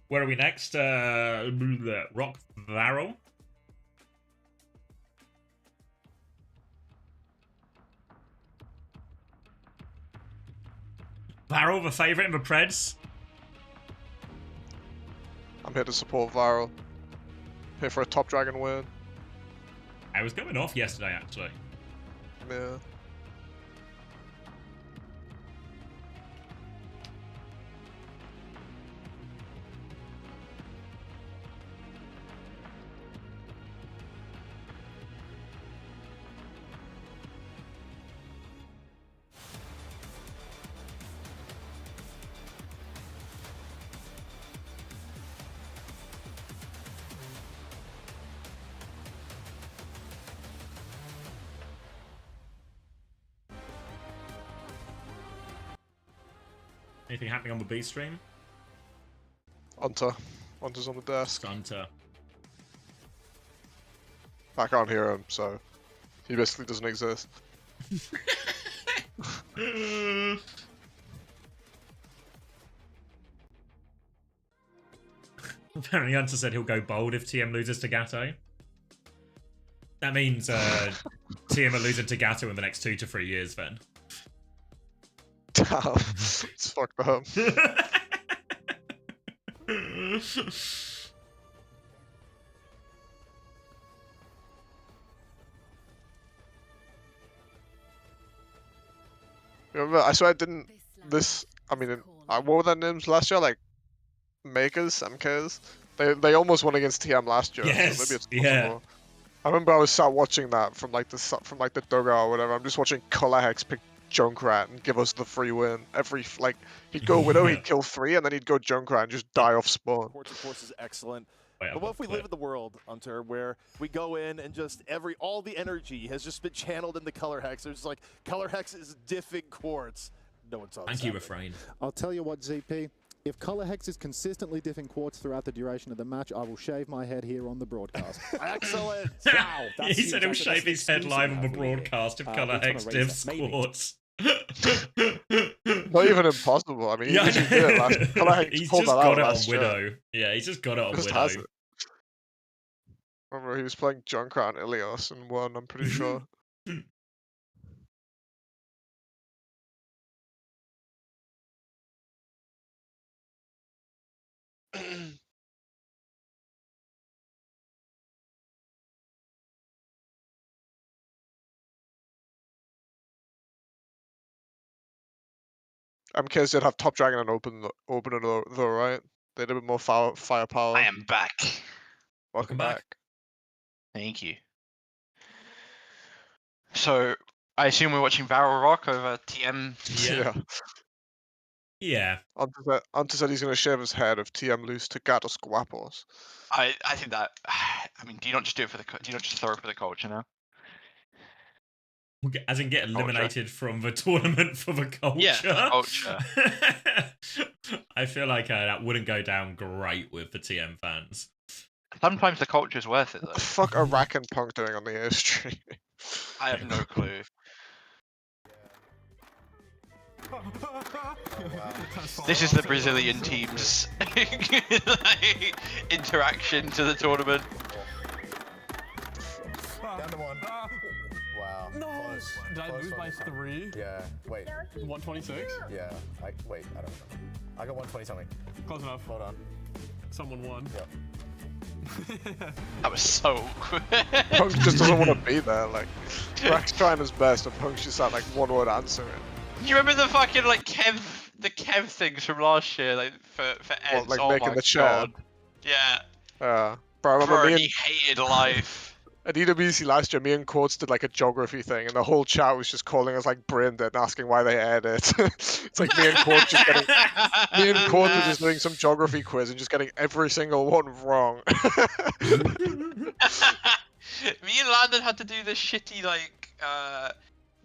Where are we next? ROC Varrel. Varrel, the favourite in the Preds. I'm here to support Varrel. Here for a top dragon win. I was going off yesterday, actually. Yeah. Anything happening on the B stream? Hunter's on the desk. Hunter. I can't hear him, so he basically doesn't exist. Apparently Hunter said he'll go bold if TM loses to Gatto. That means TM are losing to Gatto in the next 2 to 3 years then. Damn, it's fucked up. Remember, I swear I didn't. I mean, what were their names last year? Like Makers, MKs. They almost won against TM last year. Yes, So maybe it's yeah. possible. I remember I was sat watching that from like the dugout or whatever. I'm just watching Color Hex pick Junkrat and give us the free win. He'd go Widow, he'd kill 3, and then he'd go Junkrat and just die off spawn. Ports of course is excellent. Wait, But what if we live in the world, Hunter, where we go in and just all the energy has just been channeled into Color Hex. There's like Color Hex is diffing Quartz. No one saw this. Thank you, Refrain. I'll tell you what, ZP. If Color Hex is consistently diffing Quartz throughout the duration of the match, I will shave my head here on the broadcast. Excellent. Wow. He said he'll shave his head live on the broadcast if Color Hex divs Quartz. Not even impossible. I mean, Yeah, he just did it last. Color Hex he's pulled just that got out it on last year. Widow. Yeah, he's just got it on Just Widow. has it. Remember, he was playing Junkrat and Ilios and won, I'm pretty sure. MKs did have top dragon and opener though, right? They had a bit more firepower. I am back. Welcome back. back. Thank you. So, I assume we're watching Varrel Rock over TM. Yeah. Yeah. Hunter said he's going to shave his head if TM lose to Gatos Guapos. I think that. I mean, do you not just do it for the? Do you not just throw it for the culture now? As in get eliminated from the tournament for the culture. Yeah, for the culture. I feel like that wouldn't go down great with the TM fans. Sometimes the culture is worth it What though. the fuck are Rack and Punk doing on the airstream? I have no clue. This is the Brazilian team's interaction to the tournament. Down to 1. Wow. No! Close. Did I Close lose one. by 3? Yeah. Wait. 126? Yeah. Wait. I don't know. I got 120 something. Close enough. Hold on. Someone won. Yep. That was so quick. Punk just doesn't want to be there. Like, Rack's trying his best, and Punk's just like one word answering. Do you remember the fucking like the Kev things from last year, like for Eds? What, like oh making my the chat? god. Yeah. Bro, I remember Bro, me and he hated life. at EWC last year, me and Quartz did like a geography thing, and the whole chat was just calling us like brain dead and asking why they aired it. It's like me and Quartz were just doing some geography quiz and just getting every single one wrong. Me and Landon had to do this shitty like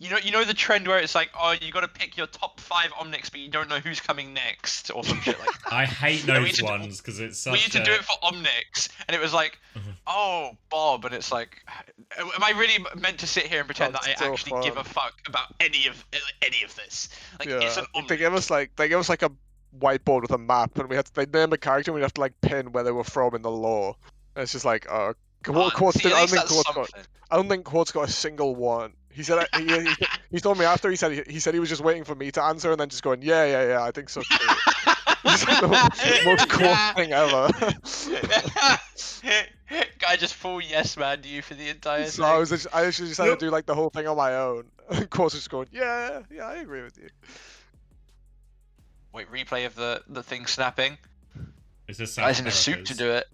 you know the trend where it's like, oh, you got to pick your top 5 Omnics, but you don't know who's coming next, or some shit like that. I hate And we those used to ones because it's such We used to do it for Omnics, and it was like, oh, Bob, and it's like, am I really meant to sit here and pretend that I so actually give a fuck about any of this? Like, Yeah, it's an they Omnic. gave us like a whiteboard with a map, and they name a character, and we'd have to like pin where they were from in the lore. And it's just like, Quartz See, did, at I least don't think that's Quartz got. something. I don't think Quartz got a single one. He said he told me after, he said he was just waiting for me to answer and then just going, yeah, I think so too. It's like the most Quartz thing ever. Guy just full yes man to you for the entire So thing. I actually just had to do like the whole thing on my own. And Quartz was just going, yeah, I agree with you. Wait, replay of the thing snapping. Is this Guy's in a suit to do it.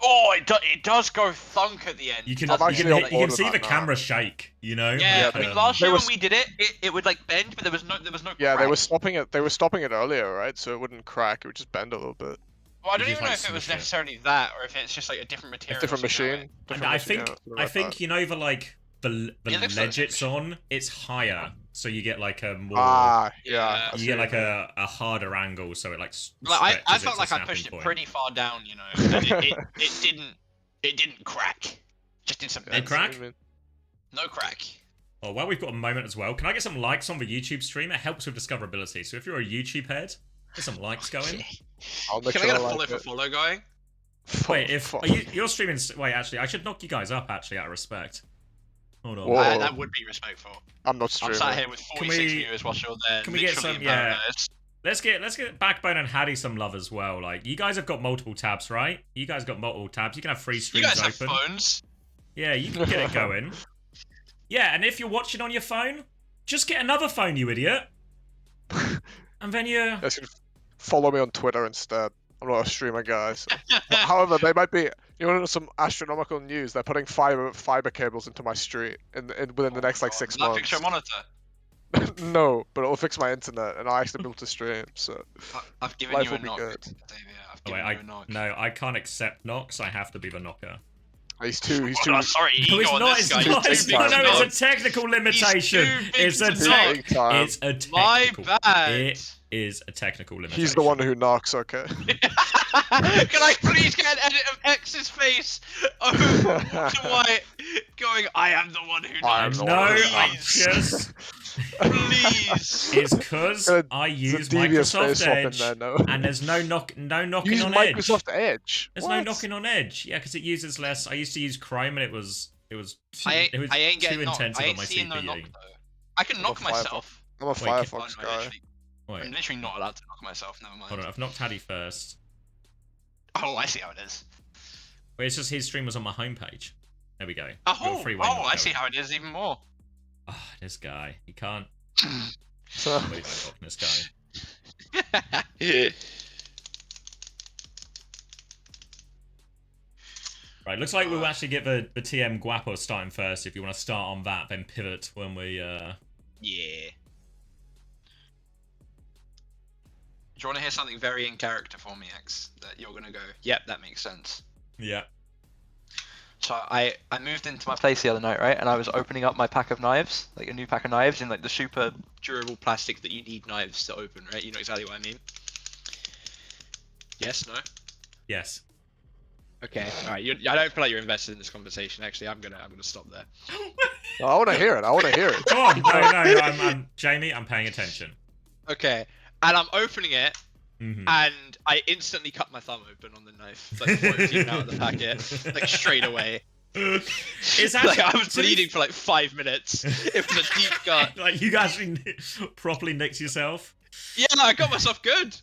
Oh, it does go thunk at the end. You can I'm actually on you board can with see that the now. camera shake, you know? Yeah, Like, I mean last year They when were- we did it, it would like bend, but there was no Yeah, they crack. were stopping it. They were stopping it earlier, right? So it wouldn't crack. It would just bend a little bit. Well, I You don't just, even know like, if it was smush it. necessarily that, or if it's just like a different material. It's different or something like machine. And Different I machine, think yeah, something like that. you know, the like the It looks ledge like it's on, it's higher, so you get like a more Yeah. Yeah. I you see get what like mean. a harder angle, so it like Like I stretches felt its like I snapping pushed it point. pretty far down, you know, and it didn't crack. Just did some Yeah, bends. crack? I mean, No crack. Oh, well, we've got a moment as well. Can I get some likes on the YouTube stream? It helps with discoverability. So if you're a YouTube head, get some likes going. I'll make Can I sure get a like follow for it. follow going? Wait, if Fuck. you're streaming? Wait, actually, I should knock you guys up. Actually, out of respect. Hold on. Whoa. That would be respectful. I'm not I'm streaming. sat here with 46 we- viewers while you're there. can we get literally some- in yeah. paradise. Let's get Backbone and Hattie some love as well. Like, you guys have got multiple tabs, right? You guys got multiple tabs. You can have 3 You streams guys have open. phones. Yeah, you can get it going. Yeah, and if you're watching on your phone, just get another phone, you idiot. And then you. They should follow me on Twitter instead. I'm not a streamer, guys. However, they might be. You want to know some astronomical news? They're putting fiber cables into my street within the next like 6 That fix months. your monitor. No, but it'll fix my internet, and I actually be able to stream. So I've given life you will a be knock. good. Davia. I've Oh, given wait, you a knock. no, I can't accept knocks. I have to be the knocker. He's too. Oh, sorry, No, ego it's on not. this It's guy. not. He's It's too big not. to No, knock. it's a technical limitation. too big It's a to knock. big time. It's a My technical. bad. It is a technical limitation. He's the one who knocks. Okay. Can I please get an edit of X's face over to White going, I am the one who I am knocks. the No, one who I knocks. just. Please. It's because There's I use devious face Microsoft swap in Edge, there, no. and there's no knocking Use on Microsoft Edge. Edge. There's What? no knocking on Edge. Yeah, because it uses less. I used to use Chrome, and it was too, I it was ain't too getting knocked. intensive I on ain't my seeing no knock CPU. though. I can knock I'm a Firefox. myself. I'm a Wait, Oh, Firefox no, guy. literally, I'm Wait, literally not allowed to knock myself. Never mind. hold on. I've knocked Hattie first. Oh, I see how it is. Wait, it's just his stream was on my homepage. There we go. Oh, Got a three-way I knockout. see how it is even more. Oh, this guy. He can't. I believe I'm knocking this guy. Right, looks like we'll actually get the TM Guapo starting first. If you want to start on that, then pivot when we. Yeah. Do you want to hear something very in character for me, X? That you're gonna go, yep, that makes sense. Yeah. So I moved into my place the other night, right? And I was opening up my pack of knives, like a new pack of knives in like the super durable plastic that you need knives to open, right? You know exactly what I mean. Yes, no? Yes. Okay, alright. I don't feel like you're invested in this conversation. Actually, I'm gonna stop there. I want to hear it. I want to hear it. Come on. No. I'm Jamie. I'm paying attention. Okay, and I'm opening it, Mhm. and I instantly cut my thumb open on the knife, like before it was even out of the packet, like straight away. It's Like I was to be- bleeding for like 5 minutes. It was a deep cut. Like you actually properly nicked yourself. Yeah, I got myself good.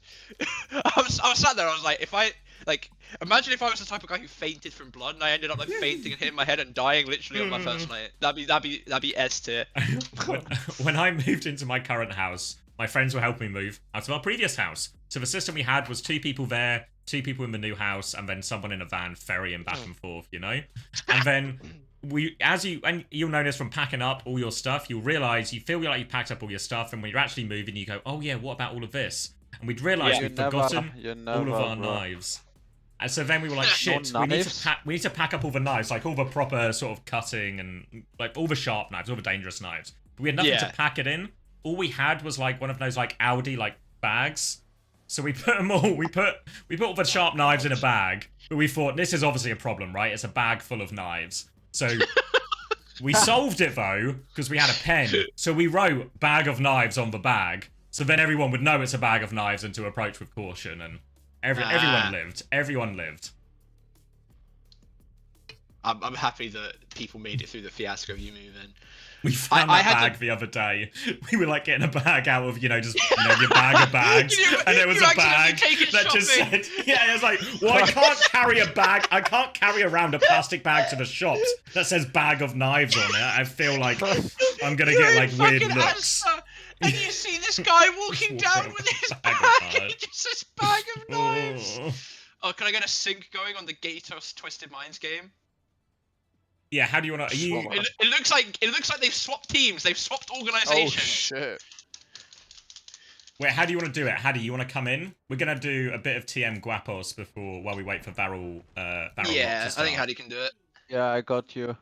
I was sat there. I was like, imagine if I was the type of guy who fainted from blood, and I ended up like fainting and hitting my head and dying literally on my first night. That'd be S tier. when I moved into my current house, my friends were helping me move out of our previous house. So the system we had was 2 people there, 2 people in the new house, and then someone in a van ferrying back and forth, you know? And then you'll know this from packing up all your stuff, you'll realise, you feel like you packed up all your stuff, and when you're actually moving, you go, oh yeah, what about all of this? And we'd realise we'd forgotten all of our knives. And so then we were like, shit, we need to pack up all the knives, like all the proper sort of cutting and like all the sharp knives, all the dangerous knives. But we had nothing to pack it in. All we had was like one of those like Audi like bags. So we put them all, we put all the sharp knives in a bag, but we thought this is obviously a problem, right? It's a bag full of knives. So we solved it though, because we had a pen. So we wrote bag of knives on the bag. So then everyone would know it's a bag of knives and to approach with caution, and everyone lived. Everyone lived. I'm happy that people made it through the fiasco you move in. We found that bag the other day. We were like getting a bag out of, just, your bag of bags. And it was a bag that just said, it was like, well, I can't carry a bag. I can't carry around a plastic bag to the shops that says bag of knives on it. I feel like I'm going to get like weird looks. And you see this guy walking down with his bag. It just says bag of knives. Oh, can I get a sync going on the Gatos Twisted Minds game? Yeah, how do you want to? It looks like they've swapped teams. They've swapped organizations. Oh shit! Wait, how do you want to do it? How do you want to come in? We're gonna do a bit of TM Guapos while we wait for Varrel. Yeah, I think Hadi can do it. Yeah, I got you.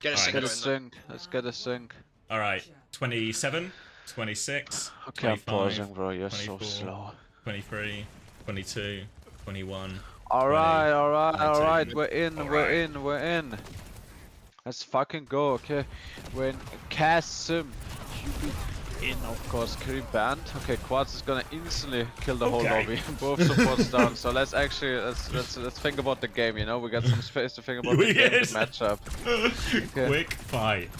Get a sync. Get a sync. Let's get a sync. All right, 27, 26. Okay, 25, I'm pausing, bro. You're 24, so slow. 23, 22, 21. Alright, 20, alright. 19. We're in. Let's fucking go, okay? We're in Kasim. In, of course, Kiri banned. Okay, Quartz is gonna instantly kill the whole lobby. Both supports down. So let's think about the game. We got some space to think about the game, the matchup. Okay. Quick fight.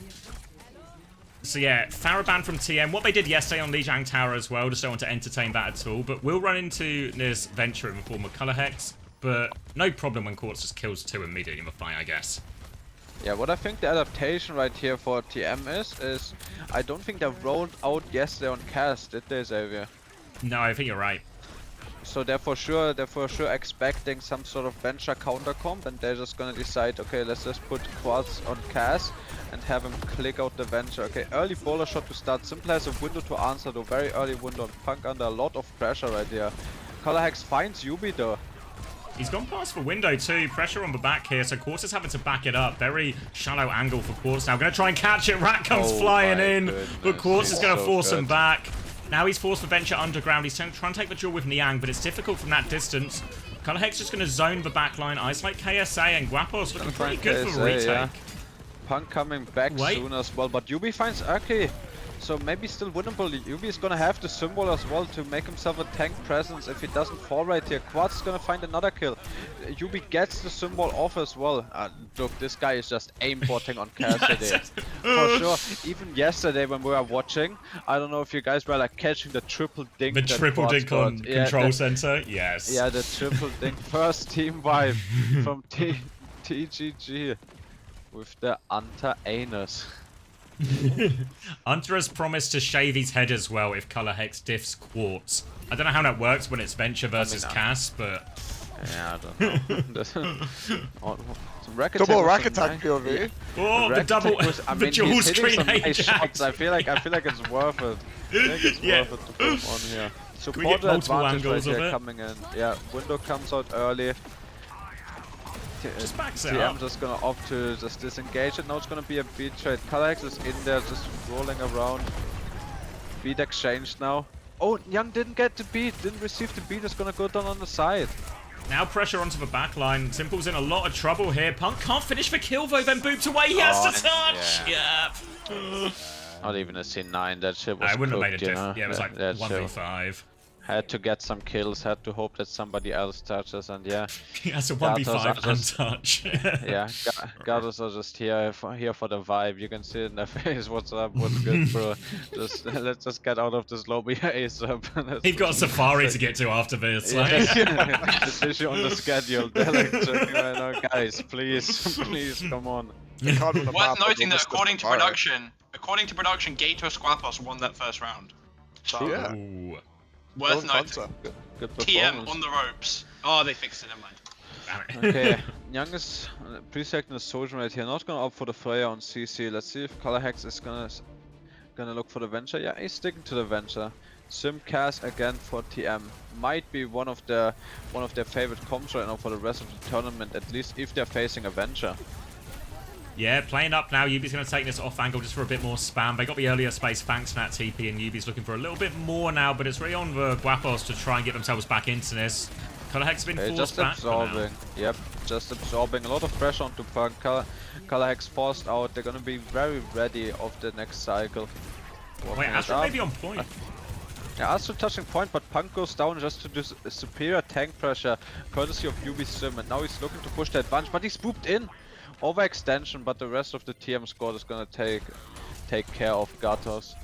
So yeah, Farah banned from TM. What they did yesterday on Lijiang Tower as well. Just don't want to entertain that at all. But we'll run into this venture in the form of Color Hex. But no problem when Quartz just kills 2 immediately in the fight, I guess. Yeah, what I think the adaptation right here for TM is I don't think they rolled out yesterday on cast, did they, Xavier? No, I think you're right. So they're for sure expecting some sort of venture counter comp, and they're just gonna decide, okay, let's just put Quartz on cast and have him click out the venture. Okay, early bowler shot to start. Simple has a window to answer though, very early window, and Punk under a lot of pressure right here. Color Hex finds Yubi though. He's gone past the window too. Pressure on the back here, so Quartz is having to back it up. Very shallow angle for Quartz now. Gonna try and catch it. Rat comes flying in, but Quartz is gonna force him back. Now he's forced the venture underground. He's trying to take the duel with Niang, but it's difficult from that distance. Color Hex just gonna zone the backline. Isolate KSA, and Guapos looking pretty good for retake. Yeah. Punk coming back soon as well, but Yubi finds Aki. So maybe still winnable. Yubi is gonna have the symbol as well to make himself a tank presence if he doesn't fall right here. Quartz is gonna find another kill. Yubi gets the symbol off as well. Look, this guy is just aimbotting on cast today. For sure. Even yesterday when we were watching, I don't know if you guys were like catching the triple dink. The triple dink on control center? Yes. Yeah, the triple dink. First team wipe from TGG with the Anta-Anus. Hunter has promised to shave his head as well if Color Hex diffs Quartz. I don't know how that works when it's Venture versus Cass, but... Yeah, I don't know. Double rack attack POV. Oh, the double, the dual screen Ajax. I feel like it's worth it. I think it's worth it to put him on here. Support advantage right here coming in. Yeah, window comes out early. Just backs it TM up. just gonna opt to just disengage it. Now it's gonna be a beat trade. Color Hex is in there just rolling around. Beat exchange now. Oh, Young didn't get the beat, didn't receive the beat, it's gonna go down on the side. Now pressure onto the back line. Simple's in a lot of trouble here. Punk can't finish the kill though, then booped away. He has to touch! Yeah. Not even a C9, that shit was I wouldn't cooked, have made a diff. Yeah, it was like 1v5. Had to get some kills, had to hope that somebody else touches, and yeah. That's a 1v5 untouch. Yeah, Gatos are just here for the vibe. You can see it in their face. What's up? What's good, bro? Let's just get out of this lobby ASAP. He's got a safari to get to after this. Yeah. This issue on the schedule. They're like checking right now, guys. Please, come on. Worth noting that according to production, Gatos Guapos won that first round. So yeah. Ooh. Worth noting. Good TM on the ropes. Oh, they fixed it, never mind. Okay, Young is pre-selecting the soldier right here. Not gonna opt for the Freya on CC. Let's see if Color Hex is gonna look for the venture. Yeah, he's sticking to the venture. Simcast again for TM. Might be one of their favorite comps right now for the rest of the tournament, at least if they're facing a venture. Yeah, playing up now. Yubi's going to take this off angle just for a bit more spam. They got the earlier space thanks to that TP, and Yubi's looking for a little bit more now, but it's really on the Guapos to try and get themselves back into this. Color Hex has been forced back. Just absorbing. Yep, just absorbing. A lot of pressure onto Punk. Color Hex forced out. They're going to be very ready of the next cycle. Wait, Astro may be on point. Yeah, Astro touching point, but Punk goes down just to do superior tank pressure, courtesy of UB Sim, and now he's looking to push the advantage, but he's swooped in. Overextension, but the rest of the TM squad is gonna take care of Gatos.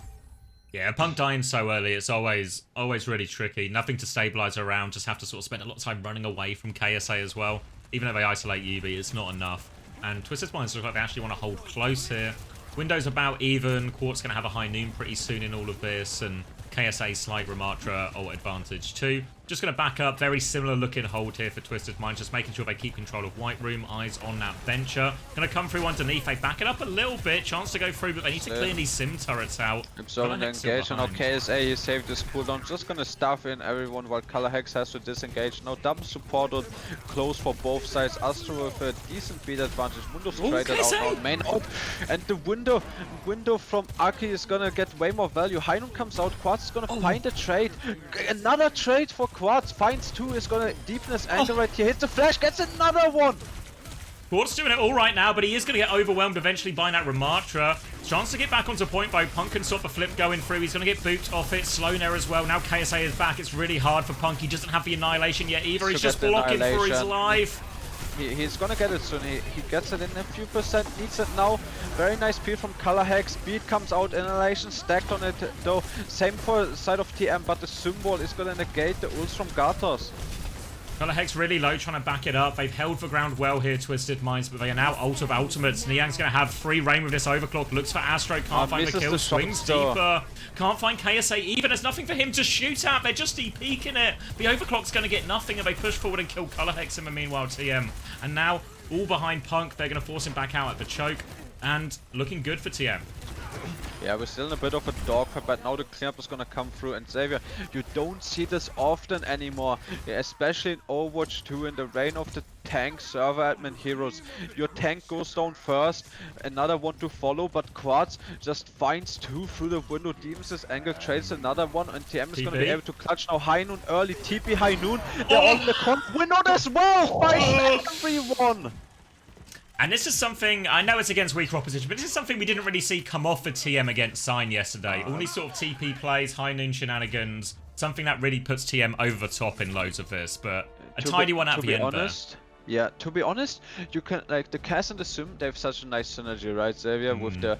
Yeah, Punk dying so early, it's always really tricky. Nothing to stabilize around, just have to sort of spend a lot of time running away from KSA as well. Even though they isolate UB, it's not enough. And Twisted Minds look like they actually want to hold close here. Window's about even, Quartz going to have a high noon pretty soon in all of this, and KSA slight Ramatra ult advantage too. Just going to back up, very similar looking hold here for Twisted Minds, just making sure they keep control of White Room, eyes on that Venture. Going to come through underneath, they back it up a little bit, chance to go through, but they need to clear these Sim turrets out. Absorbing the engage, and now KSA, he saved his cooldown, just going to stuff in everyone while Color Hex has to disengage. Now double supported, close for both sides, Astro with a decent beat advantage, Mundo's traded out now, main out, and the window from Aki is going to get way more value. Heinun comes out, Quartz is going to find a trade, another trade for Quartz, finds two, is gonna deepen his angle right here, hits the flash, gets another one! Quartz doing it all right now, but he is gonna get overwhelmed eventually by that Ramatra. Chance to get back onto point though, Punk can stop the flip going through, he's gonna get booped off it, slow there as well, now KSA is back, it's really hard for Punk, he doesn't have the Annihilation yet either, he's just blocking for his life. He's gonna get it soon, he gets it in a few percent, needs it now. Very nice peel from Color Hex, beat comes out, Annihilation stacked on it though. Same for side of TM, but the symbol is gonna negate the ults from Gatos. Color Hex really low, trying to back it up. They've held the ground well here, Twisted Minds, but they are now ult of ultimates. Niang's going to have free reign with this overclock. Looks for Astro, can't find the kill, swings deeper. Can't find KSA even. There's nothing for him to shoot at. They're just peeking it. The overclock's going to get nothing, and they push forward and kill Color Hex in the meanwhile, TM. And now, all behind Punk, they're going to force him back out at the choke. And looking good for TM. Yeah, we're still in a bit of a dogfight, but now the cleanup is gonna come through. And Xavier, you don't see this often anymore, especially in Overwatch 2 in the reign of the tank server admin heroes. Your tank goes down first, another one to follow, but Quartz just finds two through the window, deems his angle, trades another one, and TM is gonna be able to clutch now. High Noon early, TP High Noon, they're all in the comp, window as well, finds everyone! And this is something, I know it's against weaker opposition, but this is something we didn't really see come off for TM against Sign yesterday. All these sort of TP plays, high noon shenanigans, something that really puts TM over the top in loads of this, but a tidy one at the end there. Yeah, to be honest, you can, like, the Cass and the Sim, they have such a nice synergy, right, Xavier? With the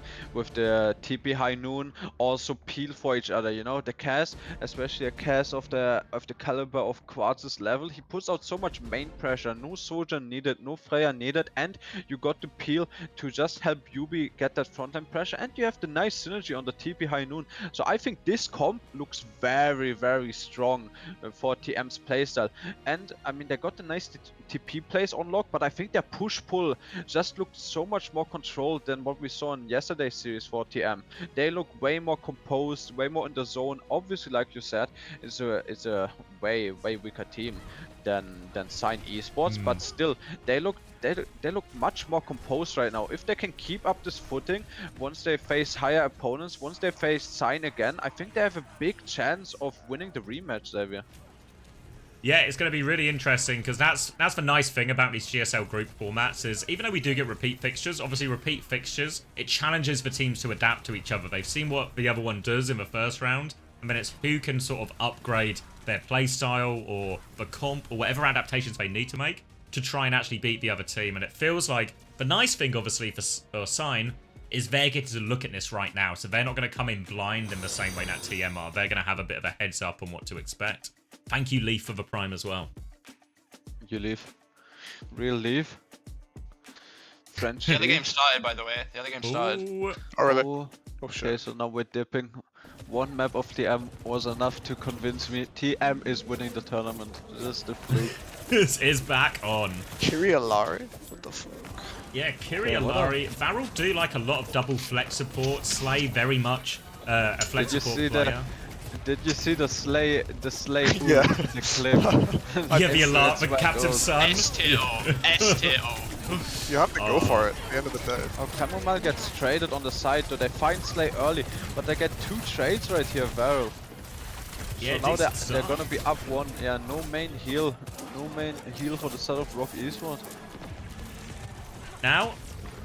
TP High Noon also peel for each other, you know? The Cass, especially a Cass of the caliber of Quartz's level, he puts out so much main pressure, no Soldier needed, no Freya needed, and you got the peel to just help Yubi get that frontline pressure, and you have the nice synergy on the TP High Noon. So I think this comp looks very, very strong for TM's playstyle. And, I mean, they got the nice TP plays on lock, but I think their push-pull just looked so much more controlled than what we saw in yesterday's series for TM. They look way more composed, way more in the zone. Obviously, like you said, it's a way weaker team than Sign Esports, but still, they look much more composed right now. If they can keep up this footing, once they face higher opponents, once they face Sign again, I think they have a big chance of winning the rematch, Xavier. Yeah, it's going to be really interesting because that's the nice thing about these GSL group formats is even though we do get repeat fixtures, obviously repeat fixtures, it challenges the teams to adapt to each other. They've seen what the other one does in the first round, and then it's who can sort of upgrade their playstyle or the comp or whatever adaptations they need to make to try and actually beat the other team. And it feels like the nice thing, obviously, for Sign is they're getting to look at this right now, so they're not going to come in blind in the same way that TM are. They're going to have a bit of a heads up on what to expect. Thank you, Leaf, for the Prime as well. You Leaf. Real Leaf. French. The other game started, by the way. The other game started. Oh, really? Oh, shit. okay, so now we're dipping. One map of TM was enough to convince me TM is winning the tournament. Just the freak. This is back on. Kyrialari? What the fuck? Yeah, Kyrialari. Varrel do like a lot of double flex support. Slay very much a flex support player. Did you see the Slay Yeah. the clip? Yeah, the alarm, the captive son. S-tier. You have to go for it at the end of the day. Oh, Chamomile gets traded on the side, so they find Slay early, but they get two trades right here, Varrel. Yeah, so now they're gonna be up one. Yeah, no main heal. No main heal for the side of ROC Esports. Now,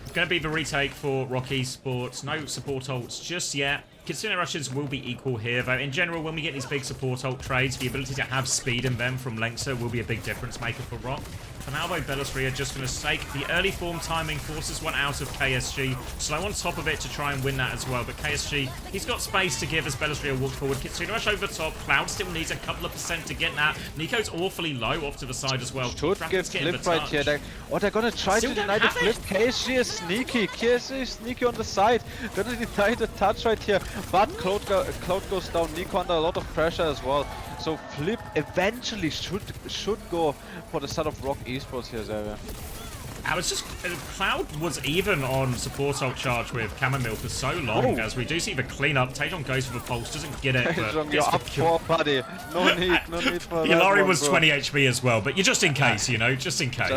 it's going to be the retake for ROC Esports. No support ults just yet. Kitsune rushes will be equal here, though in general, when we get these big support ult trades, the ability to have speed in them from Lengtser will be a big difference maker for ROC. For now, though, Bellisri are just going to stake. The early form timing forces one out of KSG. Slow on top of it to try and win that as well. But KSG, he's got space to give as Bellisri walk forward. Kitsune rush over top. Cloud still needs a couple of % to get that. Nico's awfully low off to the side as well. Should give flip right here. They're gonna try Still to deny the flip. KSG is sneaky. KSG is sneaky on the side. Gonna deny the touch right here. But Cloud goes down. Nico under a lot of pressure as well. So flip eventually should go for the start of ROC Esports here, Xavier. I was just... Cloud was even on support ult charge with Chamomile for so long, as we do see the cleanup. Taejong goes for the pulse, doesn't get it, but Taejong, gets you're the up kill. 4, buddy. No need for that. Yalari one, was bro. 20 HP as well, but you're just in case, you know, just in case.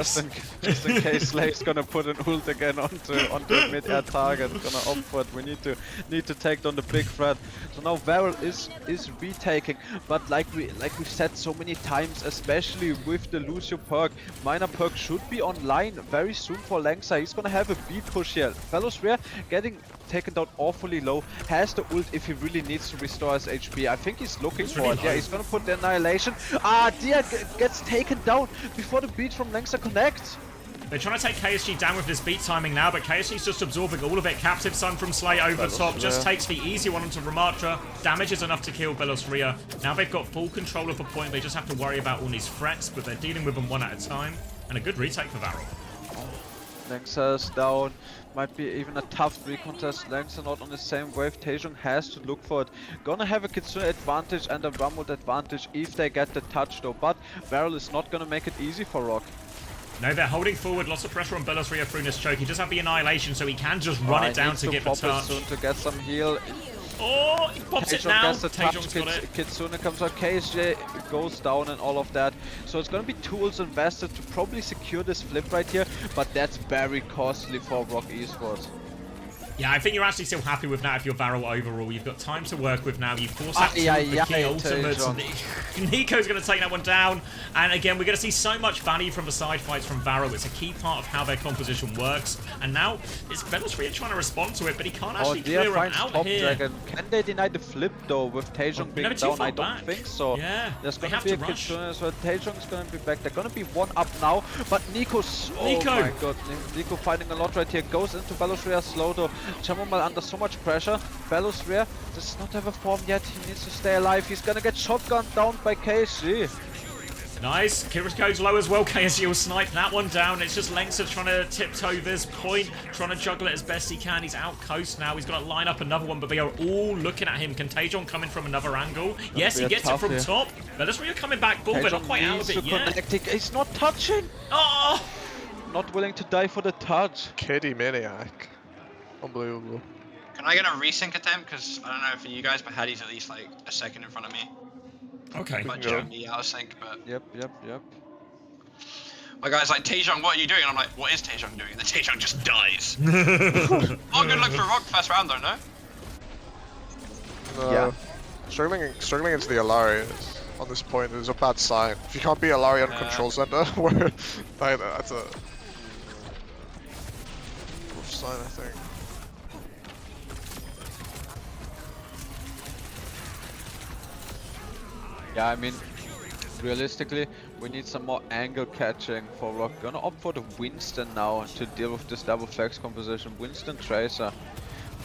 Just in case Slave's gonna put an ult again onto a mid-air target, gonna opt for it. We need to take down the big threat. So now Varrel is retaking, but like we've said so many times, especially with the Lucio perk, minor perk should be online very soon for Lengtser. He's gonna have a beat push here. Velosrare getting taken down awfully low, has the ult if he really needs to restore his HP. I think he's looking for it. Yeah, he's gonna put the annihilation. Dia gets taken down before the beat from Lengtser connects. They're trying to take KSG down with this beat timing now, but KSG's just absorbing all of it. Captive Sun from Slay over top just takes the easy one onto Ramatra. Damage is enough to kill Belosria. Now they've got full control of the point. They just have to worry about all these threats, but they're dealing with them one at a time. And a good retake for Varrel. Lengtser's down. Might be even a tough recontest. Lengtser not on the same wave. Taejong has to look for it. Gonna have a Kitsune advantage and a Rumble advantage if they get the touch though. But Varrel is not gonna make it easy for ROC. No, they're holding forward. Lots of pressure on Belosria through this choke. He does have the annihilation, so he can just run it down to get the touch. Soon to get some heal. Oh, he pops it now. Taejong's got it. Kitsune comes out, KSJ goes down and all of that. So it's gonna be tools invested to probably secure this flip right here, but that's very costly for ROC Esports. Yeah, I think you're actually still happy with that if you're Varrel overall. You've got time to work with now. You force out the key ultimates. Nico's going to take that one down. And again, we're going to see so much value from the side fights from Varrel. It's a key part of how their composition works. And now it's Belosria trying to respond to it, but he can't actually clear him out here. Dragon. Can they deny the flip though with Taejong being down? I don't think so. Yeah, there's going to be a Kitsune as well. Taejong's going to be back. They're going to be one up now, but Nico's... Oh my god, Nico fighting a lot right here. Goes into Belosria's slow though. Chamomile under so much pressure. Belosria does not have a form yet. He needs to stay alive. He's gonna get shotgunned down by KSG. Nice. Kyrus goes low as well. KSG will snipe that one down. It's just Lengtser trying to tiptoe this point, trying to juggle it as best he can. He's out coast now. He's got to line up another one, but they are all looking at him. Can Taejong come in from another angle? Yes, he gets it from top. Belosria coming back. Ball, but not quite out of it yet. He's not touching. Oh! Not willing to die for the touch. Kitty Maniac. Unbelievable. Can I get a resync attempt? Because I don't know for you guys, but Hattie's at least like a second in front of me. Okay. Might jump me out of sync, but... Yep. My guy's like, Taejong, what are you doing? And I'm like, what is Taejong doing? And then Taejong just dies. Oh, good luck for ROC first round though, no? Yeah. Struggling against the Alari on this point is a bad sign. If you can't beat Alari on Control Center, where that's a rough sign, I think. Yeah, I mean, realistically, we need some more angle catching for ROC. Gonna opt for the Winston now to deal with this double flex composition. Winston Tracer.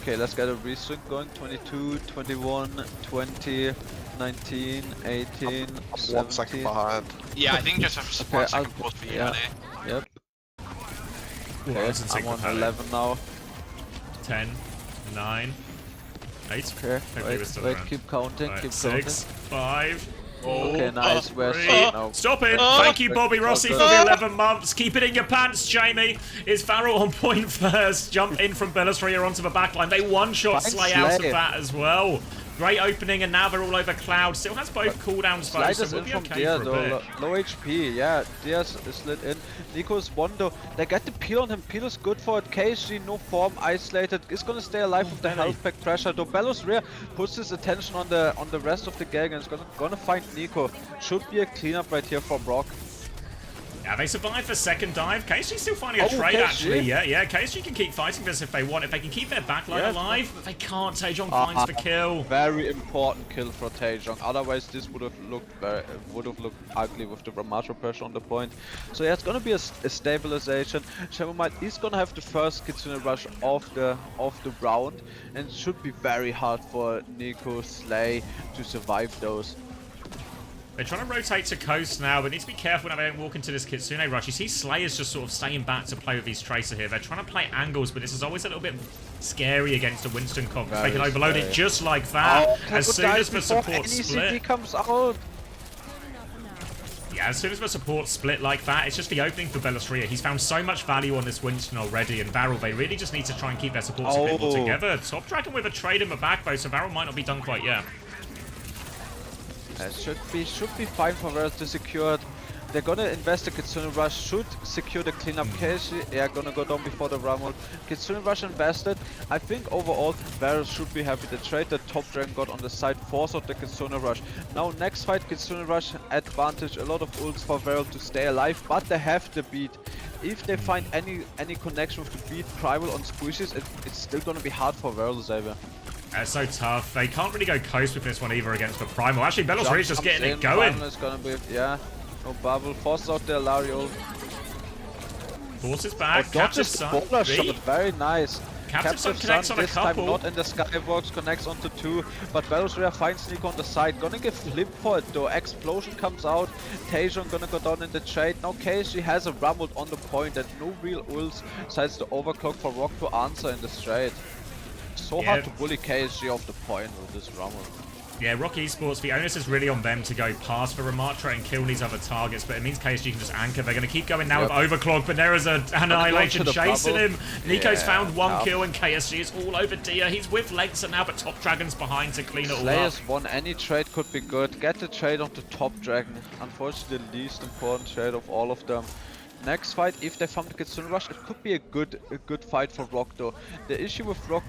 Okay, let's get a resync going. 22, 21, 20, 19, 18, 17. 1 second behind. Yeah, I think just a 1 second pause for you, yeah. Hattie. Yep. Okay, I'm on 11 now. 10, 9, 8. Okay, wait, keep counting, keep 6, 5. Okay, nice. We're no. Stop it! Thank you, Bobby Rossi, for the 11 months. Keep it in your pants, Jamie. Is Varrel on point first? Jump in from Belosria onto the backline. They one-shot Slay out of that as well. Great opening, and now they're all over Cloud. Still has both cooldowns, though, so we'll be okay for a bit. Low HP, yeah. Diaz is slid in. Nico's one though. They get the peel on him. Peel is good for it. KSG, no form, isolated. Is gonna stay alive with the health pack pressure. Though Belosria puts his attention on the rest of the gang and is gonna find Nico. Should be a cleanup right here for ROC. Yeah, they survived the second dive. KSG's still finding a trade, KSG. actually. Yeah, KSG can keep fighting this if they want. If they can keep their backline alive, but they can't. Taejong finds the kill. Very important kill for Taejong. Otherwise, this would have looked ugly with the Ramatra pressure on the point. So yeah, it's gonna be a stabilization. Shadowmite is gonna have the first Kitsune rush of the round, and it should be very hard for Nico, Slay to survive those. They're trying to rotate to coast now, but need to be careful when they don't walk into this Kitsune rush. You see Slayer's just sort of staying back to play with his Tracer here. They're trying to play angles, but this is always a little bit scary against a Winston comp. They can overload it just like that. As soon as the support split comes out. Yeah, as soon as the support split like that, it's just the opening for Belosria. He's found so much value on this Winston already, and Varrel, they really just need to try and keep their supports a bit more together. Top Dragon with a trade in the back, though, so Varrel might not be done quite yet. Should be fine for Varrel to secure it. They're gonna invest the Kitsune Rush, should secure the cleanup case. Yeah, gonna go down before the Ramul. Kitsune Rush invested. I think overall Varrel should be happy. The trade that Top Dragon got on the side forced out the Kitsune Rush. Now next fight, Kitsune Rush advantage. A lot of ults for Varrel to stay alive, but they have the beat. If they find any connection with the beat Primal on squishes, it's still gonna be hard for Varrel, Xavier. It's so tough. They can't really go coast with this one either against the Primal. Actually, Belosria is just getting it going. Primal is gonna be, yeah. No bubble. Forces out the Lariol. Forces back. Captive Sun. shot. Very nice. Captive Sun connects on a this couple. time not in the Skybox, connects onto 2. But Belosria finds Nico on the side. Gonna give flip for it though. Explosion comes out. Taejong gonna go down in the trade. Now KSG has a Rumbled on the point and no real ults besides the overclock for ROC to answer in the trade. So hard to bully KSG off the point with this Rumble. Yeah, ROC Esports, the onus is really on them to go past the Ramatra and kill these other targets, but it means KSG can just anchor. They're going to keep going now with Overclock, but there is an Annihilation chasing him. Nico's found one kill and KSG is all over Dia. He's with Lexer now, but Top Dragon's behind to clean it all up. Slayers won. Any trade could be good. Get the trade onto Top Dragon. Unfortunately, the least important trade of all of them. Next fight, if they farm the Kitsune Rush, it could be a good fight for ROC though. The issue with ROC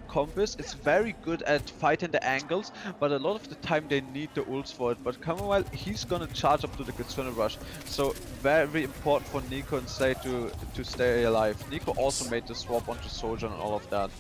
comp is it's very good at fighting the angles, but a lot of the time they need the ults for it. But Commonwealth, he's gonna charge up to the Kitsune Rush, so very important for Nico and Slay to stay alive. Nico also made the swap onto Sojourn and all of that.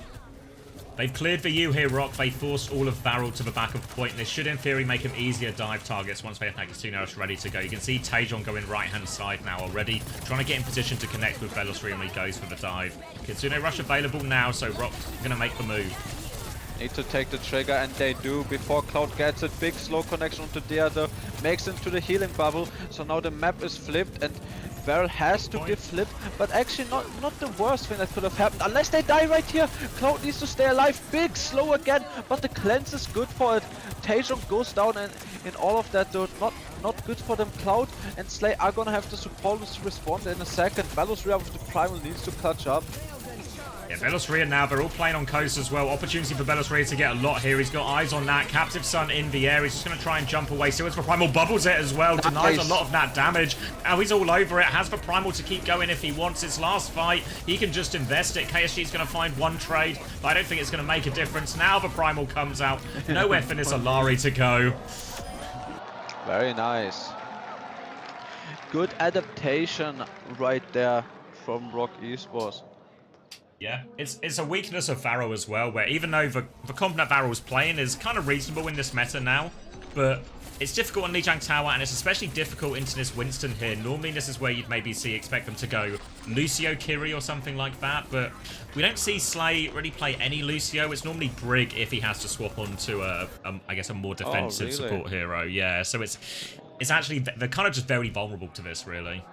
They've cleared the U here, ROC. They forced all of Varrel to the back of point. This should, in theory, make them easier dive targets once they have that Kitsune Rush ready to go. You can see Taejong going right-hand side now already, trying to get in position to connect with Belosria when he goes for the dive. Kitsune Rush available now, so ROC's going to make the move. Need to take the trigger, and they do before Cloud gets it. Big slow connection onto the other, makes into the healing bubble. So now the map is flipped, and Varrel has to give flip, but actually not the worst thing that could have happened, unless they die right here. Cloud needs to stay alive. Big slow again, but the cleanse is good for it. Taejong goes down, and in all of that though, not good for them. Cloud and Slay are gonna have to support to respond in a second. Belosria with the Primal needs to catch up. Yeah, Belosria now, they're all playing on coast as well. Opportunity for Belosria to get a lot here. He's got eyes on that. Captive Sun in the air. He's just going to try and jump away. Still has the Primal, bubbles it as well. Denies a lot of that damage. Now he's all over it. Has the Primal to keep going if he wants. His last fight, he can just invest it. KSG's going to find one trade, but I don't think it's going to make a difference. Now the Primal comes out. Nowhere for this Alari to go. Very nice. Good adaptation right there from ROC Esports. Yeah, it's a weakness of Varrel as well, where even though the comp that Varrel's playing is kind of reasonable in this meta now, but it's difficult on Lijiang Tower, and it's especially difficult into this Winston here. Normally this is where you'd maybe expect them to go Lucio Kiri or something like that, but we don't see Slay really play any Lucio. It's normally Brig if he has to swap onto I guess a more defensive support hero. Yeah, so it's actually, they're kind of just very vulnerable to this, really.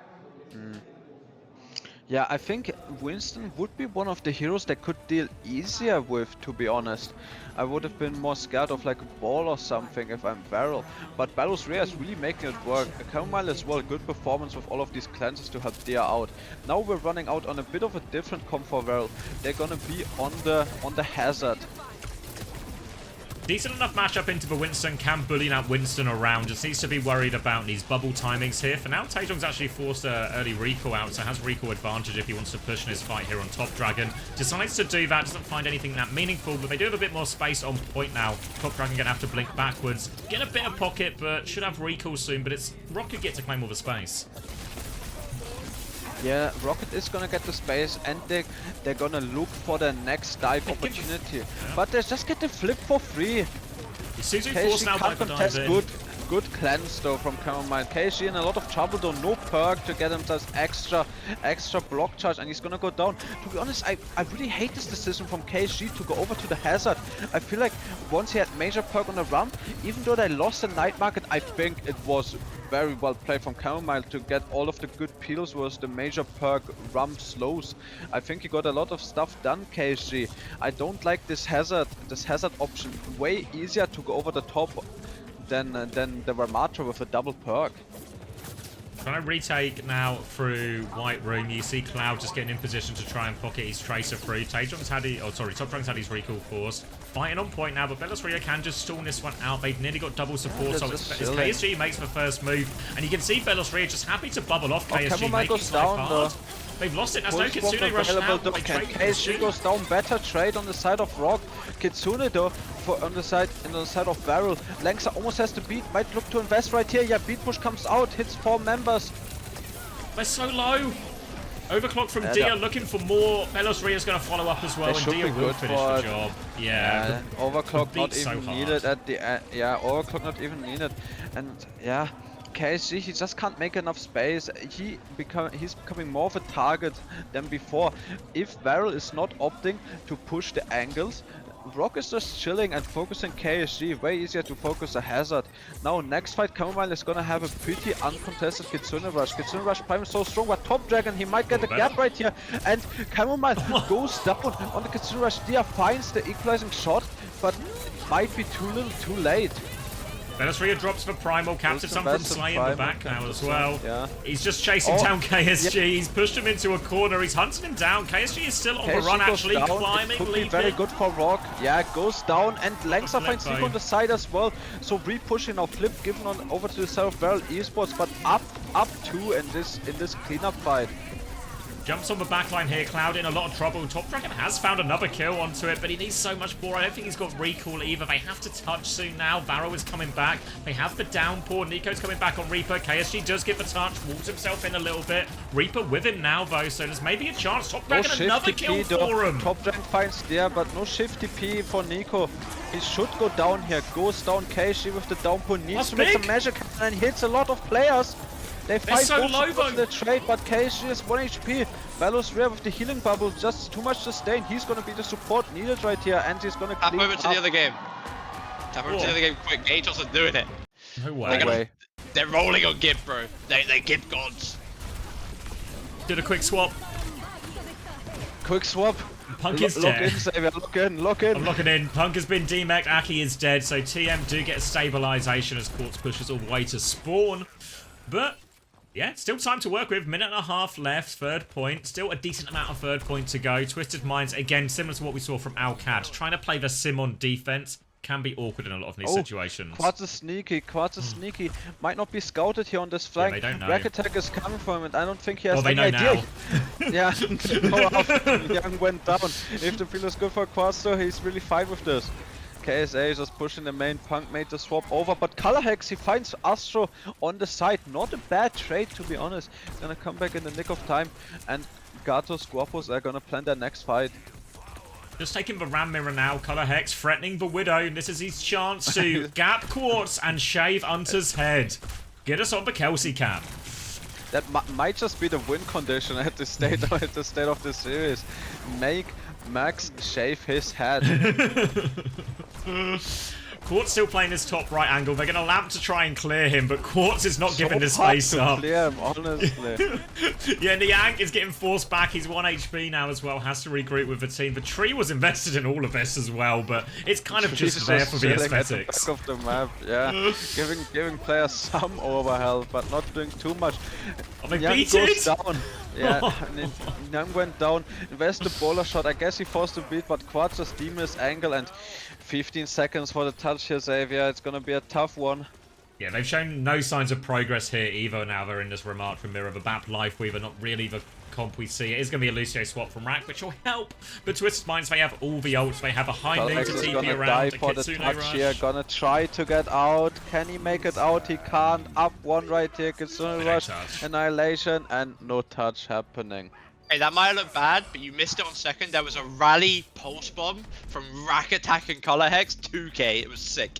Yeah, I think Winston would be one of the heroes that could deal easier with, to be honest. I would have been more scared of like a ball or something if I'm Varrel. But Belosria is really making it work. Kamil as well, good performance with all of these cleanses to help Dia out. Now we're running out on a bit of a different comp for Varrel. They're gonna be on the hazard. Decent enough matchup into the Winston, can bully that Winston around. Just needs to be worried about these bubble timings here. For now, Taejong's actually forced an early recall out, so has recall advantage if he wants to push in his fight here on Top Dragon. Decides to do that, doesn't find anything that meaningful, but they do have a bit more space on point now. Top Dragon gonna have to blink backwards. Get a bit of pocket, but should have recall soon, but it's ROC could get to claim all the space. Yeah, Rocket is gonna get the space and they're gonna look for the next dive opportunity. But they just get the flip for free. Suzu KSG forced now by can't the contest dive in. good cleanse though from Chamomile. KSG in a lot of trouble though, no perk to get himself extra block charge, and he's gonna go down. To be honest, I really hate this decision from KSG to go over to the hazard. I feel like once he had major perk on the ramp, even though they lost the night market, I think it was very well played from Chamomile to get all of the good peels was the major perk ramp slows. I think he got a lot of stuff done, KSG. I don't like this hazard option. Way easier to go over the top than the Ramatra with a double perk. Trying to retake now through White Room. You see Cloud just getting in position to try and pocket his Tracer through. Top Drunk's had his recall force. Fighting on point now, but Belosria can just stall this one out. They've nearly got double support, so it's KSG makes the first move. And you can see Belosria just happy to bubble off KSG, making his life hard. They've lost it, there's no Kitsune rushing out. KSG goes down, better trade on the side of ROC. Kitsune though, on the side of Varrel. Langsa almost has to beat, might look to invest right here. Yeah, beat push comes out, hits 4 members. They're so low. Overclock from Dia looking for more. Belosria is going to follow up as well, and Dia will finish the job. Yeah, overclock not even needed at the end. Yeah, overclock not even needed, and yeah. KSG, he just can't make enough space. He's becoming more of a target than before. If Varrel is not opting to push the angles, ROC is just chilling and focusing KSG. Way easier to focus a hazard. Now next fight, Chamomile is gonna have a pretty uncontested Kitsune Rush. Kitsune Rush Prime is so strong, but Top Dragon, he might get a gap right here. And Chamomile goes down on the Kitsune Rush. Dia finds the equalizing shot, but it might be too little too late. Belosria drops for Primal, captured some from Slay in the back now as well. Yeah. He's just chasing down KSG, he's pushed him into a corner, he's hunting him down. KSG is still on the run actually, climbing, it could be very good for ROC. Yeah, it goes down, and Langsa finds Nico on the side as well. So re-pushing now, flip given on over to the side of ROC Esports, but up 2 in this cleanup fight. Jumps on the backline here, Cloud in a lot of trouble. Top Dragon has found another kill onto it, but he needs so much more. I don't think he's got recall either. They have to touch soon now. Varrel is coming back. They have the downpour. Nico's coming back on Reaper. KSG does get the touch, walls himself in a little bit. Reaper with him now, though, so there's maybe a chance. Top Dragon another kill for him. Top Dragon finds there, but no shift TP for Nico. He should go down here. Goes down KSG with the downpour. Needs to make some magic and hits a lot of players. They fight so low though. The trade, but KSG is 1 HP. Belosria with the healing bubble, just too much sustain. He's gonna be the support needed right here, and he's gonna tap over to the other game. Tap over to the other game quick. Gatos are doing it. No way. They're rolling on Gimp, bro. They Gimp gods. Did a quick swap. Quick swap. Punk is dead. Lock in, Xavier. Lock in. I'm locking in. Punk has been demeched. Aki is dead, so TM do get a stabilization as Quartz pushes all the way to spawn. But yeah, still time to work with. Minute and a half left. Third point. Still a decent amount of third point to go. Twisted Minds, again, similar to what we saw from Alcad. Trying to play the sim on defense can be awkward in a lot of these situations. Quartz is sneaky. Might not be scouted here on this flank. Yeah, they don't know. Rack attack is coming from him, and I don't think he has they any know idea. now. Yeah, Young went down. If the feel is good for Quartz though, he's really fine with this. KSA is just pushing the main. Punk made the swap over, but Colorhex, he finds Astro on the side. Not a bad trade, to be honest. He's gonna come back in the nick of time, and Gatos, Guapos are gonna plan their next fight. Just taking the Ram Mirror now. Colorhex threatening the Widow. This is his chance to gap Quartz and shave Hunter's head. Get us on the Kelsey cap. That might just be the win condition at the state of the series. Make Max shave his head. Quartz still playing his top right angle. They're going to lamp to try and clear him, but Quartz is not giving this space up. Clear him, honestly. Yeah, Niang is getting forced back. He's 1 HP now as well. Has to regroup with the team. The Tree was invested in all of this as well, but it's kind of just there for the aesthetics. At the back of the map, yeah. giving players some overhealth, but not doing too much. Oh, they Niang beat goes it? down. Yeah, Niang went down. Invest the bowler shot. I guess he forced to beat, but Quartz just demon his angle, and 15 seconds for the touch here, Xavier. It's gonna be a tough one. Yeah, they've shown no signs of progress here either. Now they're in this remark from Mirror. The BAP Life Weaver, not really the comp we see. It is going to be a Lucio swap from Rack, which will help. But Twisted Minds, they have all the ults. They have a high noon to Alex is TP gonna around. die A for the Kitsune touch rush. here, gonna try to get out. Can he make it out? He can't. Up one right here, Kitsune No rush, touch. annihilation, and no touch happening. Hey, that might look bad, but you missed it on second. There was a rally pulse bomb from Rack Attack and Color Hex 2K. It was sick.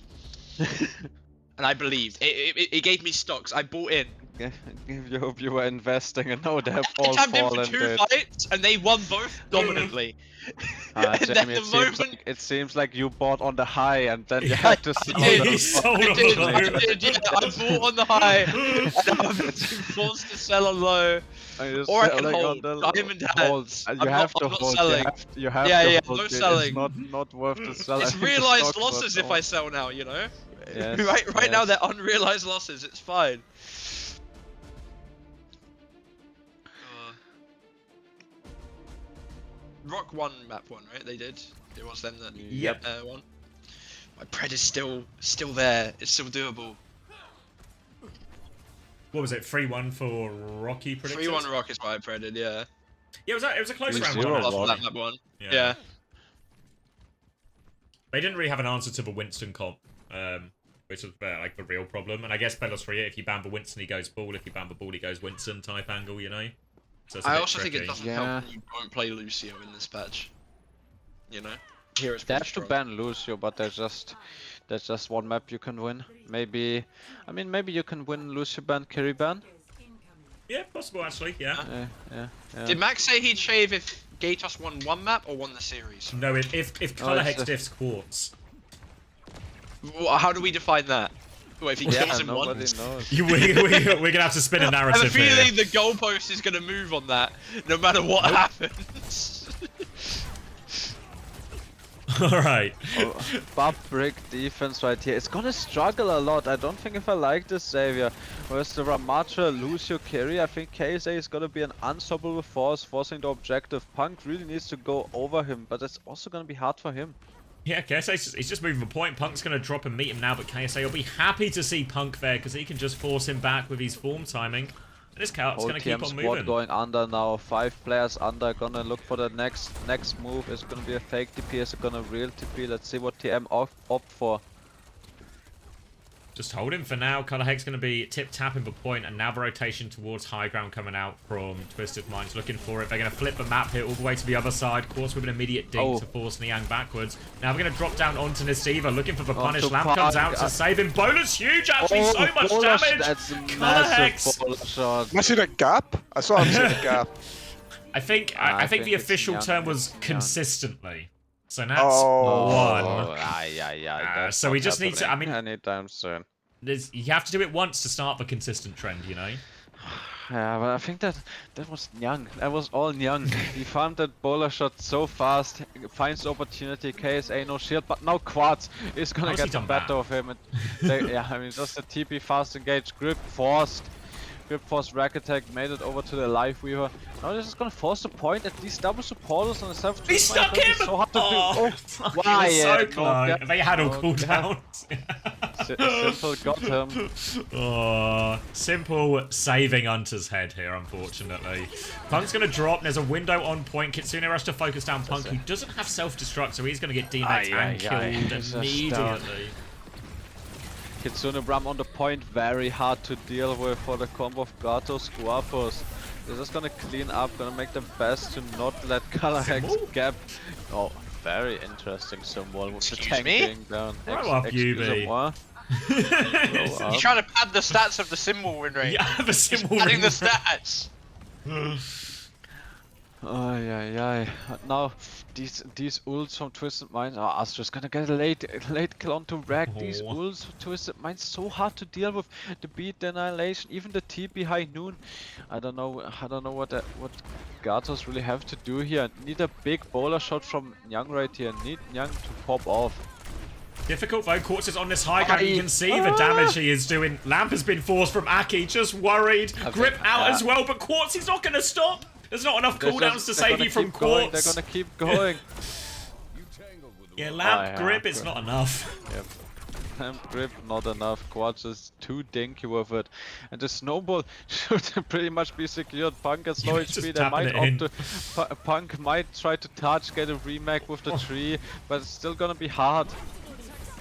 And I believed. It gave me stocks. I bought in. You hope you were investing and now they have I all tapped in for fallen 2 dead. fights, and they won both dominantly. And then Jamie, the it seems like you bought on the high and then you had to sell did. the He sold I on did, the I low. did, yeah. I bought on the high, and now I'm being forced to sell on low. Or I can hold. Diamond hands. You I'm have not- to I'm not hold. selling. You have Yeah, to yeah, hold. no It's selling. not worth to sell. It's I think the realized stock losses was if I sell now, you know? Yes, right now yes. they're unrealized losses, it's fine. ROC won map 1, right? They did. It was them that Yep. won. My pred is still there. It's still doable. What was it? 3-1 for Rocky predicted? 3-1 ROC is what I predicted, yeah. Yeah, it was a close round 3-0 one. Lost actually. that map 1. Yeah. They didn't really have an answer to the Winston comp, which was like the real problem. And I guess Belos Free, if you ban the Winston, he goes ball. If you ban the ball, he goes Winston type angle, you know? So it's a I bit also think it tricky. doesn't Yeah. help when you don't play Lucio in this patch. You know? Here it's They pretty have to strong. ban Lucio, but there's just one map you can win. Maybe you can win Lucio ban, carry ban. Yeah, possible actually, yeah. Yeah. Did Max say he'd shave if Gatos won 1 map or won the series? No, if Color it's Hex a- diffs Quartz. How do we define that? Wait, if he kills him nobody once? knows. We're gonna have to spin a I have a narrative here. feeling the goalpost is gonna move on that, no matter what happens. Alright. Bob brick defense right here. It's gonna struggle a lot. I don't think if I like this Xavier. Whereas the Ramatra Lucio carry, I think KSA is gonna be an unstoppable force, forcing the objective. Punk really needs to go over him, but it's also gonna be hard for him. Yeah, he's just moving the point. Punk's going to drop and meet him now, but KSA will be happy to see Punk there because he can just force him back with his form timing. And this Cout's Whole going to keep TM on squad moving. going under now. 5 players under. Gonna look for the next move. Is gonna be a fake TP. Is it gonna real TP? Let's see what TM opt for. Just hold him for now. Color Hex going to be tip-tapping the point, and now the rotation towards high ground coming out from Twisted Minds looking for it. They're going to flip the map here all the way to the other side. Quartz with an immediate dink to force Niang backwards. Now we're going to drop down onto Nasiva, looking for the punish. to Lamp comes out to save him. Bowler's huge, actually, so much Bowler, damage. that's a Color Hex. massive bowler shot. Am I seeing a gap? I saw him seeing a gap. I think I think the think it's official Niang, term was it's Niang. consistently. So that's Oh. one. That's so we not just need to- I happening mean- anytime soon. You have to do it once to start the consistent trend, you know? Yeah, but I think that was Nyang. That was all Nyang. He farmed that bowler shot so fast, finds the opportunity. KSA no shield, but now Quartz is gonna How's he get the done better that? of him. And yeah, I mean just the TP fast engage, grip forced. Grip forced rack attack, made it over to the live weaver. Now this is gonna force the point at these double supporters on the self. He stuck him! So hard to do. Oh, Oh, it why? was so No close. gap. They had all No cooldowns. Simple got him. Oh, simple saving Hunter's head here, unfortunately. Punk's going to drop. There's a window on point. Kitsune rush to focus down Punk, who doesn't have self-destruct, so he's going to get DMA'd and killed He's just immediately. Kitsune Bram on the point, very hard to deal with for the combo of Gatos Guapos. They're just gonna clean up, gonna make the best to not let Color Hex Symbol? gap. Oh, very interesting symbol with the Excuse tank me? being down. Grow up, Excusez-moi. Grow You're up. trying to pad the stats of the symbol win rate. Yeah, the symbol. Padding the ring. stats. Oh yeah. Now these ults from Twisted Minds are Astra's gonna get a late kill onto Rack. These Oh. ults from Twisted Minds so hard to deal with. The beat, the annihilation, even the TP high noon. I don't know what Gatos really have to do here. Need a big bowler shot from Nyang right here. Need Nyang to pop off. Difficult though, Quartz is on this high ground, you can see the damage he is doing. Lamp has been forced from Aki, just worried. Grip out as well, but Quartz is not going to stop. There's not enough cooldowns to save you from Quartz. They're gonna keep going. Yeah, Lamp, yeah, Grip, it's not enough. Yep. Slam grip, not enough. Quartz is too dinky with it. And the snowball should pretty much be secured. Punk has low Just HP, they tapping might it in. opt to... Punk might try to touch, get a remake with the tree, but it's still gonna be hard.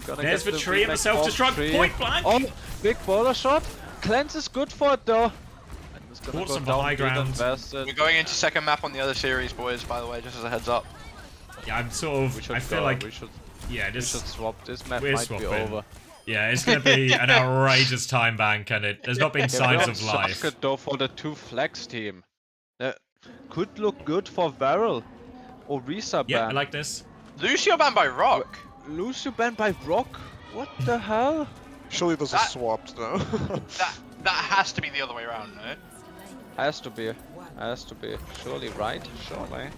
There's the tree and the self-destruct, point blank! Oh, big bowler shot. Cleanse is good for it though. And it's gonna Caught go some down, high beat and ground. vested. We're going into second map on the other series, boys. By the way, just as a heads up. Yeah, I'm sort of. I feel like. Yeah, We should swap. This map we're might swapping. be over. Yeah, it's gonna be an outrageous time bank, and there's not been signs of life. Socket though for the 2 flex team. Could look good for Varrel. Or Risa Yeah, I ban. like this. Lucio banned by ROC. Lucio banned by ROC? What the hell? Surely those are That- swapped, no? That has to be the other way around, no? Has to be. Has to be. Surely, right? Surely.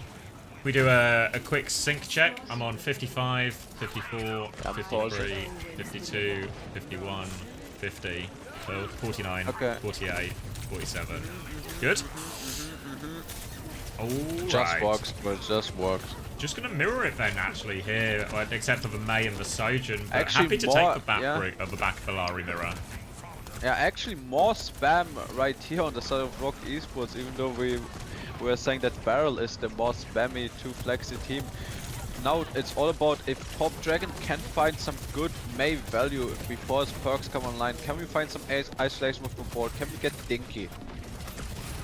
We do a quick sync check. I'm on 55, 54, 53, 52, 51, 50, 49, Okay. 48, 47. Good? Just works, bro. Just works. Just gonna mirror it then, actually, here, except for the May and the Sojin. But Actually, happy to more- take the back yeah. the back Bellari mirror. Yeah, actually more spam right here on the side of ROC Esports, even though we were saying that Varrel is the more spammy 2 flexi team. Now it's all about if Top Dragon can find some good May value before his perks come online. Can we find some isolation with the board? Can we get dinky?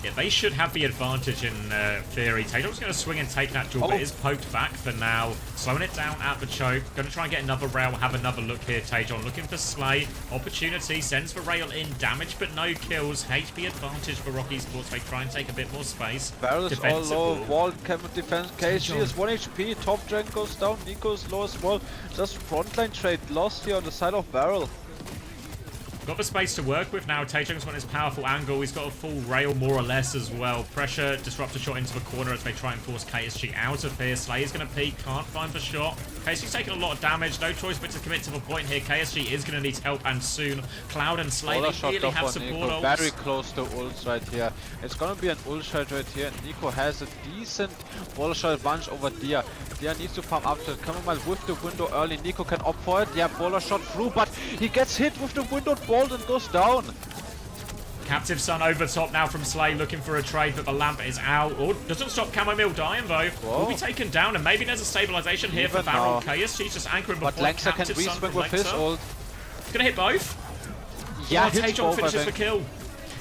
Yeah, they should have the advantage in theory. Taejon's going to swing and take that duel, but it is poked back for now. Slowing it down at the choke. Going to try and get another rail, have another look here. Taejon looking for Slay. Opportunity, sends Varrel in. Damage, but no kills. HP advantage for ROC Esports. They try and take a bit more space. Varrel is all low. Defensive Wall cannot defend. KSG is 1 HP. Top Dragon goes down. Nico is low as well. Just frontline trade lost here on the side of Varrel. Got the space to work with now. Taejon's got his powerful angle. He's got a full rail more or less as well. Pressure, disruptor shot into the corner as they try and force KSG out of here. Slay is going to peek, can't find the shot. KSG's taking a lot of damage. No choice but to commit to the point here. KSG is going to need help and soon. Cloud and Slay, Baller they shot really off have on support Nico. ults. Very close to ults right here. It's gonna be an ult shot right here. Nico has a decent baller shot advantage over Dia. Dia needs to farm up to it. Coming mal with the window early. Nico can opt for it. Yeah, baller shot through, but he gets hit with the windowed bolt and goes down. Captive Sun over top now from Slay, looking for a trade, but the lamp is out. Oh, doesn't stop Chamomile dying though. Will be taken down, and maybe there's a stabilization here for Even Varrel. now. KSG's just anchoring But before Langsa can Captive Sun reswing from with his Langsa. ult. Gonna hit both. Yeah, Oh, hits Taejon both, I finishes the think. kill.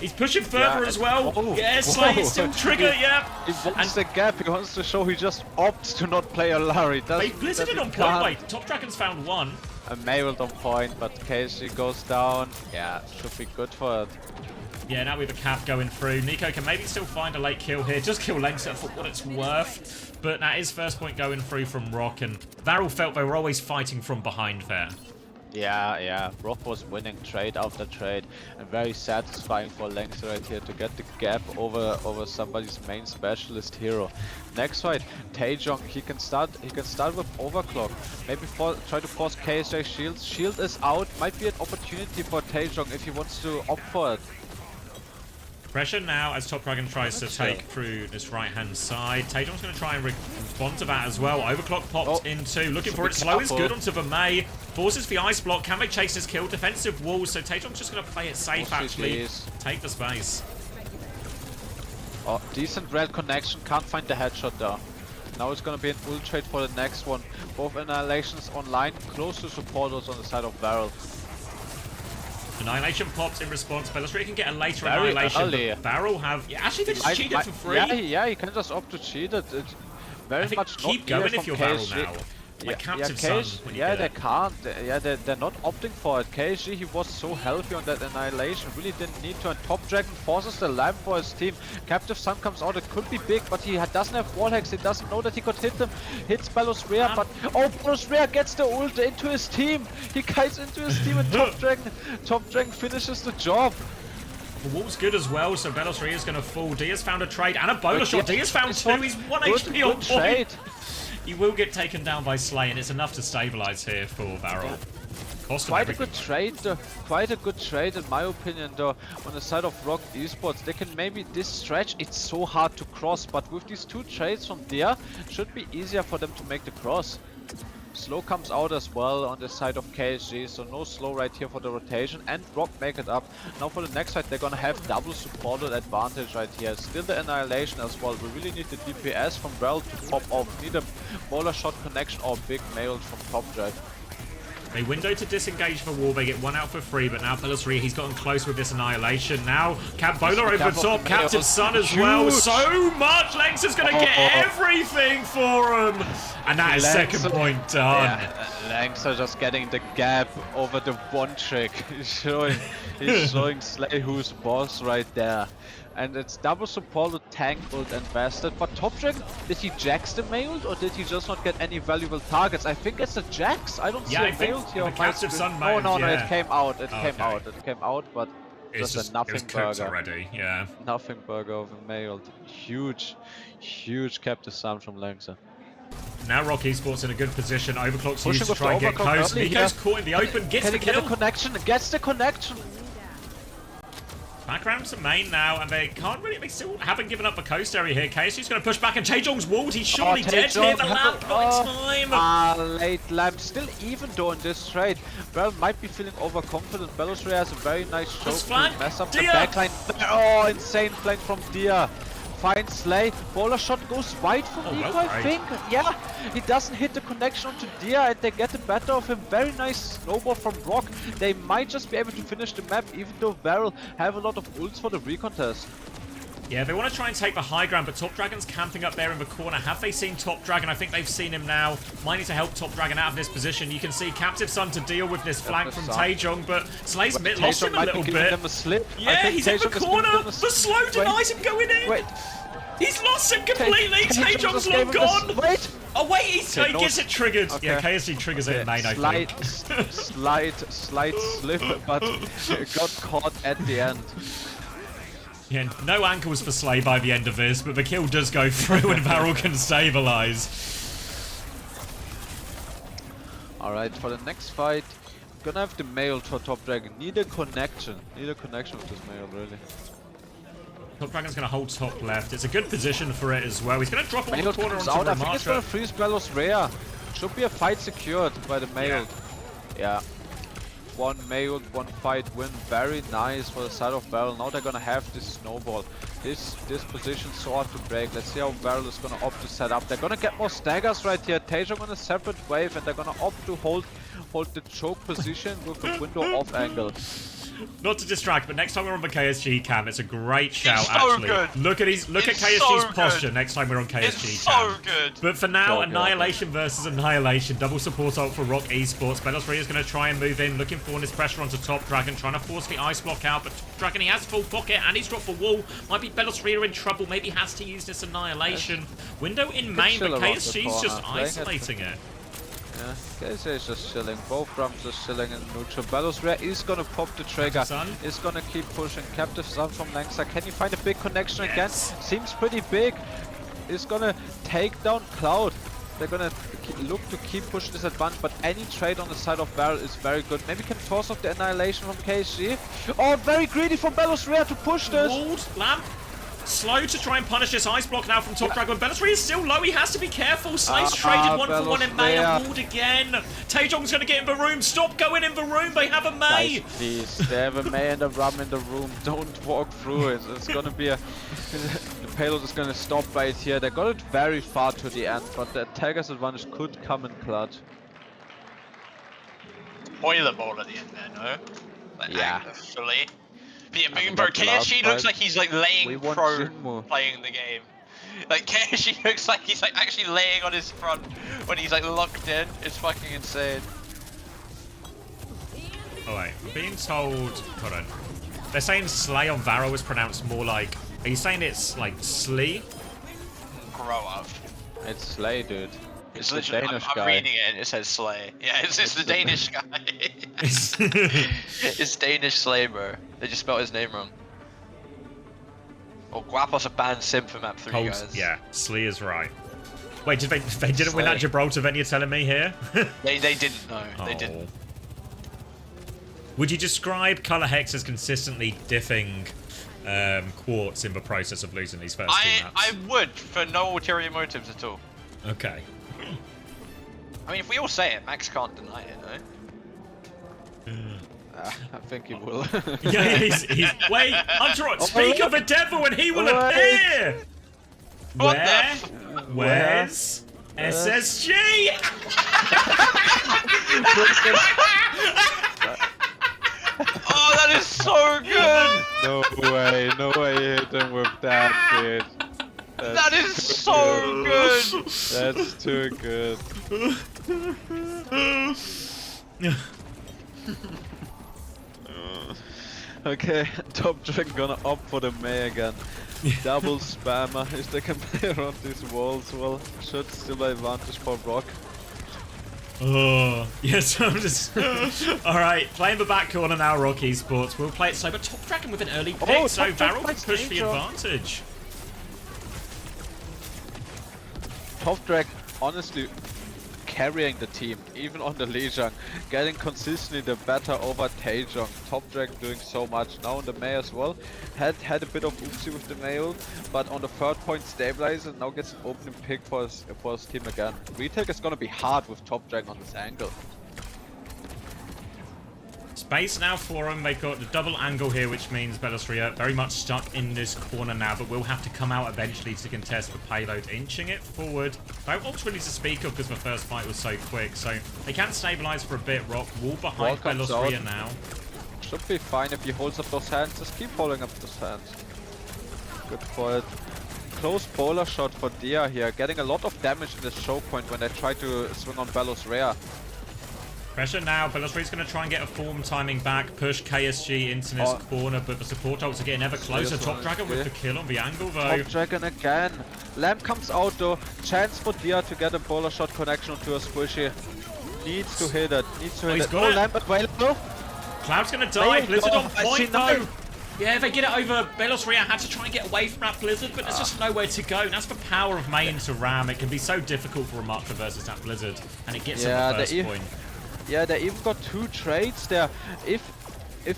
He's pushing further Yeah, as well. oh, Yeah, Slay whoa. is still trigger, yeah. He wants the gap. He wants to show he just opts to not play a Larry. They blizzarded on point. Wait, Top Dragon's found one. A Maywelt on point, but KSG goes down. Yeah, should be good for it. Yeah, now we have a cap going through. Nico can maybe still find a late kill here. Just kill Langsa for what it's worth. But that is first point going through from ROC, and Varrel felt they were always fighting from behind there. Yeah. ROC was winning trade after trade, and very satisfying for Langsa right here to get the gap over somebody's main specialist hero. Next fight, Taejong, he can start with overclock. Maybe try to force KSJ shield. Shield is out. Might be an opportunity for Taejong if he wants to opt for it. Pressure now as Top Dragon tries to take through this right-hand side. Taejon's going to try and respond to that as well. Overclock popped into, looking for it. Slow is good onto the May. Forces the ice block. Can make chase his kill. Defensive walls. So Taejon's just going to play it safe, actually. Take the space. Oh, decent red connection. Can't find the headshot there. Now it's going to be an ult trade for the next one. Both annihilations online. Close to supporters on the side of Varrel. Annihilation pops in response. Bellastria can get a later Very annihilation. early. But Varrel have... Yeah, actually, they just cheated for free. Yeah, you can just opt to cheat it. It's very I think much keep not going if you're Varrel KSG. now. Like Captive Sun. When you Yeah, get they it. can't. Yeah, they're not opting for it. KSG, he was so healthy on that annihilation. Really didn't need to. And Top Dragon forces the lamp for his team. Captive Sun comes out. It could be big, but he doesn't have wall hacks. He doesn't know that he could hit them. Hits Balos Rare, but Balos Rare gets the ult into his team. He kites into his team, and Top Dragon finishes the job. The wall's good as well, so Bellastria is going to fall. Diaz found a trade and a bowler shot. Diaz found two. He's 1 HP on point. Trade. He will get taken down by Slay, and it's enough to stabilize here for Varrel. Cost him Quite a everything. good trade though. Quite a good trade in my opinion though. On the side of ROC Esports, they can maybe this stretch, it's so hard to cross, but with these two trades from there, should be easier for them to make the cross. Slow comes out as well on the side of KSG, so no slow right here for the rotation, and ROC make it up. Now for the next fight, they're gonna have double supported advantage right here. Still the annihilation as well. We really need the DPS from Varrel to pop off. Need a bowler shot connection or big mails from top jet. They window to disengage for wall, they get one out for free, but now Pellisri, he's gotten close with this annihilation. Now, Bowler over the top, Captive Sun as well. So much! Lengths is going to get everything for him! And that is second point done. Yeah, Lengths are just getting the gap over the one trick. He's showing Slay who's boss right there. And it's double supported, tank ult, and vested. But Top Dragon, did he jax the mailed or did he just not get any valuable targets? I think it's a jax. I don't see a mailed here. The Captive Sun no, yeah. it came out. It came out, but it's just a nothing burger already. Yeah. Nothing burger of a mailed. Huge Captive Sun from Lengths. Now ROC Esports in a good position. Overclock's used to try and get close. Nico's caught in the open, gets the kill. Get the connection, gets the connection. Back around to main now, and they can't really, they still haven't given up the coast area here. KSG's going to push back, and Taejong's walled. He's surely dead here. The lamp, not in time. Late lamp, still even though in this trade. Varrel might be feeling overconfident. Belarus has a very nice choke to mess up the backline. Oh, insane flank from Dia. Finds Slay. Bowler shot goes wide for Nico, I think. Yeah, he doesn't hit the connection onto Dia, and they get the better of him. Very nice snowball from ROC. They might just be able to finish the map, even though Varrel have a lot of ults for the recontest. Yeah, they want to try and take the high ground, but Top Dragon's camping up there in the corner. Have they seen Top Dragon? I think they've seen him now. Might need to help Top Dragon out of this position. You can see Captive Sun to deal with this flank from Taejong, but Slay's lost him a little bit. Yeah, he's in the corner. The slow denies him going in. Wait. He's lost him completely. Taejong's long gone. Wait. Oh wait, he gets it triggered. Okay. Yeah, KSG triggers it in main, I think. Slight slip, but got caught at the end. Yeah, no ankles for Slay by the end of this, but the kill does go through and Varrel can stabilize. Alright, for the next fight, gonna have the mail for Top Dragon. Need a connection with this mail, really. Top Dragon's gonna hold top left. It's a good position for it as well. He's gonna drop on the corner onto out. I think it's gonna freeze Belos rare. Should be a fight secured by the mail. Yeah. One mailed, one fight win. Very nice for the side of Varrel. Now they're gonna have this snowball. This position so hard to break. Let's see how Varrel is gonna opt to set up. They're gonna get more staggers right here. Taejong on a separate wave, and they're gonna opt to hold the choke position with the window off angle. Not to distract, but next time we're on the KSG cam, it's a great shout. It's so actually. Good. Look at KSG's posture next time we're on KSG it's cam. So good. But for now, Annihilation versus Annihilation. Double support ult for ROC Esports. Belos is going to try and move in, looking for this pressure onto Top Dragon, trying to force the ice block out. But Top Dragon, he has full pocket and he's dropped the wall. Might be Belos in trouble. Maybe has to use this Annihilation. Window in main, but KSG's just isolating it. Yeah, KSG is just chilling. Both drums are chilling in neutral. Belos is gonna pop the trigger. Is gonna keep pushing. Captive Sun from Langsa. Can you find a big connection again? Seems pretty big. Is gonna take down Cloud. They're gonna look to keep pushing this advance, but any trade on the side of Varrel is very good. Maybe can force off the Annihilation from KSG. Oh, very greedy from Belos to push this. Walled, lamp. Slow to try and punish this ice block now from Top Dragon. Belos is still low, he has to be careful. Slay's traded one for one in May and walled again. Taejong's gonna get in the room. Stop going in the room, they have a May. Guys, please, they have a May and a Rum in the room. Don't walk through it. It's gonna be a... the payload is gonna stop right here. They got it very far to the end, but the attacker's advantage could come in clutch. Boiler ball at the end there, no? Like, yeah. Actually. But yeah, bro, KSG looks like he's like laying prone playing the game. Like KSG looks like he's like actually laying on his front when he's like locked in. It's fucking insane. Oh wait, I'm being told. Hold on. They're saying Slay on Varrel was pronounced more like. Are you saying it's like Slee? Grow up. It's Slay, dude. It's the Danish guy. I'm reading it and it says Slay. Yeah, it's the Danish guy. It's Danish Slay, bro. They just spelled his name wrong. Oh, Guapos a banned sim for map 3, guys. Yeah, Slee is right. Wait, they didn't win that Gibraltar event, you're telling me here? they didn't, no. They didn't. Would you describe Color Hex as consistently diffing Quartz in the process of losing these first two maps? I would, for no ulterior motives at all. Okay. I mean, if we all say it, Max can't deny it, no? I think he will. Yeah, he's wait, Hunter, speak of a devil and he will appear! What Where's SSG? Oh, that is so good! No way he hit him with that, dude. That is so good! That's too good. Okay, Top Dragon gonna opt for the May again. Double spammer. If they can play around these walls, well, should still advantage for ROC. Oh, yes, I'm just... Alright, playing the back corner now, ROC Esports. We'll play it slow, but Top Dragon with an early pick, so Varrel can push the advantage. Top Dragon, honestly, carrying the team, even on the Lijiang, getting consistently the better over Taejong. Top Dragon doing so much. Now on the May as well, had a bit of oopsie with the May ult, but on the third point stabilizer, now gets an opening pick for his team again. Retake is gonna be hard with Top Dragon on this angle. Space now for him. They've got the double angle here, which means Belosria very much stuck in this corner now, but will have to come out eventually to contest the payload, inching it forward. No ults really to speak of because the first fight was so quick, so they can stabilize for a bit. ROC wall behind Belosria now. Should be fine if he holds up those hands. Just keep holding up those hands. Good for it. Close bowler shot for Dia here, getting a lot of damage in this choke point when they try to swing on Belosria. Pressure now. Belosria's going to try and get a form timing back, push KSG into this corner, but the support ults are getting ever closer. Top Dragon with the kill on the angle though. Top Dragon again. Lamp comes out though. Chance for Dia to get a bowler shot connection onto a squishy. Needs to hit it. Needs to hit it. No Lamp available. Cloud's going to die. Blizzard on point though. No. Yeah, they get it over. Belosria had to try and get away from that Blizzard, but there's just nowhere to go. And that's the power of main to ram. It can be so difficult for Ramattra versus that Blizzard, and it gets him the first point. Yeah, they even got two trades there. If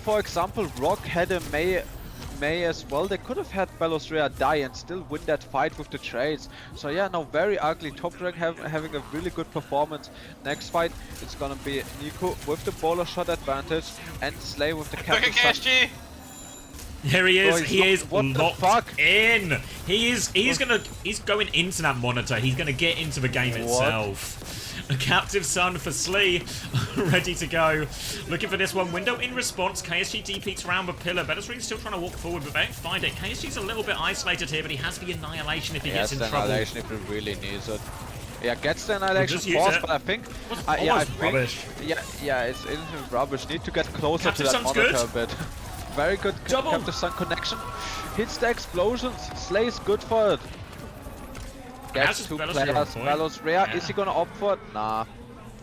for example ROC had a May as well, they could have had Belosria die and still win that fight with the trades. So yeah, now very ugly. Top Dragon having a really good performance. Next fight, it's gonna be Nico with the bowler shot advantage and Slay with the captain. KSG! Here he is. He is what the locked fuck? in. He's going into that monitor. He's gonna get into the game itself. A captive son for Slee, ready to go. Looking for this one. Window in response. KSG DPs around the pillar. Belosria's still trying to walk forward, but they don't find it. KSG's a little bit isolated here, but he has the annihilation if he gets in trouble. Annihilation if he really needs it. Yeah, gets the annihilation force, but I think... rubbish. Yeah, it's rubbish. Need to get closer Captive to that Sun's monitor good. a bit. Very good Captive Sun connection. Hits the explosions. Slay's good for it. Gets two players. Belosria, is he gonna opt for it? Nah.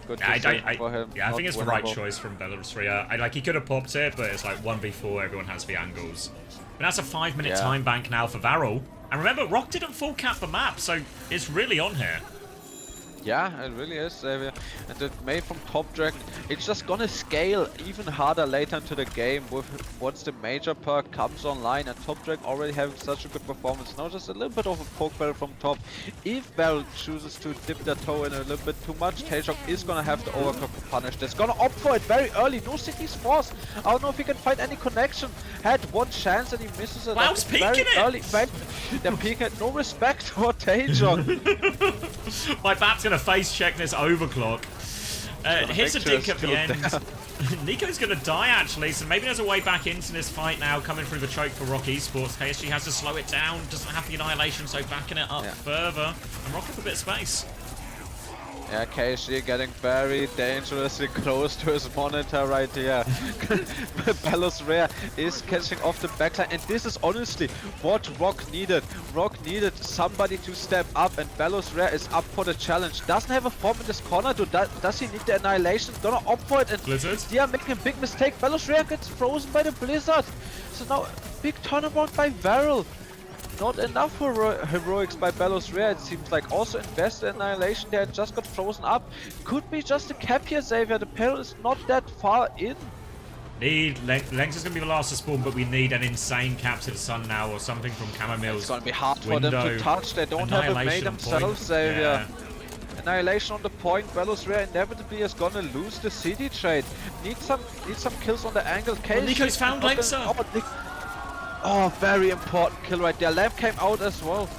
Good decision for him. Yeah, I think it's the right choice from Belosria. He could have popped it, but it's like 1v4, everyone has the angles. But that's a 5-minute time bank now for Varrel. And remember, ROC didn't full cap the map, so it's really on here. Yeah, it really is, Xavier. And the May from Top Dragon, it's just gonna scale even harder later into the game once the major perk comes online, and Top Dragon already having such a good performance. Now just a little bit of a poke battle from top. If Varrel chooses to dip their toe in a little bit too much, Taejong is gonna have to overclock to punish this. Gonna opt for it very early. No City's force. I don't know if he can find any connection. Had one chance and he misses it. Wow, peeking it! Early. They're peeking it. No respect for Taejong. My bat's gonna face check this overclock. Hits a dink at the end. Nico's gonna die actually, so maybe there's a way back into this fight now, coming through the choke for ROC Esports. KSG has to slow it down, doesn't have the annihilation, so backing it up further. And ROC with a bit of space. Yeah, KSG getting very dangerously close to his monitor right here. Belosria is catching off the backline, and this is honestly what ROC needed. ROC needed somebody to step up, and Belosria is up for the challenge. Doesn't have a form in this corner, does he need the annihilation? Gonna opt for it, and they are making a big mistake. Belosria gets frozen by the Blizzard. So now, big turnaround by Varrel. Not enough heroics by Belosria, it seems like. Also invest in annihilation there, just got frozen up. Could be just a cap here, Xavier. The peril is not that far in. Length is going to be the last to spawn, but we need an insane Captive Sun now or something from Chamomille's. It's going to be hard for them to touch. They don't have a May themselves, Xavier. Annihilation on the point. Velosphere inevitably is gonna lose the CD trade. Need some kills on the angle. Well, Nico's found Lexer. Oh, very important kill right there. Lamp came out as well.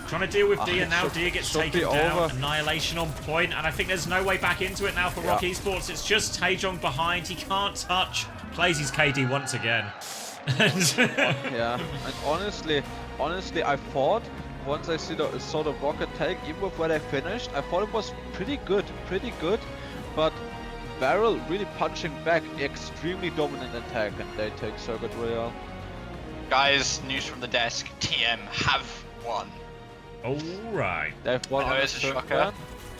Trying to deal with Dia now. should- Dia gets should taken be down. over. Annihilation on point, and I think there's no way back into it now for ROC Esports. It's just Taejong behind. He can't touch. Plays his KD once again. Yeah, and honestly, I thought once I saw the rocket take, even with where they finished, I thought it was pretty good. But Varrel really punching back, extremely dominant attack, and they take Circuit Royale. Guys, news from the desk. TM have won. Alright. They've won I know on it's a sim shocker. ban.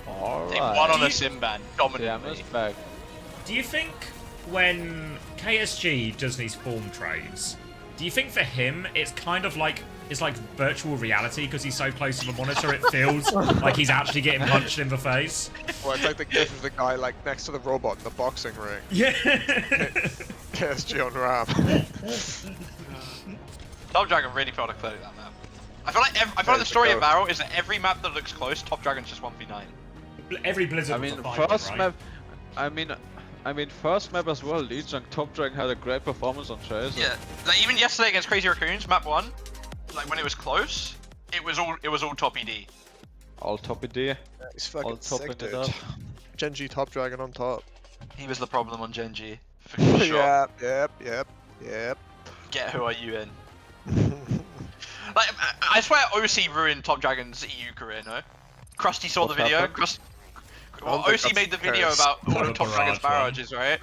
They Alright. won on a sim ban, TM dominantly. is back. Do you think when KSG does these form trades, do you think for him it's kind of like virtual reality because he's so close to the monitor it feels like he's actually getting punched in the face? Well, it's like the gif of the guy like next to the robot in the boxing ring. Yeah. KSG on RAM. Top Dragon really felt like playing that map. I feel like the story of Varrel is that every map that looks close, Top Dragon's just 1v9. Every Blizzard. I mean, was a fighter, first right? map. I mean, first map as well. Legion Top Dragon had a great performance on Tracer. Yeah, like even yesterday against Crazy Raccoons, map 1, like when it was close, it was all top ED. All top ED. He's All fucking topping sick, it dude. up. Genji top dragon on top. He was the problem on Genji, for sure. Yep. Get who are you in? Like, I swear OC ruined Top Dragon's EU career, no? Krusty saw the What video. happened? I don't OC think made the that's video Paris. about all The of Top Dragon's barrage barrages, right?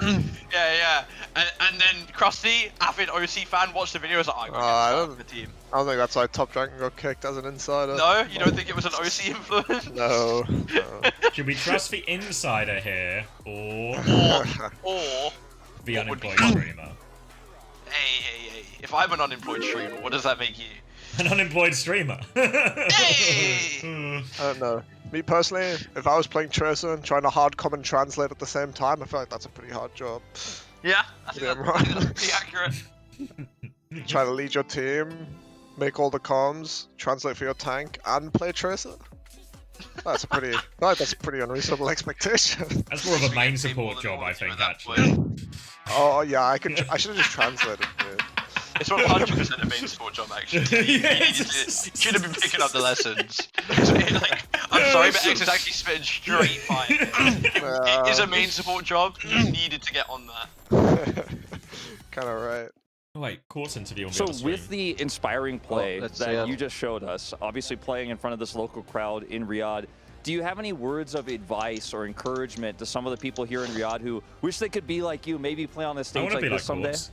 yeah. And then Krusty, avid OC fan, watched the video and was like, I I don't- got the team. I don't think that's why top dragon got kicked as an insider. No? You don't think it was an OC influence? No. Should we trust the insider here or Or, the What would be unemployed fun? streamer? hey, if I'm an unemployed streamer, what does that make you? An unemployed streamer. Hey! I don't know. Me personally, if I was playing Tracer and trying to hard common translate at the same time, I feel like that's a pretty hard job. Yeah, I think Yeah, that's pretty accurate. Try to lead your team, make all the comms, translate for your tank, and play Tracer. That's a pretty unreasonable expectation. That's more of a main We get paid more support than job, I one think, at that actually. point. Oh yeah, I should have just translated, dude. It's 100% a main sport job, actually. You should have been picking up the lessons. Like, I'm sorry, but X is actually spitting straight fire. It is a main support job. You needed to get on that. Kind of right. Oh, wait, course interview on the So other stream. with the inspiring play let's see that it. you just showed us, obviously playing in front of this local crowd in Riyadh, do you have any words of advice or encouragement to some of the people here in Riyadh who wish they could be like you, maybe play on the I stage want to like be this like someday? Course.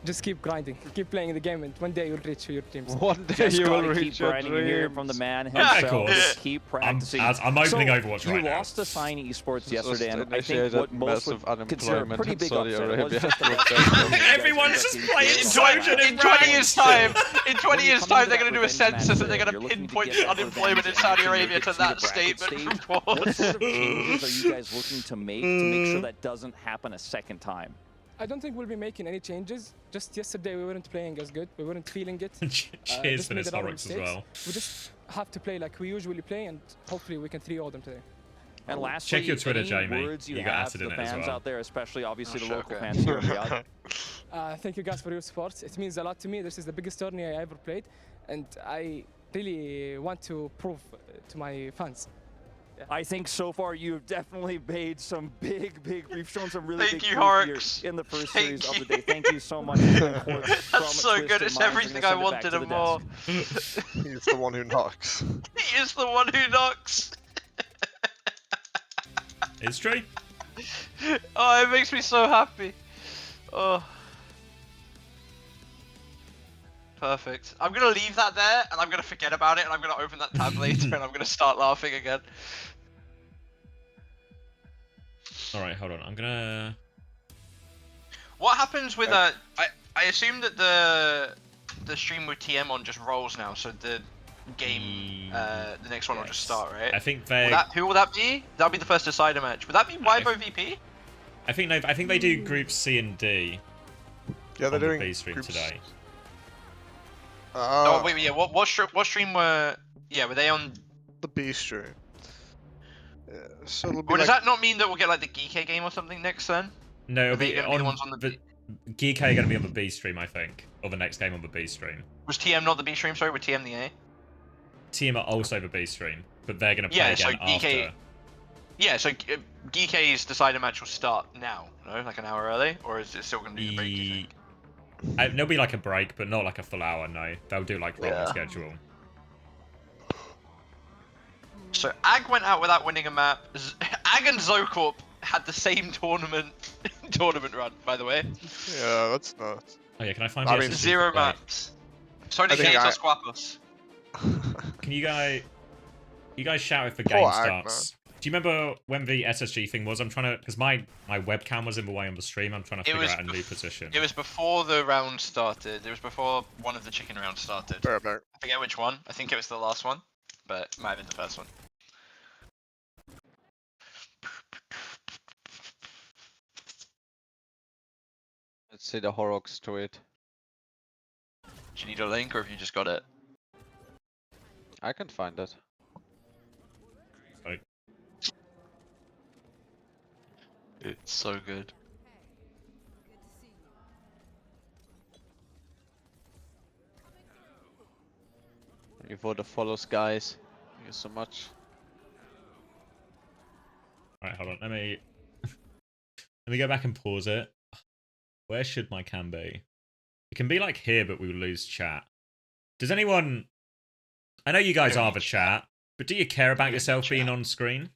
Just keep grinding, keep playing the game, and one day you'll reach your dreams. One day Just you will gotta keep reach your grinding. You hear it from the dreams. man Yeah, himself. course. Just keep practicing. I'm opening So, Overwatch right you now. lost to Sign Esports Just yesterday, and I think initiated what most would massive consider a unemployment pretty in big Saudi upset was Arabia. just the fact that Everyone's just you playing guys Trojan In 20 years' time, in 20 years' time, they're going to do a census and they're going to pinpoint unemployment in Saudi Arabia to that statement from What Port. sort of changes are you guys looking to make sure that doesn't happen a second time? I don't think we'll be making any changes. Just yesterday we weren't playing as good. We weren't feeling it. Cheers Just for made this a lot of Horrocks as mistakes. well. We just have to play like we usually play, and hopefully we can 3-0 them today. And lastly, Check your Twitter, any Jamie. words you You got have acid to in the it as fans well. out there, especially obviously the sure, local okay. fans here in Riyadh? Thank you guys for your support. It means a lot to me. This is the biggest tourney I ever played, and I really want to prove to my fans. I think so far you've definitely made some we've shown some really Thank big you, proof Horrocks. here in the first Thank series of you. the day. Thank you so much. From That's so Twisted good. It's Minds. everything We're I gonna send it back wanted to and the desk. more. He's the one who knocks. He is the one who knocks. It's true. Oh, it makes me so happy. Oh. Perfect. I'm gonna leave that there, and I'm gonna forget about it, and I'm gonna open that tab later, and I'm gonna start laughing again. Alright, hold on. I'm gonna... What happens with I assume that the stream with TM on just rolls now, so the game, the next one will just start, right? I think they... Who will that be? That'll be the first decider match. Would that be Wybo VP? I think they do groups C and D Yeah, on they're the doing B stream groups. today. Oh wait, yeah. What stream were? Yeah, were they on? The B stream. So it'll be Well, does like, that not mean that we'll get like the Geekay game or something next then? No, it'll Are they be gonna be on the ones on the Geekay are going to be on the B stream, I think, or the next game on the B stream. Was TM not the B stream? Sorry, with TM the A? Team are also the B stream, but they're going to play Yeah, again so Geekay. after. Yeah, so Geekay's decided match will start now, no? Like an hour early, or is it still going to be the break? Do you think? There'll be like a break, but not like a full hour. No, they'll do like rolling Yeah. schedule. So Ag went out without winning a map. Ag and Zocorp had the same tournament run, by the way. yeah, that's nuts. Oh yeah, can I find? I the mean, SSG? Zero Wait, maps. Sorry to I think hate I- us guapos. Can you guys shout if the Poor game Ag, starts? Do you remember when the SSG thing was? I'm trying to, because my webcam was in the way on the stream. I'm trying to figure out a new position. It was before the round started. It was before one of the chicken rounds started. Fair, fair. I forget which one. I think it was the last one, but it might have been the first one. Let's see the Horrocks tweet. Do you need a link, or have you just got it? I can find it. Right. It's so good. Thank you for the follows, guys. Thank you so much. Alright, hold on. Let me go back and pause it. Where should my cam be? It can be like here, but we will lose chat. Does anyone... I know you guys are the chat, but do you care about yourself being on screen?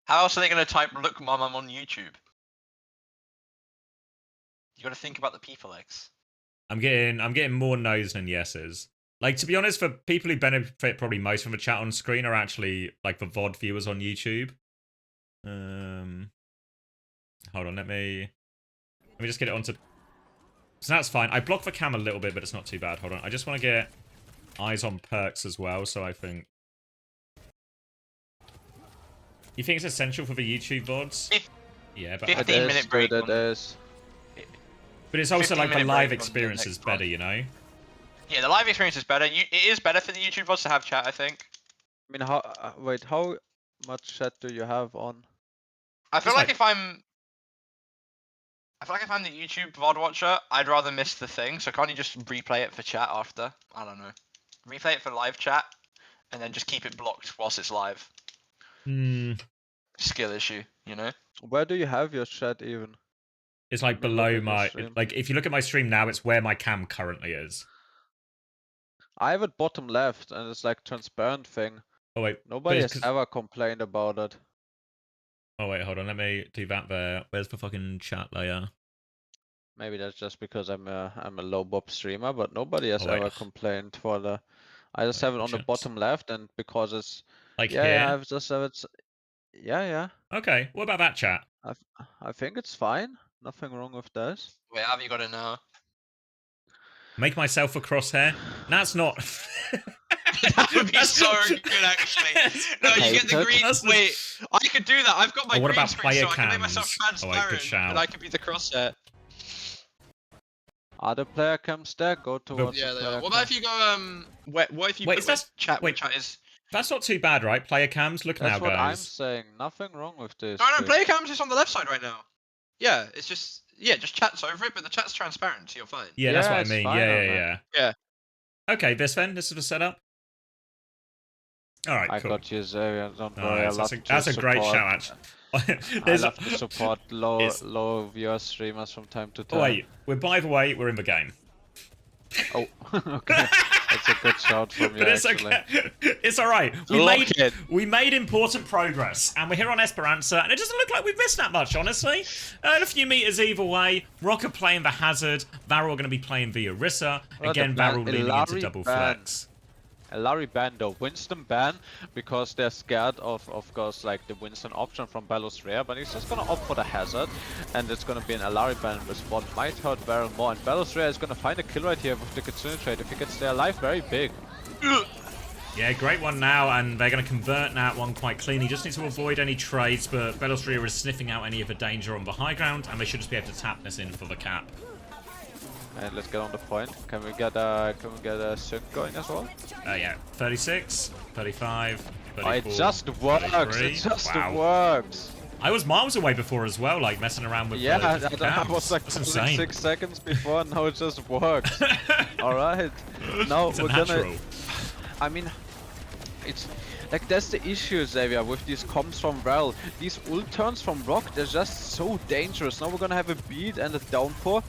How else are they going to type "Look, Mum, I'm on YouTube"? You got to think about the people, X. I'm getting more no's than yeses. Like, to be honest, for people who benefit probably most from the chat on screen are actually like the VOD viewers on YouTube. Hold on, let me just get it onto. So that's fine. I blocked the cam a little bit, but it's not too bad. Hold on, I just want to get eyes on perks as well. So I think. You think it's essential for the YouTube VODs? Yeah, but 15-minute break. It is. But it's also like the 15-minute live break on the experience next is better, you know? Yeah, the live experience is better. It is better for the YouTube VODs to have chat, I think. I mean, how? Wait, how much chat do you have on? I feel Just like like- if I'm the YouTube VOD watcher, I'd rather miss the thing. So can't you just replay it for chat after? I don't know. Replay it for live chat, and then just keep it blocked whilst it's live. Skill issue, you know? Where do you have your chat even? It's like Let me look below at your my, stream. like if you look at my stream now, it's where my cam currently is. I have it bottom left, and it's like transparent thing. Oh wait, Nobody it's has 'cause- ever complained about it. Oh wait, hold on, let me do that there. Where's the fucking chat layer? Maybe that's just because I'm a low bob streamer, but nobody has Oh, wait. ever complained for the. I just have it on the Chats. bottom left, and because it's Like yeah, here? I've just have it. Yeah. Okay, what about that chat? I think it's fine. Nothing wrong with this. Wait, have you got it now? Make myself a crosshair? That's not... That would be so good, actually. No, you get the Hated. green. That's the- Wait, I could do that. I've got my Oh, what green about screen, player so I can make myself cams? Oh, wait, good transparent, shout. and I could be the crosshair. Are the player cams there? Go towards Yeah, the they player are. What about cam. if you go what if you Wait, put is that- chat? wait. Chat is. That's not too bad, right? Player cams, look That's now, what I'm guys. saying. Nothing wrong with this. No, dude. player cams is on the left side right now. Yeah, it's just just chat's over it, but the chat's transparent, so you're fine. Yeah, that's Yeah, what I it's mean. fine Yeah, on yeah, that. yeah. Yeah. Okay, this is the setup. Alright, I cool. got you, Xavier. Don't worry. Nice, I love that's a to great support- shout, actually. I There's love to support It's- low viewer streamers from time to time. Oh, wait, by the way, we're in the game. Oh, okay. That's a good shout from you, But it's actually. okay. It's alright. We made important progress, and we're here on Esperanza, and it doesn't look like we've missed that much, honestly. A few meters either way. ROC are playing the Hazard. Varrel are going to be playing the Orisa. Well, Again, the ban- Varrel leaning into Larry double ban. flex. A Larry ban though. Winston ban because they're scared of course, like the Winston option from Belos Rare, but he's just gonna opt for the Hazard, and it's gonna be an Alari ban, which what might hurt Varrel more. And Belos Rare is gonna find a kill right here with the Kitsune trade. If he gets their life very big. Yeah, great one now, and they're going to convert that one quite cleanly. Just need to avoid any trades, but Belostria is sniffing out any of the danger on the high ground, and they should just be able to tap this in for the cap. And let's get on the point. Can we get a sync going as well? Yeah, 36, 35, it just works. 33. It just Wow. works. I was miles away before as well, like messing around with Yeah, different I camps. was like That's insane. 6 seconds before, now it just works. Alright, now It's a we're natural. gonna... I mean, it's... Like, that's the issue, Xavier, with these comms from Varrel. These ult turns from ROC, they're just so dangerous. Now we're gonna have a beat and a downpour.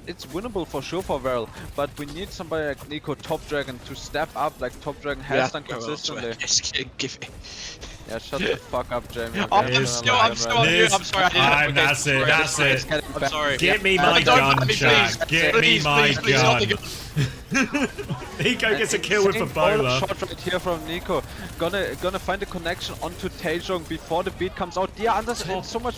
It's winnable for sure for Varrel, but we need somebody like Nico, Top Dragon, to step up like Top Dragon has done consistently. Give it. Yeah, shut the fuck up, Jamie. Oh, I'm still on mute. I'm sorry. I didn't. That's it. That's it. I'm sorry. Give me my gun, Jack. Give me my gun. Please. Nico gets a kill with a Same bowler bowler. shot right here from Nico. Gonna find a connection onto Taejong before the beat comes out. Dia under so much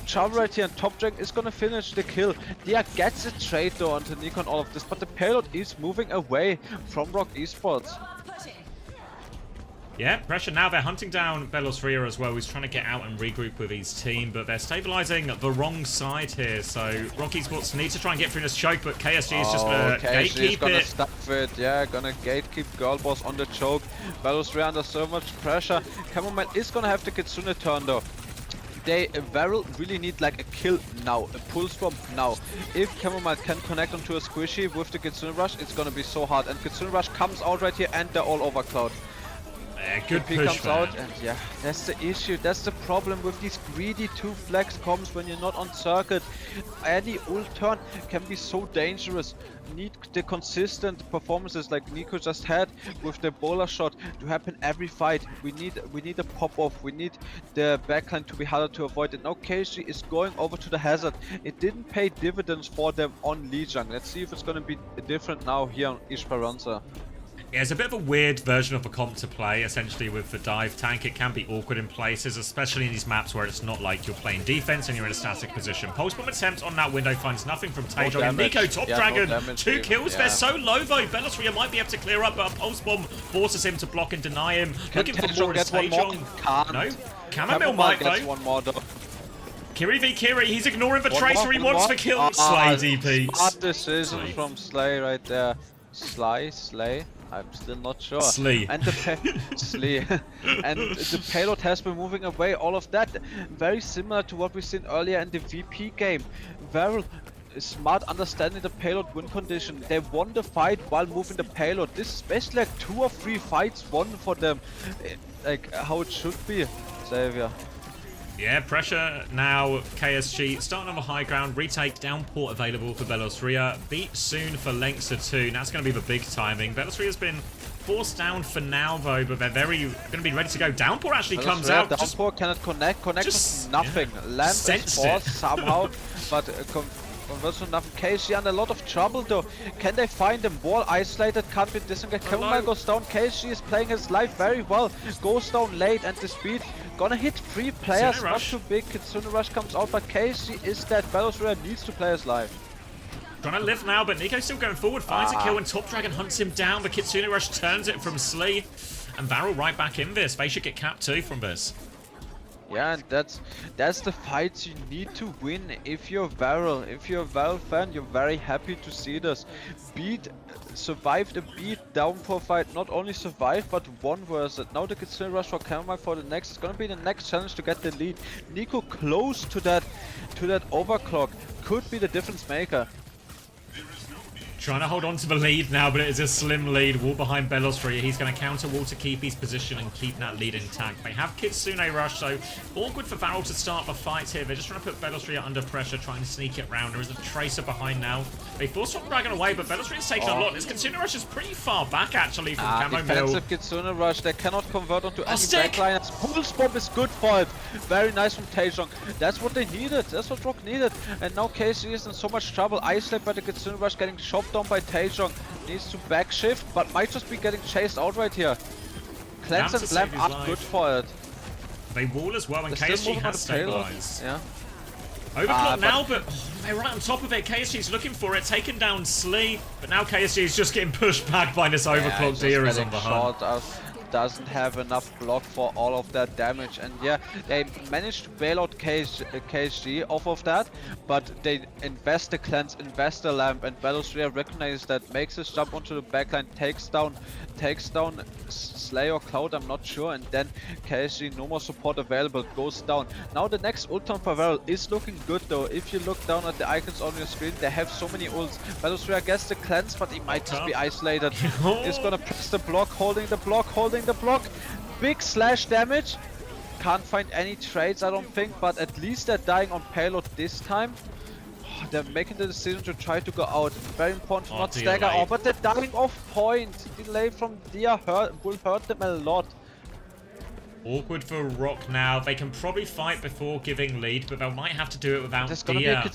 trouble right here, and Top Dragon is gonna finish the kill. Dia gets a trade though onto Nico and all of this, but the payload is moving away from ROC Esports. Yeah, pressure now. They're hunting down Belosria as well. He's trying to get out and regroup with his team, but they're stabilizing the wrong side here. So ROC Esports need to try and get through this choke, but KSG is just going to gatekeep gonna it. stuff it. Yeah, gonna gatekeep Girl Boss on the choke. Belosria under so much pressure. Cameraman is gonna have the Kitsune turn though. They Varrel really need like a kill now, a pull swap now. If Cameraman can connect onto a squishy with the Kitsune Rush, it's gonna be so hard. And Kitsune Rush comes out right here, and they're all over Cloud. Good He push, comes man. out, and yeah, that's the issue. That's the problem with these greedy 2 flex comms when you're not on circuit. Any ult turn can be so dangerous. Need the consistent performances like Nico just had with the bowler shot to happen every fight. We need a pop off. We need the backline to be harder to avoid. And now KSG is going over to the hazard. It didn't pay dividends for them on Lijiang. Let's see if it's gonna be different now here on Esperanza. Yeah, it's a bit of a weird version of a comp to play, essentially, with the dive tank. It can be awkward in places, especially in these maps where it's not like you're playing defense and you're in a static position. Pulse bomb attempt on that window finds nothing from Taejong. And Nico, Top Dragon, 2 kills. They're so low, though. Belosria might be able to clear up, but a pulse bomb forces him to block and deny him. Looking for more as Taejong. No. Chamomile might, though. One more though. Kiri v Kiri, he's ignoring the Tracer. He wants the kill. Slay DP. Smart decision from Slay right there. Slay. I'm still not sure. Slee. And the Slee. And the payload has been moving away. All of that very similar to what we've seen earlier in the VP game. Varrel is smart, understanding the payload win condition. They won the fight while moving the payload. This is basically like 2 or 3 fights won for them. Like how it should be, Xavier. Yeah, pressure now. KSG starting on the high ground. Retake downport available for Belosria. Beat soon for Lengths 2. That's going to be the big timing. Belosria's been forced down for now though, but they're going to be ready to go. Downpour actually comes out. Downpour cannot connect with nothing. Yeah. Lamp is Sensed forced it. somehow, but converts to nothing. KSG under a lot of trouble though. Can they find them? Wall isolated, can't be disengaged. Cameraman goes down. KSG is playing his life very well. Goes down late, and the speed gonna hit 3 players. Not too big. Kitsune Rush comes out, but KSG is dead. Belosria needs to play his life. Trying to live now, but Nico's still going forward. Finds a kill, and Top Dragon hunts him down. The Kitsune Rush turns it from Slee. And Varrel right back in this. They should get capped too from this. Yeah, and that's the fights you need to win if you're Varrel. If you're a Varrel fan, you're very happy to see this. Survived a beat downpour fight, not only survived but won versus it. Now the Kitsune Rush for Cameraman for the next. It's gonna be the next challenge to get the lead. Nico close to that overclock could be the difference maker. Trying to hold on to the lead now, but it is a slim lead. Wall behind Belosria. He's going to counter wall to keep his position and keep that lead intact. They have Kitsune Rush, so awkward for Varrel to start the fight here. They're just trying to put Belosria under pressure, trying to sneak it round. There is a Tracer behind now. They force Top Dragon away, but Belosria's taken a lot. This Kitsune Rush is pretty far back, actually, from Camomile. Defensive Kitsune Rush. They cannot convert onto any backliners. Pulse bomb is good for it. Very nice from Taejong. That's what they needed. That's what ROC needed. And now KSG is in so much trouble. Isolated by the Kitsune Rush, getting chopped down by Taejong. Needs to backshift, but might just be getting chased out right here. Cleanse and Lamp are good for it. They wall as well, and KSG has stabilized. Yeah. Overclock now, but they're right on top of it. KSG's looking for it, taking down Slee, but now KSG is just getting pushed back by this overclock. Dia is on the hunt. Doesn't have enough block for all of that damage, and yeah, they managed to bail out KSG off of that, but they invest the cleanse, invest the lamp, and Belosria recognizes that, makes his jump onto the backline, takes down takes down Slay or Cloud, I'm not sure, and then KSG, no more support available, goes down. Now the next ult on Varrel is looking good though. If you look down at the icons on your screen, they have so many ults. Bellosria gets the cleanse, but he might just be isolated. He's gonna press the block, holding the block, holding the block. Big slash damage. Can't find any trades, I don't think, but at least they're dying on payload this time. They're making the decision to try to go out. Very important to not stagger out, but they're dying off point. Delay from Dia will hurt them a lot. Awkward for ROC now. They can probably fight before giving lead, but they might have to do it without Dia.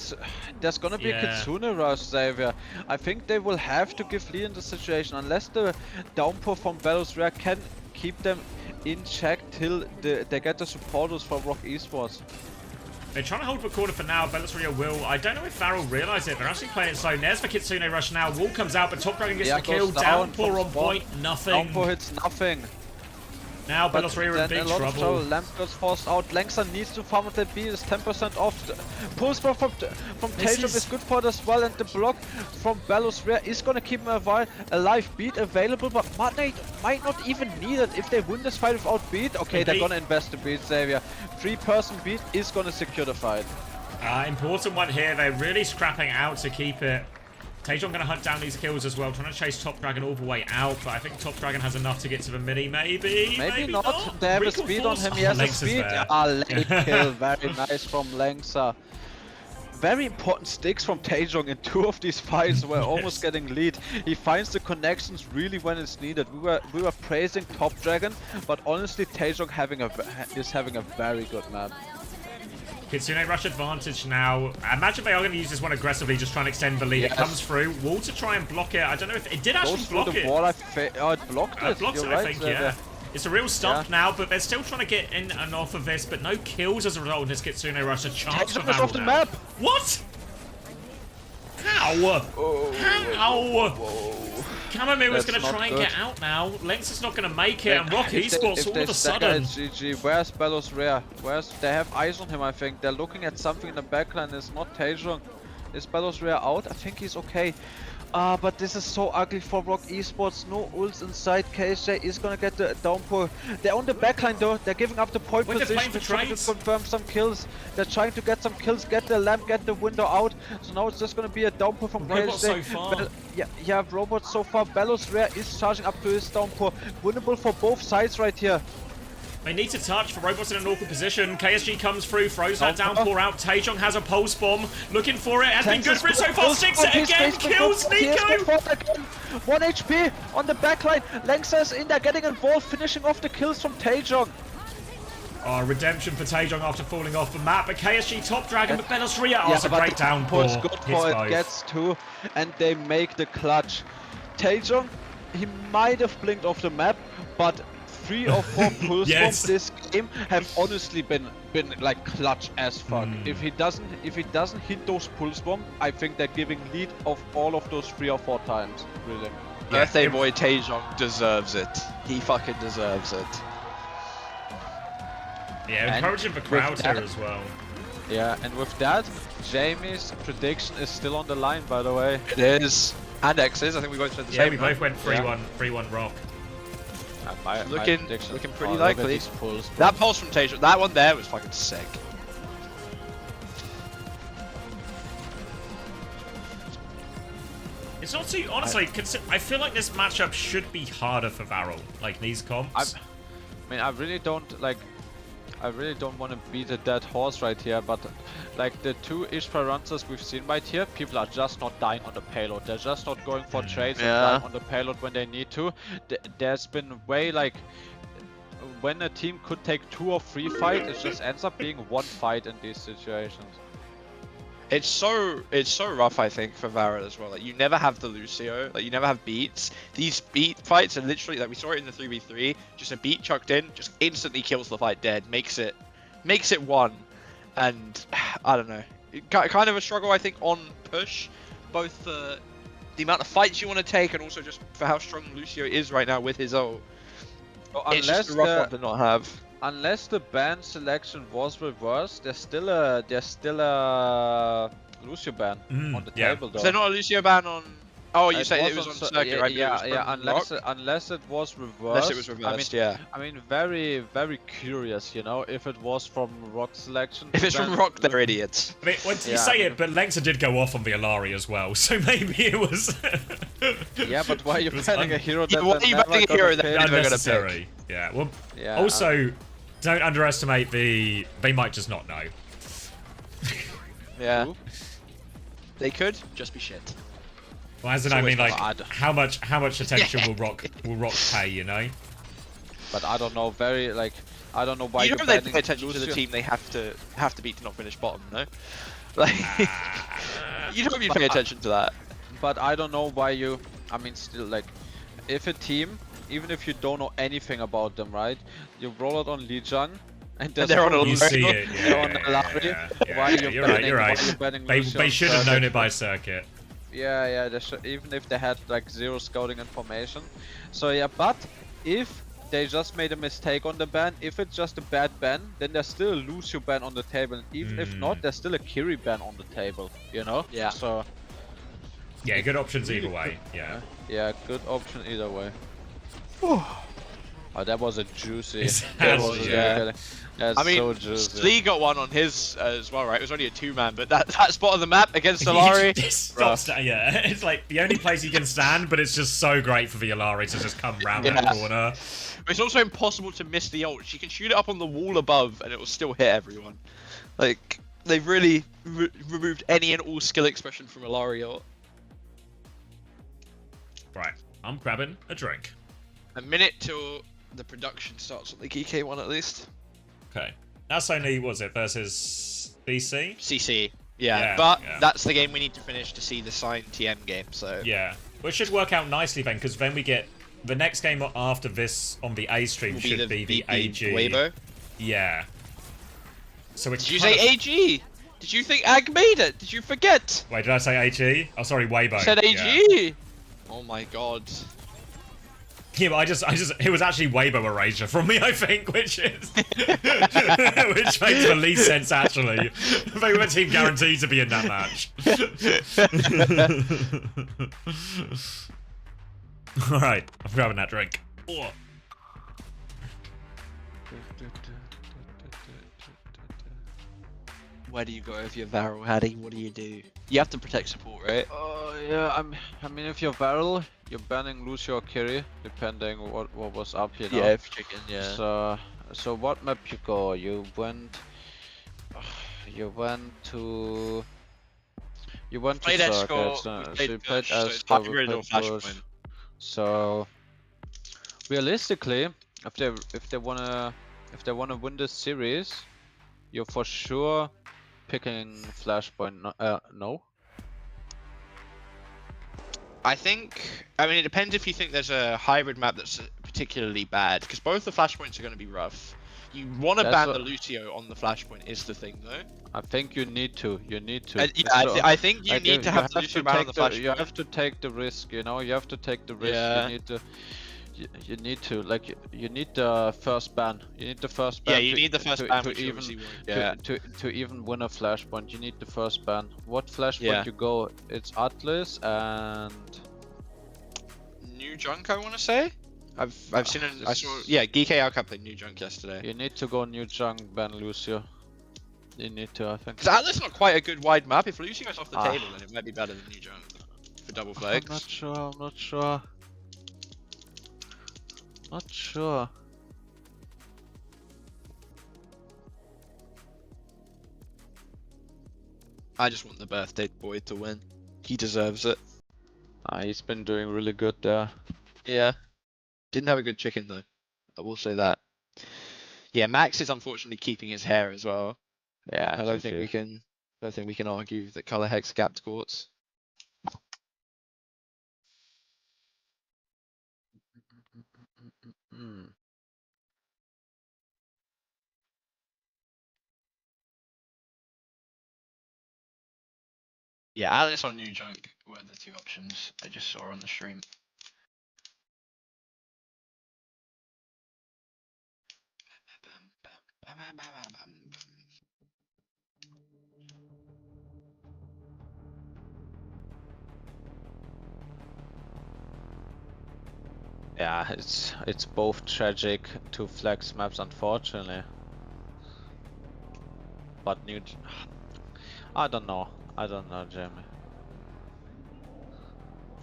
There's gonna be a Kitsune rush, Xavier. I think they will have to give lead in the situation, unless the downpour from Bellosria can keep them in check till they get the supporters from ROC Esports. They're trying to hold the corner for now. Bellosria will. I don't know if Varrel realise it. They're actually playing it slow. There's the Kitsune rush now. Wall comes out, but Top Dragon gets the kill. Downpour on point. Nothing. Downpour hits nothing. Now Bellosria in big trouble. Lamp gets forced out. Langsa needs to farm at the B. Is 10% off. Pulse from Tatum is good for it as well, and the block from Bellosria is gonna keep him alive. Beat available, but might not even need it if they win this fight without beat. Okay, they're gonna invest the beat, Xavier. 3-person beat is gonna secure the fight. Important one here. They're really scrapping out to keep it. Taejon going to hunt down these kills as well, trying to chase Top Dragon all the way out, but I think Top Dragon has enough to get to the midi, maybe not. They have a speed on him, he has a speed. Late kill, very nice from Langsa. Very important sticks from Taejong in 2 of these fights. We're almost getting lead. He finds the connections really when it's needed. We were praising Top Dragon, but honestly Taejong is having a very good map. Kitsune rush advantage now. I imagine they are going to use this one aggressively, just trying to extend the lead. It comes through. Wall to try and block it. I don't know if it did actually block it. Wall, it blocked it. It blocked it, I think, yeah. It's a real stomp now, but they're still trying to get in and off of this, but no kills as a result of this Kitsune rush. A chance for Varrel off the map. What? How? How? Chamomile was going to try and get out now. Lengths is not going to make it, and ROC Esports all of a sudden. GG. Where's Bellosria? They have eyes on him, I think. They're looking at something in the backline. It's not Taejong. Is Bellosria out? I think he's okay. But this is so ugly for ROC Esports. No ults inside. KSJ is gonna get the downpour. They're on the backline though. They're giving up the point position. They're trying to confirm some kills. They're trying to get some kills, get the lamp, get the window out. So now it's just gonna be a downpour from KSJ. So far. Yeah, robots so far. Bellosria is charging up to his downpour. Winnable for both sides right here. They need to touch for robots in an awkward position. KSG comes through, throws that downpour out. Taejong has a pulse bomb, looking for it. Has been good for it so far. Sticks it again, kills Nico. 1 HP on the backline. Langsa is in there, getting involved, finishing off the kills from Taejong. Redemption for Taejong after falling off the map. But KSG Top Dragon, but Bellosria it's a great downpour. It's good for it, gets 2, and they make the clutch. Taejong, he might have blinked off the map, but 3 or 4 pulse bombs this game have honestly been like clutch as fuck. If he doesn't hit those pulse bombs, I think they're giving lead of all of those 3 or 4 times. Really. Birthday boy Taejong deserves it. He fucking deserves it. Yeah, encouraging the crowd here as well. Yeah, and with that, Jamie's prediction is still on the line, by the way. It is. And X's. I think we both said the same. Yeah, we both went 3-1, 3-1 ROC. Looking pretty likely. That pulse from Taejong, that one there was fucking sick. It's not too, honestly, I feel like this matchup should be harder for Varrel, like these comps. I mean, I really don't want to beat a dead horse right here, but like the 2 Esperanzas we've seen right here, people are just not dying on the payload. They're just not going for trades and dying on the payload when they need to. There's been way like when a team could take 2 or 3 fights, it just ends up being 1 fight in these situations. It's so rough, I think, for Varrel as well. Like, you never have the Lucio, like you never have beats. These beat fights are literally, like we saw it in the 3v3, just a beat chucked in, just instantly kills the fight dead, makes it 1. And I don't know, kind of a struggle, I think, on push, both for the amount of fights you want to take and also just for how strong Lucio is right now with his ult. It's just a rough one to not have. Unless the ban selection was reversed, there's still a Lucio ban on the table though. Is there not a Lucio ban on Oh, you say it was on so- circuit, yeah, right? But it was yeah, from unless Rock? unless it was reversed. Unless it was reversed, yeah. I mean, very very curious, you know, if it was from Rock selection. If it's from Rock, they're idiots. I mean, once you Yeah, say I mean- it, but Lengtzer did go off on the Alari as well, so maybe it was. Yeah, but why are you It was banning a hero that Yeah, why are you they're banning never a hero gonna that pick? they're never gonna unnecessary? Yeah. Well. Yeah, Also, don't underestimate the. They might just not know. Yeah. Who? They could just be shit. Well, as in, It's I mean, always like, bad. how much attention will Rock pay? You know. But I don't know. Very like, I don't know why You you're know they banning pay attention to the Lucio. team they have to beat to not finish bottom, no? Like, you don't even pay attention to that. But I don't know why you. I mean, still like, if a team, even if you don't know anything about them, right? You roll it on Lijiang, and they're on a You see it. They're on Yeah, the lottery. yeah, Why are you you're banning? right. Why are you banning They Lucio on should have known circuit? it by circuit. Yeah, they should, even if they had like zero scouting information. So yeah, but if they just made a mistake on the ban, if it's just a bad ban, then there's still a Lucio ban on the table. And even if not, there's still a Kiri ban on the table, you know? Yeah. So Yeah, good options either way. Yeah. yeah, good option either way. Oh, that was a juicy. That was, yeah. That's I mean, so juicy. Slee got one on his as well, right? It was only a 2-man, but that spot on the map against Alari. Yeah, it's like the only place he can stand, but it's just so great for the Alari to just come round that Yeah. corner. It's also impossible to miss the ult. She can shoot it up on the wall above, and it will still hit everyone. Like, they've really removed any and all skill expression from Alari ult. Right, I'm grabbing a drink. A minute till the production starts on the Geekay one, at least. Okay, that's only was it versus BC? CC. Yeah, Yeah, but yeah. that's the game we need to finish to see the signed TM game, so... Yeah, well, it should work out nicely then, because then we get the next game after this on the A stream Will should be the AG. Weibo. Yeah. So it's Did you kind say of- AG? Did you think Ag made it? Did you forget? Wait, did I say AG? Oh, sorry, Weibo. You said Yeah. AG! Oh my god. Yeah, but I just, it was actually Weibo Erasure from me, I think, which is, which makes the least sense actually. They were team guaranteed to be in that match. All right, I'm grabbing that drink. Oh. Where do you go if you're Varrel, Hattie? What do you do? You have to protect support, right? Oh yeah, I mean, if you're Varrel, you're banning Lucio or Kiri, depending what was up here. Yeah, if chicken, yeah. So what map you go? You went to. Played Escort, circuits, we so you played played Push, so it's Escort, we hybrid or played Push. Flashpoint. So realistically, if they wanna win this series, you're for sure picking Flashpoint. No. I mean, it depends if you think there's a hybrid map that's particularly bad, because both the Flashpoints are going to be rough. You want to That's ban what- the Lucio on the Flashpoint is the thing, though. I think you need to. Yeah, So, I think you like, need to have the Lucio ban on the Flashpoint. You have to take the risk, you know. You have to take the risk. Yeah. You need to like you need the first ban. You need the first ban. Yeah, you to- need the first to, ban, to which you even obviously won't get. to even win a flashpoint. You need the first ban. What flashpoint Yeah. you go? It's Atlas and New Junk, I want to say. I've seen it. I saw. Yeah, Geekay Alka played New Junk yesterday. you need to go new junk ban Lucio. You need to, I think. Because Atlas not quite a good wide map. If Lucio goes off the Ah. table, then it might be better than New Junk for double I'm flags. not sure. I'm not sure. Not sure. I just want the birthday boy to win. He deserves it. He's been doing really good there. Yeah. Didn't have a good chicken though. I will say that. Yeah, Max is unfortunately keeping his hair as well. Yeah, I don't think we can. Don't think we can argue that color hex gapped courts. Mm. Yeah, Alice or New Junk were the two options I just saw on the stream. Yeah, it's both tragic to flex maps, unfortunately. But new, I don't know, Jamie.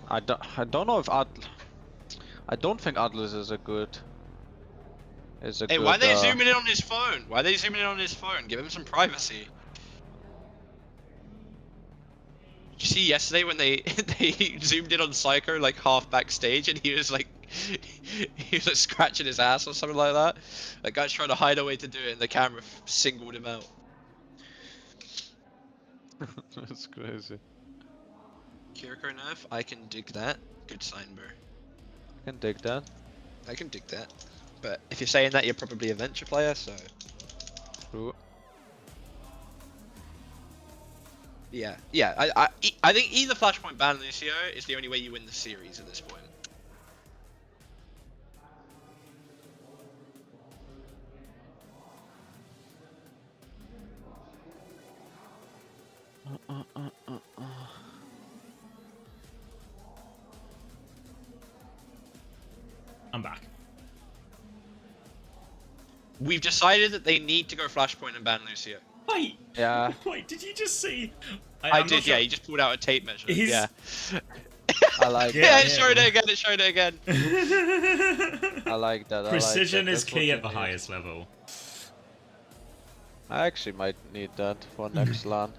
I don't know if I don't think Atlas is a good. Hey, why are they zooming in on his phone? Why are they zooming in on his phone? Give him some privacy. Did you see yesterday when they they zoomed in on Psycho like half backstage and he was like scratching his ass or something like that? That guy's trying to hide a way to do it and the camera singled him out. That's crazy. Kiriko nerf? I can dig that. Good sign, bro. I can dig that. I can dig that. But if you're saying that, you're probably a Venture player, so... True. Yeah, I think either Flashpoint ban Lucio is the only way you win the series at this point. I'm back. We've decided that they need to go Flashpoint and ban Lucio. Wait. Yeah. Wait, did you just see? I did, yeah, he just pulled out a tape measure. Yeah. I like Yeah, that. it showed it again. I like that. Precision is That's key what at the you need. highest level. I actually might need that for next LAN.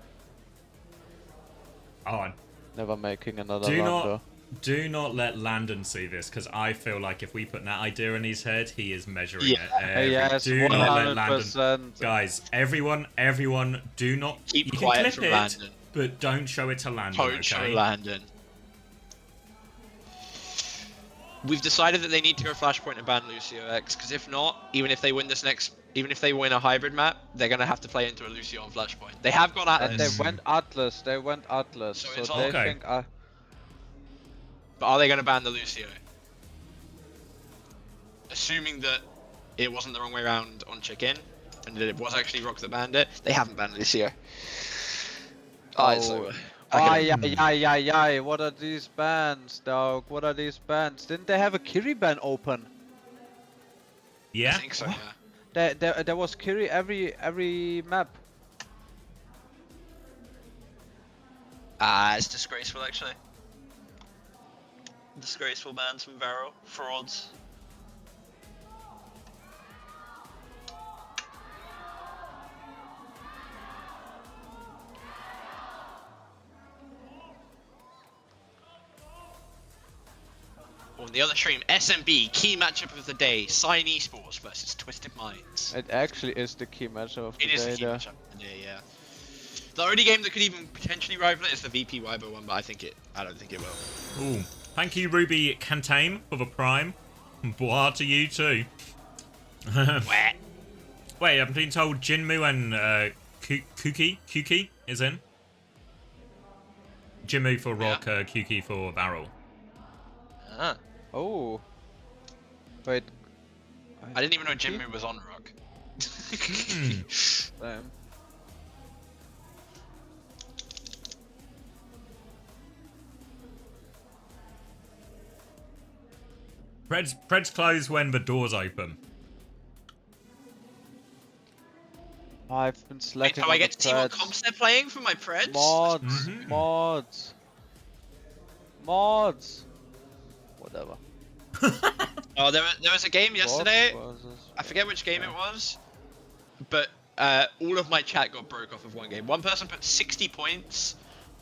Oh, Never making another do LAN not, though. do not let Landon see this, because I feel like if we put that idea in his head, he is measuring Yeah. it. Yes, Do not let Landon. 100%. Guys, everyone, do not. Keep you quiet can from clip it, Landon. but don't show it to Landon. Don't okay? show Landon. We've decided that they need to go Flashpoint and ban Lucio X, because if not, even if they win a hybrid map, they're gonna have to play into a Lucio on Flashpoint. They have gone And Atlas, they went Atlas. So So, it's they okay. think. but are they gonna ban the Lucio? Assuming that it wasn't the wrong way around on Chicken, and that it was actually ROC that banned it, they haven't banned Lucio. Oh, it's over. Ay. What are these bans, dog? What are these bans? Didn't they have a Kiri ban open? I Yeah. think so, yeah. There was Kiri every map. It's disgraceful, actually. Disgraceful bans from Varrel. Frauds. On the other stream, SMB, key matchup of the day, Sign Esports versus Twisted Minds. It actually is the key matchup of the It is day the key there. matchup of the day, yeah. The only game that could even potentially rival it is the VP Weibo one, but I don't think it will. Ooh. Thank you, Ruby Cantame, for the prime. Boah to you too. Wait, I've been told Jinmu and Kuki is in. Jinmu for ROC, Kuki for Varrel. Ah. Oh. Wait. I didn't even know Jinmu was on ROC. Damn. Preds close when the doors open. I've been Wait, slacking do on I get the to see what Preds. comps they're playing for my Preds? Mods, mods. Whatever. Oh, there was a game yesterday. What was I forget which game it was, but all of my chat got broke off of one game. One person put 60 points.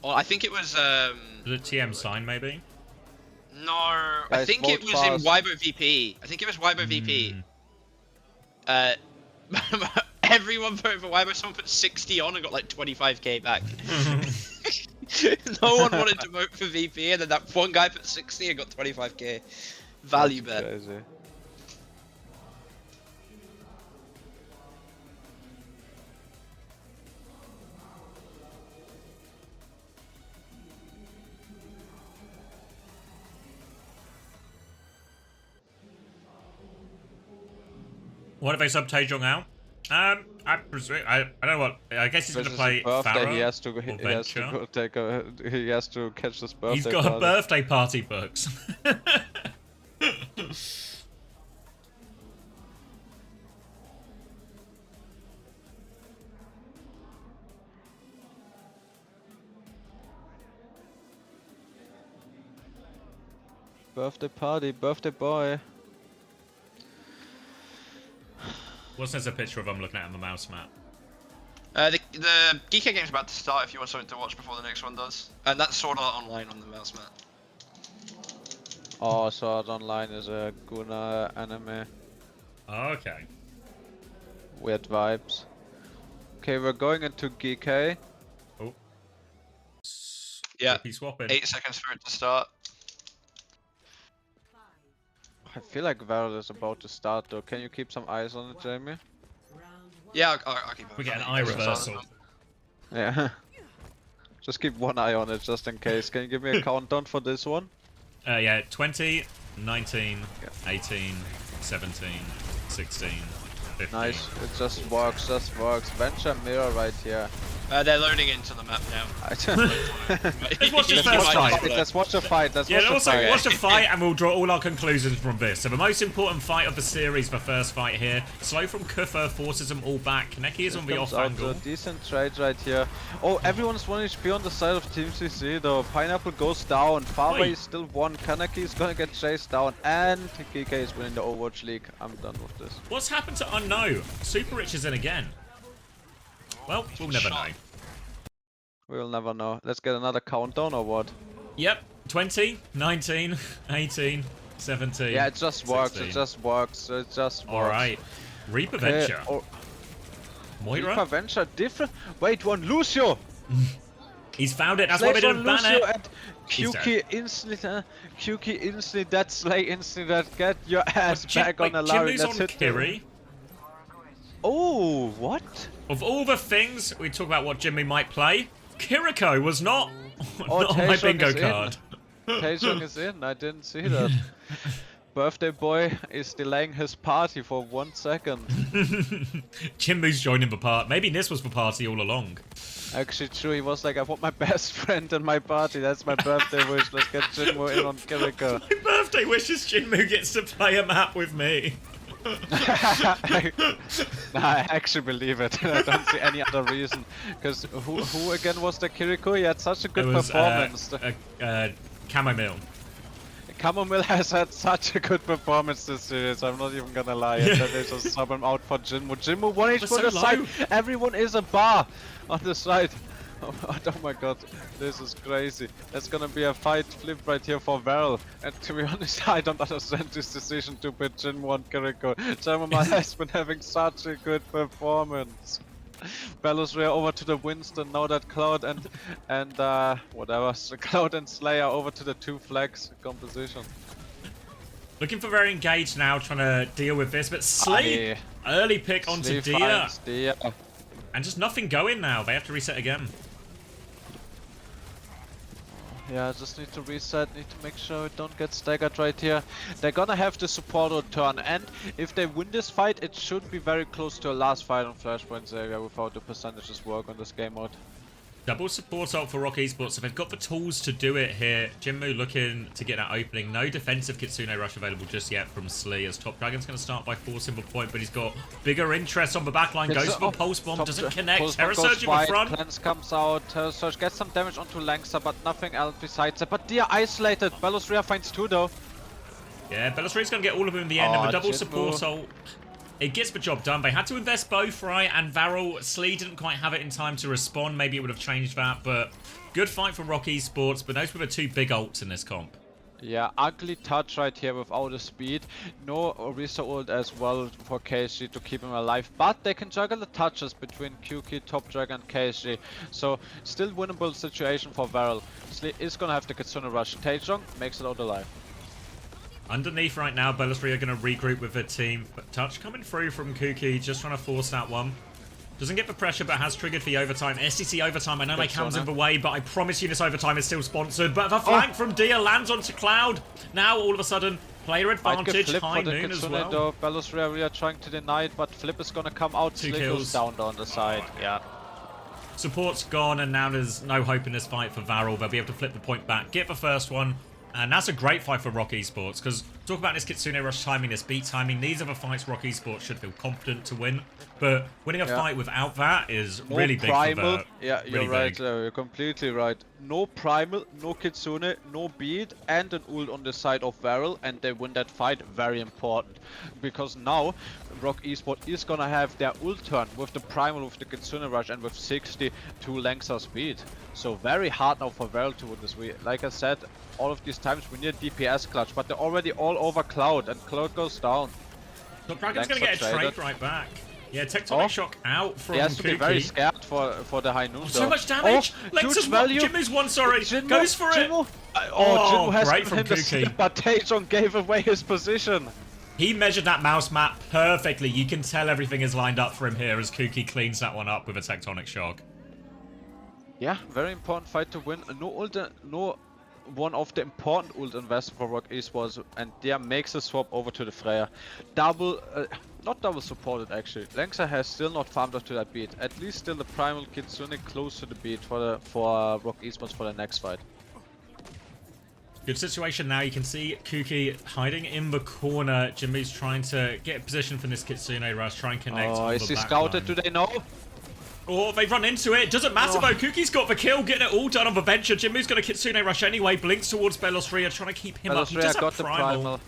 I think it was. Was it TM sign maybe? No, I Guys, think it vote was in fast. Weibo VP. I think it was Weibo VP. Everyone voted for Weibo. Someone put 60 on and got like 25k back. No one wanted to vote for VP, and then that one guy put 60 and got 25k. Value bet. Crazy. What if they sub Taejong out? I don't know what. I guess he's This gonna is play his birthday. Farah He has to or he has to Venture. go take a he has to catch this birthday. He's got a party. birthday party books. Birthday party, birthday boy. What's there's a picture of him looking at on the mouse map? The Geekay game's about to start if you want something to watch before the next one does. And that's Sword Art Online on the mouse map. Oh, Sword Art Online is a Guna anime. Oh, okay. Weird vibes. Okay, we're going into Geekay. Oh. Yeah. He's swapping. 8 seconds for it to start. I feel like Varrel is about to start though. Can you keep some eyes on it, Jamie? Yeah, I'll keep it. We get an eye reversal. Yeah. Just keep one eye on it just in case. Can you give me a countdown for this one? Yeah, 20, 19, 18, 17, 16, 15. Nice. It just works, Venture mirror right here. They're loading into the map now. Let's watch the first fight. Let's watch the fight. Watch the fight and we'll draw all our conclusions from this. So the most important fight of the series, the first fight here. Slow from Kuffer forces them all back. Kaneki is on the off angle. Decent trade right here. Oh, everyone's 1 HP on the side of Team CC though. Pineapple goes down. Farway is still 1. Kaneki is gonna get chased down. And Geekay is winning the Overwatch League. I'm done with this. What's happened to Unknown? Super Rich is in again. Well, we'll never know. We'll never know. Let's get another countdown or what? Yep. 20, 19, 18, 17. Yeah, it just works. 16. It just works. It just works. Alright. Reaper Venture. Moira? Reaper Venture different. Wait, one Lucio! He's found it. That's why they didn't ban it. And QK instantly. QK instantly. That Slay instantly. That get your ass back on the line. Let's hit Kiri. Oh, what? Of all the things we talk about what Jimmy might play, Kiriko was not, not on my bingo card. Taejong is in, I didn't see that. Birthday boy is delaying his party for 1 second. Jimbo's joining the party. Maybe this was the party all along. Actually true, he was like, I want my best friend in my party, that's my birthday wish, let's get Jinwoo in on Kiriko. My birthday wish is Jinwoo gets to play a map with me. I actually believe it. I don't see any other reason. Because who again was the Kiriko? He had such a good performance. Chamomile. Chamomile has had such a good performance this series, I'm not even gonna lie. And then they just sub him out for Jinwoo. Jinwoo 1 HP on the side. Everyone is a bar on the side. Oh my god, this is crazy. That's gonna be a fight flip right here for Varrel. And to be honest, I don't understand this decision to put Jinwoo on Kiriko. Chamomile has been having such a good performance. Belusria over to the Winston, now that Cloud and whatever, so Cloud and Slayer over to the 2 flags composition. Looking for very engaged now, trying to deal with this, but Sleep, early pick onto Dia. And just nothing going now, they have to reset again. Yeah, just need to reset, need to make sure it don't get staggered right here. They're gonna have the support return, and if they win this fight, it should be very close to a last fight on Flashpoint Xavier without the percentages work on this game mode. Double support out for ROC Esports, so they've got the tools to do it here. Jinwoo looking to get that opening. No defensive Kitsune rush available just yet from Slee, as Top Dragon's going to start by forcing the point, but he's got bigger interest on the backline. Goes for Pulse Bomb, doesn't connect. Terror Surge in the front. Cleanse comes out, Terror Surge gets some damage onto Langsa, but nothing else besides that. But Dia isolated. Belusria finds 2 though. Yeah, Belusria's going to get all of them in the end, and the double support ult. It gets the job done. They had to invest both, right? And Varrel, Slee didn't quite have it in time to respond. Maybe it would have changed that, but good fight for ROC Esports. But those were the 2 big ults in this comp. Yeah, ugly touch right here without the speed. No Orisa ult as well for KSG to keep him alive. But they can juggle the touches between QQ, Top Dragon, and KSG. So, still winnable situation for Varrel. Slee is gonna have the Kitsune rush. Taejong makes it out alive. Underneath right now, Belusri are going to regroup with their team. But touch coming through from Kuki, just trying to force that one. Doesn't get the pressure, but has triggered the overtime. STC overtime, I know my cam's in the way, but I promise you this overtime is still sponsored. But the flank from Dia lands onto Cloud. Now, all of a sudden, player advantage, High Noon as well. Though. Belusria really are trying to deny it, but Flip is going to come out. 2 kills. Down on the side, yeah. Support's gone, and now there's no hope in this fight for Varrel. They'll be able to flip the point back, get the first one, And that's a great fight for ROC Esports, because talk about this Kitsune Rush timing, this beat timing, these are the fights ROC Esports should feel confident to win. But winning a fight without that is really big for the... Yeah, you're right, you're completely right. No Primal, no Kitsune, no beat, and an ult on the side of Varrel, and they win that fight. Very important. Because now, ROC Esports is gonna have their ult turn with the Primal, with the Kitsune Rush, and with 62 Lancer speed. So very hard now for Varrel to win this. Like I said, all of these times we need a DPS clutch, but they're already all over Cloud, and Cloud goes down. So Dragon's gonna get a trade right back. Yeah, Tectonic Shock out from He has to Kuki. be very scared for the high noon. So much damage! Lexus one, Jimmu's one, sorry, goes for it! Jimmu has great given from him the Kuki. slip, but Taejon gave away his position. He measured that mouse map perfectly. You can tell everything is lined up for him here as Kuki cleans that one up with a Tectonic Shock. Yeah, very important fight to win. No one of the important ult investment for ROC Esports, and there makes a swap over to the Freya. Not double supported actually. Lancer has still not farmed up to that beat. At least still the Primal Kitsune close to the beat for ROC Esports for the next fight. Good situation now. You can see Kuki hiding in the corner. Jimmy's trying to get a position for this Kitsune Rush, try and connect. Oh, is he scouted? Do they know? Oh, they've run into it. Doesn't matter though. Kuki's got the kill, getting it all done on the venture. Jimmy's got a Kitsune Rush anyway. Blinks towards Belosria, trying to keep him up. He does have got Primal.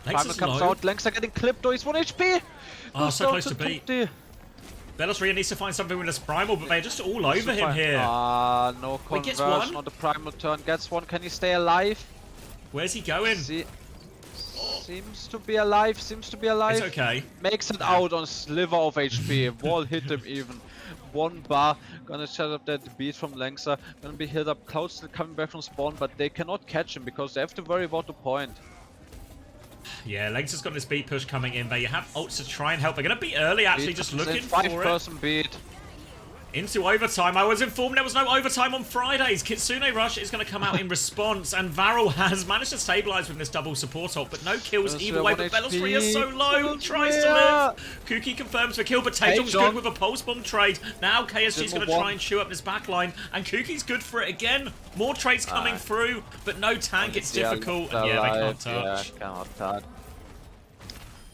Primal comes out. Lancer getting clipped though. He's 1 HP. Oh, so close to beat. Belosria needs to find something with this Primal, but they're just all over him here. Ah, no conversion on the Primal turn. Gets one. Can he stay alive? Where's he going? Seems to be alive, It's okay. Makes it out on sliver of HP. Wall hit him even. 1 bar. Gonna shut up that beat from Lancer. Gonna be hit up. Cloud still coming back from spawn, but they cannot catch him because they have to worry about the point. Yeah, Lancer's got this beat push coming in there. You have ults to try and help. They're gonna be early actually, just looking for it. 5-person beat. Into overtime. I was informed there was no overtime on Fridays. Kitsune Rush is going to come out in response, and Varrel has managed to stabilize with this double support ult, but no kills either way. But Belosria is so low, tries to live. Kuki confirms the kill, but Taejon's good with a pulse bomb trade. Now KSG's going to try and chew up this backline, and Kuki's good for it again. More trades coming through, but no tank. It's difficult, and yeah, they can't touch. Yeah, cannot touch.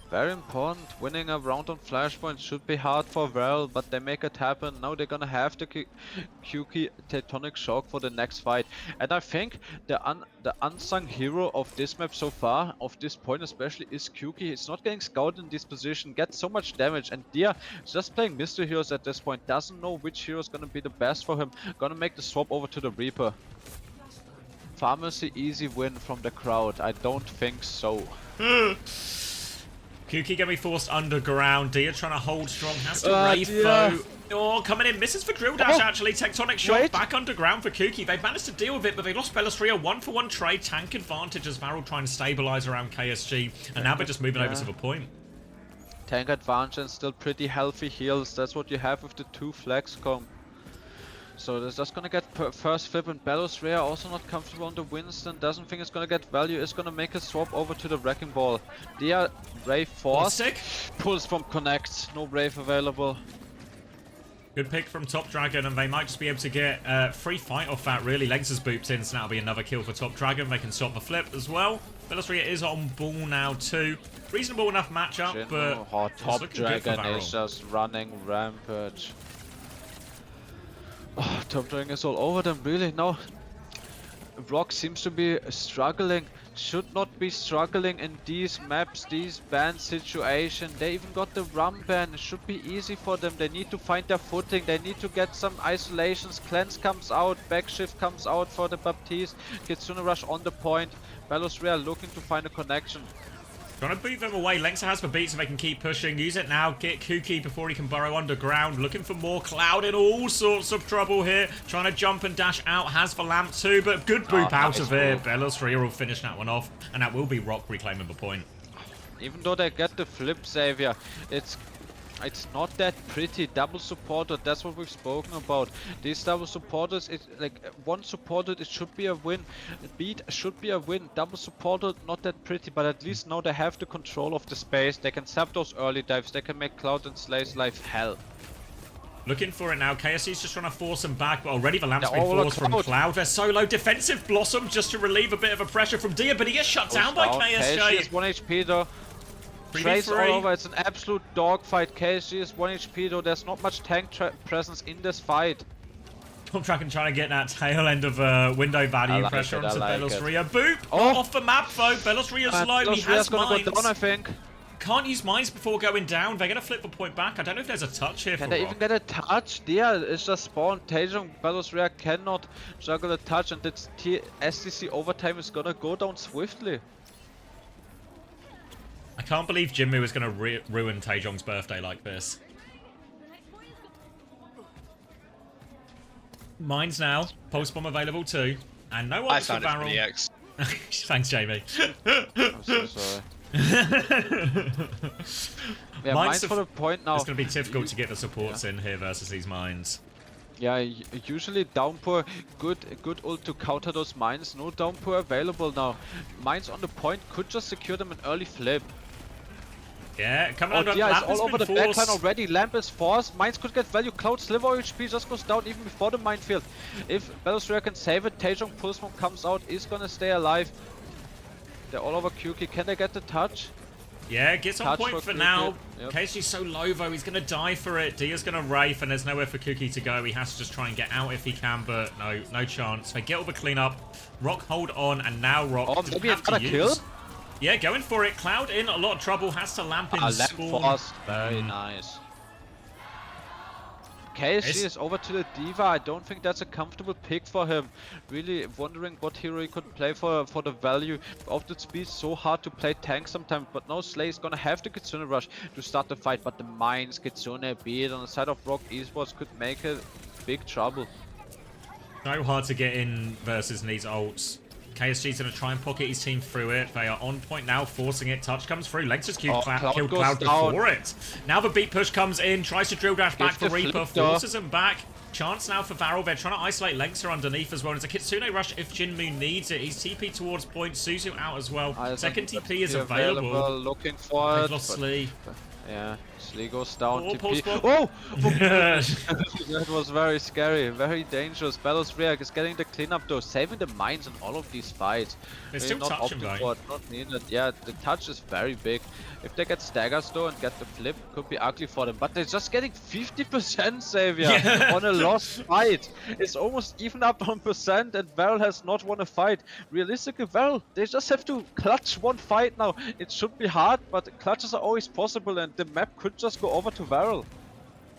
Very important. Winning a round on Flashpoint should be hard for Varrel, but they make it happen. Now they're gonna have the Kuki Tectonic Shock for the next fight. And I think the unsung hero of this map so far, of this point especially, is Kuki. He's not getting scouted in this position, gets so much damage, and Dia is just playing mystery heroes at this point. Doesn't know which hero is gonna be the best for him. Gonna make the swap over to the Reaper. Pharmacy easy win from the crowd. I don't think so. Kuki gonna be forced underground. Dia trying to hold strong. Has to Wraith though. Oh, coming in. Misses for Drill Dash actually. Tectonic Shock back underground for Kuki. They've managed to deal with it, but they lost Belosria. 1-for-1 trade. Tank advantage as Varrel trying to stabilize around KSG. And now they're just moving over to the point. Tank advantage and still pretty healthy heals. That's what you have with the 2 flex comp. So they're just gonna get first flip, and Belosria also not comfortable on the Winston. Doesn't think it's gonna get value. Is gonna make a swap over to the Wrecking Ball. Dia Wraith force pulls from connect. No Wraith available. Good pick from Top Dragon, and they might just be able to get free fight off that, really. Lexus boops in, so that'll be another kill for Top Dragon. They can stop the flip as well. Belosria is on ball now too. Reasonable enough matchup, but Top Dragon is just running rampage. Oh, Top Dragon is all over them, really. No, ROC seems to be struggling. Should not be struggling in these maps, these ban situations. They even got the rum ban. It should be easy for them. They need to find their footing. They need to get some isolations. Cleanse comes out. Backshift comes out for the Baptiste. Kitsune Rush on the point. Belosria looking to find a connection. Trying to boot them away. Lancer has the beat so they can keep pushing. Use it now. Get Kuki before he can burrow underground. Looking for more. Cloud in all sorts of trouble here. Trying to jump and dash out. Has the lamp too, but good boop out of here. Belosria will finish that one off. And that will be ROC reclaiming the point. Even though they get the flip savior, it's not that pretty. Double supported, that's what we've spoken about. These double supporters, it's like one supported, it should be a win. Beat should be a win. Double supported, not that pretty, but at least now they have the control of the space. They can sap those early dives. They can make Cloud and Slay's life hell. Looking for it now. KSC's just trying to force them back, but already the lamp's been all forced from Cloud. They're so low. Defensive Blossom just to relieve a bit of a pressure from Dia, but he gets shut down by KSJ. KSG is 1 HP though. 3v3. Trace all over. It's an absolute dogfight. KSG is 1 HP though. There's not much tank presence in this fight. Top Dragon trying to get that tail end of window value pressure onto Belosria. Boop! Off the map though. Belosria's low. He has mines. Go down, I think. Can't use mines before going down. They're going to flip the point back. I don't know if there's a touch here Can for they Rock. even get a touch? Dia is just spawned. Taejong, Belosria cannot juggle a touch, and its STC overtime is gonna go down swiftly. I can't believe Jinmu is going to ruin Taejong's birthday like this. Mines now. Pulse bomb available too. And no ops for Varrel. Thanks, Jamie. I'm so sorry. Yeah, mines for the point now. It's going to be difficult to get the supports in here versus these mines. Yeah, usually Downpour, good ult to counter those mines. No Downpour available now. Mines on the point could just secure them an early flip. Yeah, coming out. Dia is all over the backline already. Lamp is forced. Mines could get value. Cloud Sliver HP just goes down even before the minefield. If Belosria can save it, Taejong Pulse Bomb comes out, is gonna stay alive. They're all over QK. Can they get the touch? Yeah, gets on point for now. Yep. KSG's so low though, he's gonna die for it. Dia's gonna Wraith and there's nowhere for Cookie to go. He has to just try and get out if he can, but no chance. They get all the cleanup. Rock hold on, and now Rock Oh, maybe it's gonna kill? Yeah, going for it. Cloud in a lot of trouble, has to lamp in spawn. Lamp forced. Very nice. KSG is over to the D.Va. I don't think that's a comfortable pick for him. Really wondering what hero he could play for the value of the speed. So hard to play tank sometimes, but no, Slay is gonna have the Kitsune Rush to start the fight, but the mines, Kitsune, be it on the side of ROC Esports, could make it big trouble. So hard to get in versus these ults. KSG's going to try and pocket his team through it. They are on point now, forcing it. Touch comes through. Legs just killed Cloud before it. Now the beat push comes in. Tries to drill dash back for Reaper. Forces him back. Chance now for Varrel. They're trying to isolate Lengtser underneath as well. There's a Kitsune Rush if Jinmu needs it. He's TP towards point. Suzu out as well. Second TP is available. Looking for it. Lost Slee. Yeah, Slee goes down. TP. Oh! That was very scary, very dangerous. Belosria is getting the cleanup though, saving the mines in all of these fights. They're still touching though. Not needed. Yeah, the touch is very big. If they get staggers though and get the flip, could be ugly for them. But they're just getting 50% Xavier on a lost fight. It's almost even up on percent, and Varrel has not won a fight. Realistically, Varrel, they just have to clutch one fight now. It should be hard, but clutches are always possible, and the map could just go over to Varrel.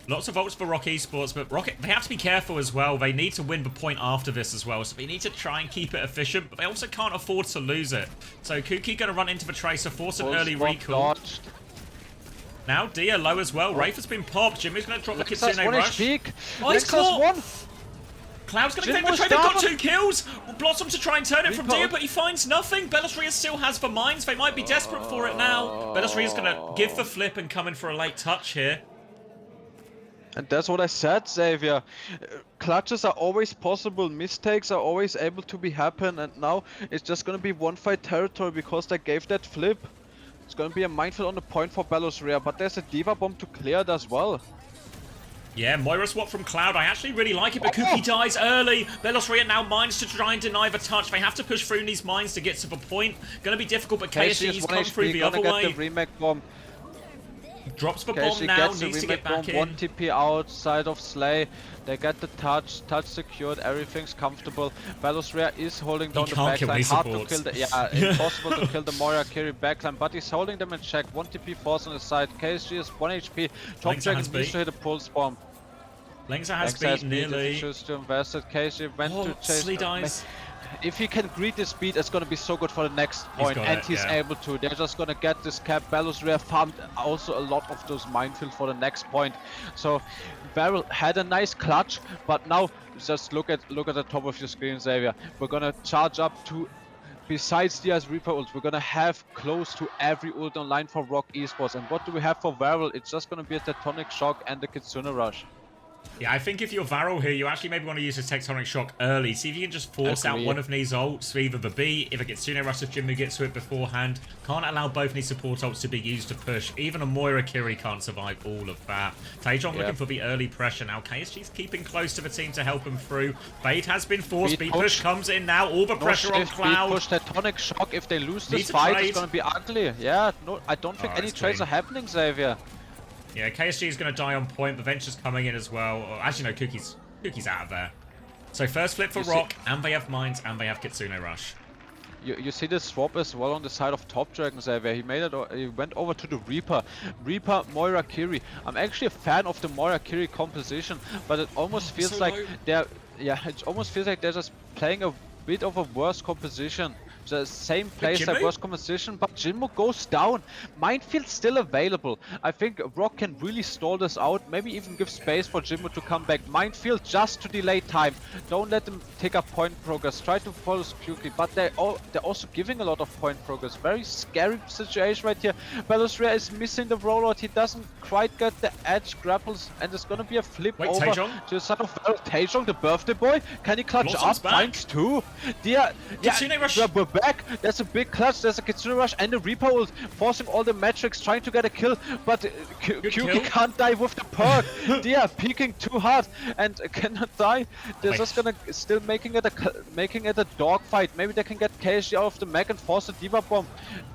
Lots of votes for ROC Esports, but they have to be careful as well. They need to win the point after this as well, so they need to try and keep it efficient, but they also can't afford to lose it. So Kuki going to run into the Tracer, force an early recall. Now Dia low as well. Wraith has been popped. Jimmy's going to drop the Kitsune Rush. Oh, he's caught! Cloud's going to claim the trade. They've got 2 kills. Blossom to try and turn it from Dia, but he finds nothing. Belosria still has the mines. They might be desperate for it now. Belosria's going to give the flip and come in for a late touch here. And that's what I said, Xavier. Clutches are always possible, mistakes are always able to be happen, and now it's just gonna be one fight territory because they gave that flip. It's gonna be a minefield on the point for Belosria, but there's a D.Va bomb to clear it as well. Yeah, Moira swap from Cloud. I actually really like it, but Cookie dies early. Belosria now mines to try and deny the touch. They have to push through these mines to get to the point. Gonna be difficult, but KSG's come through the other way. The remake bomb. Drops the bomb now, needs to get back in. 1 TP outside of Slay. They get the touch secured, everything's comfortable. Belosria is holding down the backline. Hard to kill the, impossible to kill the Moira carry backline, but he's holding them in check. 1 TP force on the side. KSG is 1 HP. Top Dragon needs to hit a pulse bomb. Lengtser has beat nearly. Choose to invest it. KSG went to chase. Slee dies. If he can greet the speed, it's gonna be so good for the next point, and he's able to. They're just gonna get this cap. Belosria farmed also a lot of those minefield for the next point. So Varrel had a nice clutch, but now just look at the top of your screen, Xavier. We're gonna charge up to, besides Dia's Reaper ult, we're gonna have close to every ult online for ROC Esports. And what do we have for Varrel? It's just gonna be a Tectonic Shock and the Kitsune Rush. Yeah, I think if you're Varrel here, you actually maybe want to use this Tectonic Shock early. See if you can just force out one of these ults, either the B, if it gets Kitsune Rush, if Jinmu gets to it beforehand. Can't allow both these support ults to be used to push. Even a Moira Kiri can't survive all of that. Taejong looking for the early pressure now. KSG's keeping close to the team to help him through. Bait has been forced. Beat push comes in now. All the pressure on Cloud. Beat push, Tectonic Shock. If they lose this fight, it's going to be ugly. Yeah, no, I don't think any trades are happening, Xavier. Yeah, KSG is going to die on point. The Venture's coming in as well. As you know, Cookie's out of there. So first flip for ROC, and they have Mines, and they have Kitsune Rush. You see the swap as well on the side of Top Dragon, Xavier. He made it. He went over to the Reaper. Moira Kiri. I'm actually a fan of the Moira Kiri composition, but it almost feels like they're. Yeah, it almost feels like they're just playing a bit of a worse composition. The same playstyle, worse composition, but Jinmu goes down. Minefield's still available. I think ROC can really stall this out, maybe even give space for Jinmu to come back. Minefield just to delay time. Don't let them take up point progress. Try to follow Kyuki, but they're also giving a lot of point progress. Very scary situation right here. Veloz is missing the rollout. He doesn't quite get the edge grapples, and it's gonna be a flip over to the side of Taejong, the birthday boy. Can he clutch up? Mines too. Yeah, we're back. There's a big clutch. There's a Kitsune Rush and a Reaper ult, forcing all the metrics, trying to get a kill, but Kyuki can't die with the perk. They are peeking too hard and cannot die. They're just gonna still making it a dog fight. Maybe they can get KSG out of the mech and force a Diva Bomb.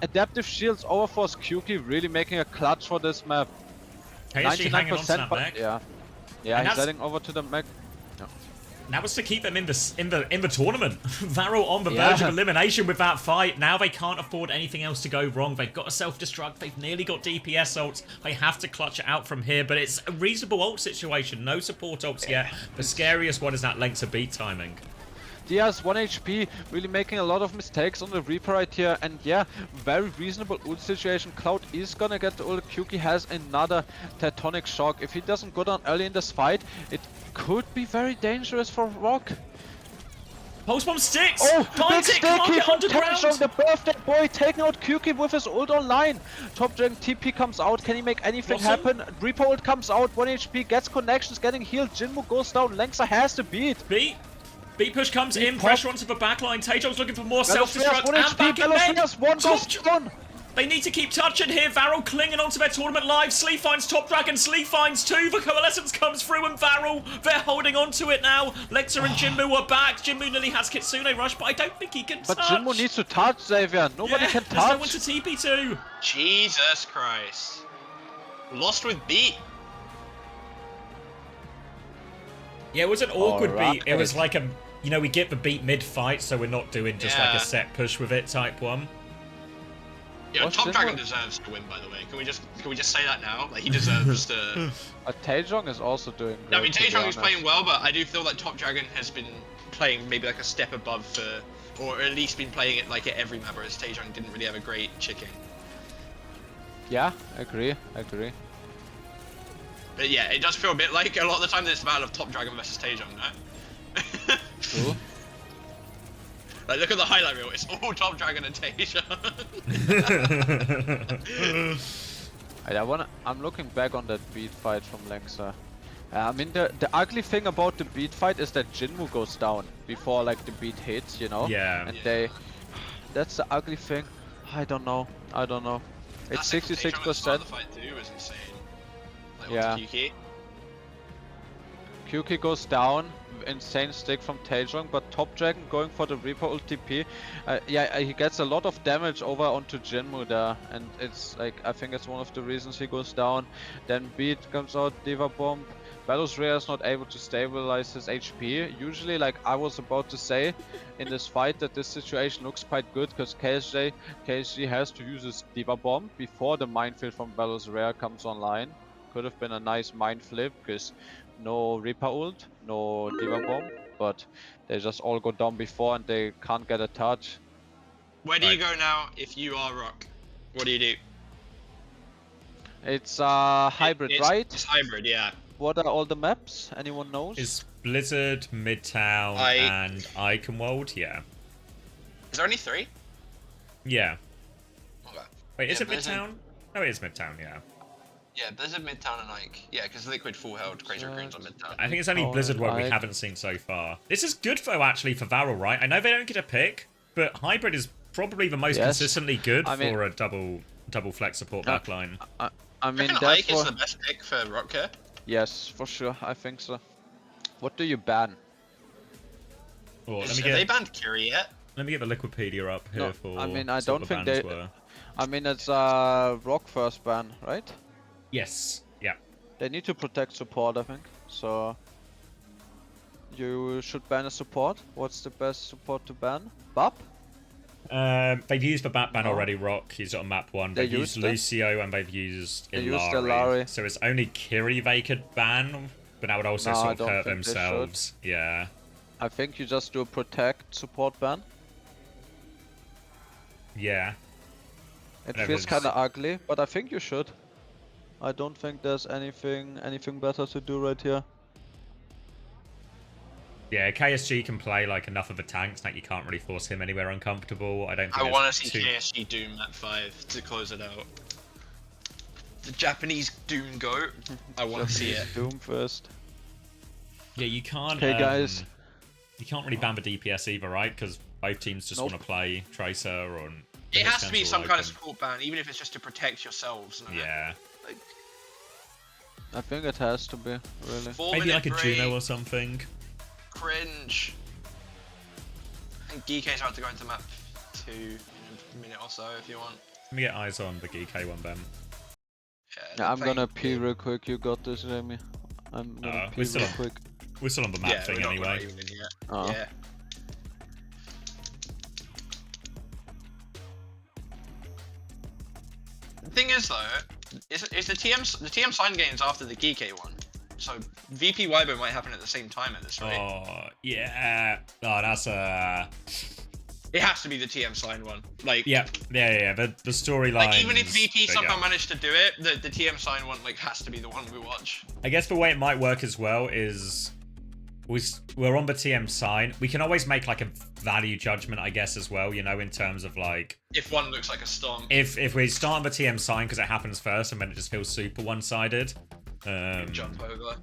Adaptive shields overforce Kyuki, really making a clutch for this map. 99%, but yeah, he's heading over to the mech. That was to keep them in the tournament. Varrel on the verge of elimination with that fight. Now they can't afford anything else to go wrong. They've got a self-destruct. They've nearly got DPS ults. They have to clutch it out from here, but it's a reasonable ult situation. No support ults yet. The scariest one is that length of beat timing. Diaz 1 HP, really making a lot of mistakes on the Reaper right here, and yeah, very reasonable ult situation. Cloud is gonna get the ult. Kyuki has another Tectonic Shock. If he doesn't go down early in this fight, it could be very dangerous for ROC. Pulse Bomb sticks! Oh, big stick here from Taejong, the birthday boy, taking out Kyuki with his ult online. Top Dragon TP comes out. Can he make anything happen? Reaper ult comes out, 1 HP, gets connections, getting healed. Jinmu goes down. Lengsa has the beat. Beat push comes in, pressure onto the backline. Taejong's looking for more self-destruct and back in mid. They need to keep touching here. Varrel clinging onto their tournament live. Slee finds Top Dragon. Slee finds two. The Coalescence comes through and Varrel, they're holding on to it now. Lexa and Jinmu are back. Jinmu nearly has Kitsune Rush, but I don't think he can touch. But Jinmu needs to touch, Xavier. Nobody can touch. There's no one to TP to. Jesus Christ. Lost with beat. Yeah, it was an awkward beat. It was like a, you know, we get the beat mid-fight, so we're not doing just like a set push with it type one. Yeah, Top Dragon deserves to win, by the way. Can we just say that now? Like, he deserves to... Taejong is also doing great. I mean, Taejong is playing well, but I do feel like Top Dragon has been playing maybe like a step above for... Or at least been playing it like at every map, whereas Taejong didn't really have a great chicken. Yeah, I agree. But yeah, it does feel a bit like a lot of the time there's a battle of Top Dragon versus Taejong, no? True. Like, look at the highlight reel, it's all Top Dragon and Taejong. I'm looking back on that beat fight from Lengsa. I mean, the ugly thing about the beat fight is that Jinmu goes down before like the beat hits, you know? Yeah. And that's the ugly thing. I don't know. It's 66%. The fight too was insane. Like, yeah. Kyuki goes down. Insane stick from Taejong, but Top Dragon going for the Reaper ult TP. Yeah, he gets a lot of damage over onto Jinmu there, and it's like, I think it's one of the reasons he goes down. Then Beat comes out, Diva Bomb. Veloz is not able to stabilize his HP. Usually, like I was about to say in this fight, that this situation looks quite good because KSG has to use his Diva Bomb before the minefield from Veloz comes online. Could have been a nice mind flip because no Reaper ult, no Diva Bomb, but they just all go down before and they can't get a touch. Where do you go now if you are ROC? What do you do? It's hybrid, right? It's hybrid, yeah. What are all the maps? Anyone knows? It's Blizzard, Midtown, and Iconworld, yeah. Is there only 3? Yeah. Okay. Wait, is it Blizzard. Midtown? No, it is Midtown, yeah. Yeah, Blizzard Midtown and like, yeah, because Liquid full held Crazy Raccoons on Midtown. I think it's only Blizzard what we haven't seen so far. This is good though, actually, for Varrel, right? I know they don't get a pick, but Hybrid is probably the most consistently good for a double flex support backline. I mean, Ike is the best pick for ROC here. Yes, for sure. I think so. What do you ban? Oh, Have they banned Kiri yet? Let me get the Liquipedia up here for. I mean, I so don't think they. I mean, it's ROC first ban, right? Yes. Yeah. They need to protect support, I think. So you should ban a support. What's the best support to ban? Bap? They've used the Bat ban already, ROC. He's on map 1. They've used Lucio and they've used Illari. So it's only Kiri they could ban, but that would also sort of hurt themselves. Yeah. I think you just do a protect support ban. Yeah. It feels kind of ugly, but I think you should. I don't think there's anything better to do right here. Yeah, KSG can play like enough of the tanks that you can't really force him anywhere uncomfortable. I want to see KSG Doom map 5 to close it out. The Japanese Doom GOAT. I want to see it. Doom first. Yeah, you can't. Okay, guys. You can't really ban the DPS either, right? Because both teams just want to play Tracer or. It has to be some kind of support ban, even if it's just to protect yourselves. No? Yeah. Like, I think it has to be, really. Maybe like a Juno or something. Cringe. I think Geekay's about to go into map 2 in a minute or so, if you want. Let me get eyes on the Geekay one, Ben. Yeah, I'm gonna pee real quick. You got this, Remy. I'm gonna pee real quick. We're still on the map thing anyway. Yeah. The thing is though, is the TM sign games after the Geekay one. So VP Weibo might happen at the same time at this rate. Oh yeah. Oh, that's It has to be the TM sign one. Like yeah. The storyline. Like even if VP somehow managed to do it, the TM sign one like has to be the one we watch. I guess the way it might work as well is we're on the TM sign. We can always make like a value judgment, I guess, as well, you know, in terms of like if one looks like a stomp. If we start on the TM sign because it happens first and then it just feels super one-sided. Jump over.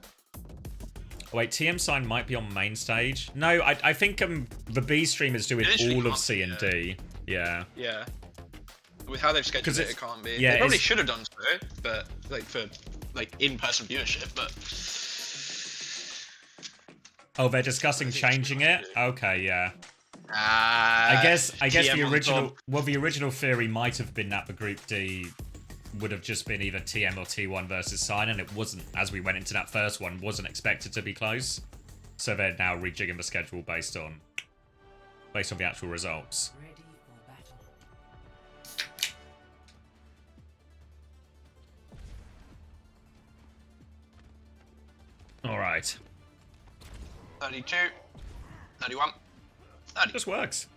Wait, TM sign might be on main stage. No, I think the B stream is doing all of C and D. Yeah. Yeah. With how they've scheduled it, it can't be. Yeah, they probably should have done so, but like for like in-person viewership, but. Oh, they're discussing changing it? Okay, yeah. I guess the original theory might have been that the Group D would have just been either TM or T1 versus Sign, and it wasn't, as we went into that first one, wasn't expected to be close. So they're now rejigging the schedule based on the actual results. Alright. 32, 31, 30. Just works.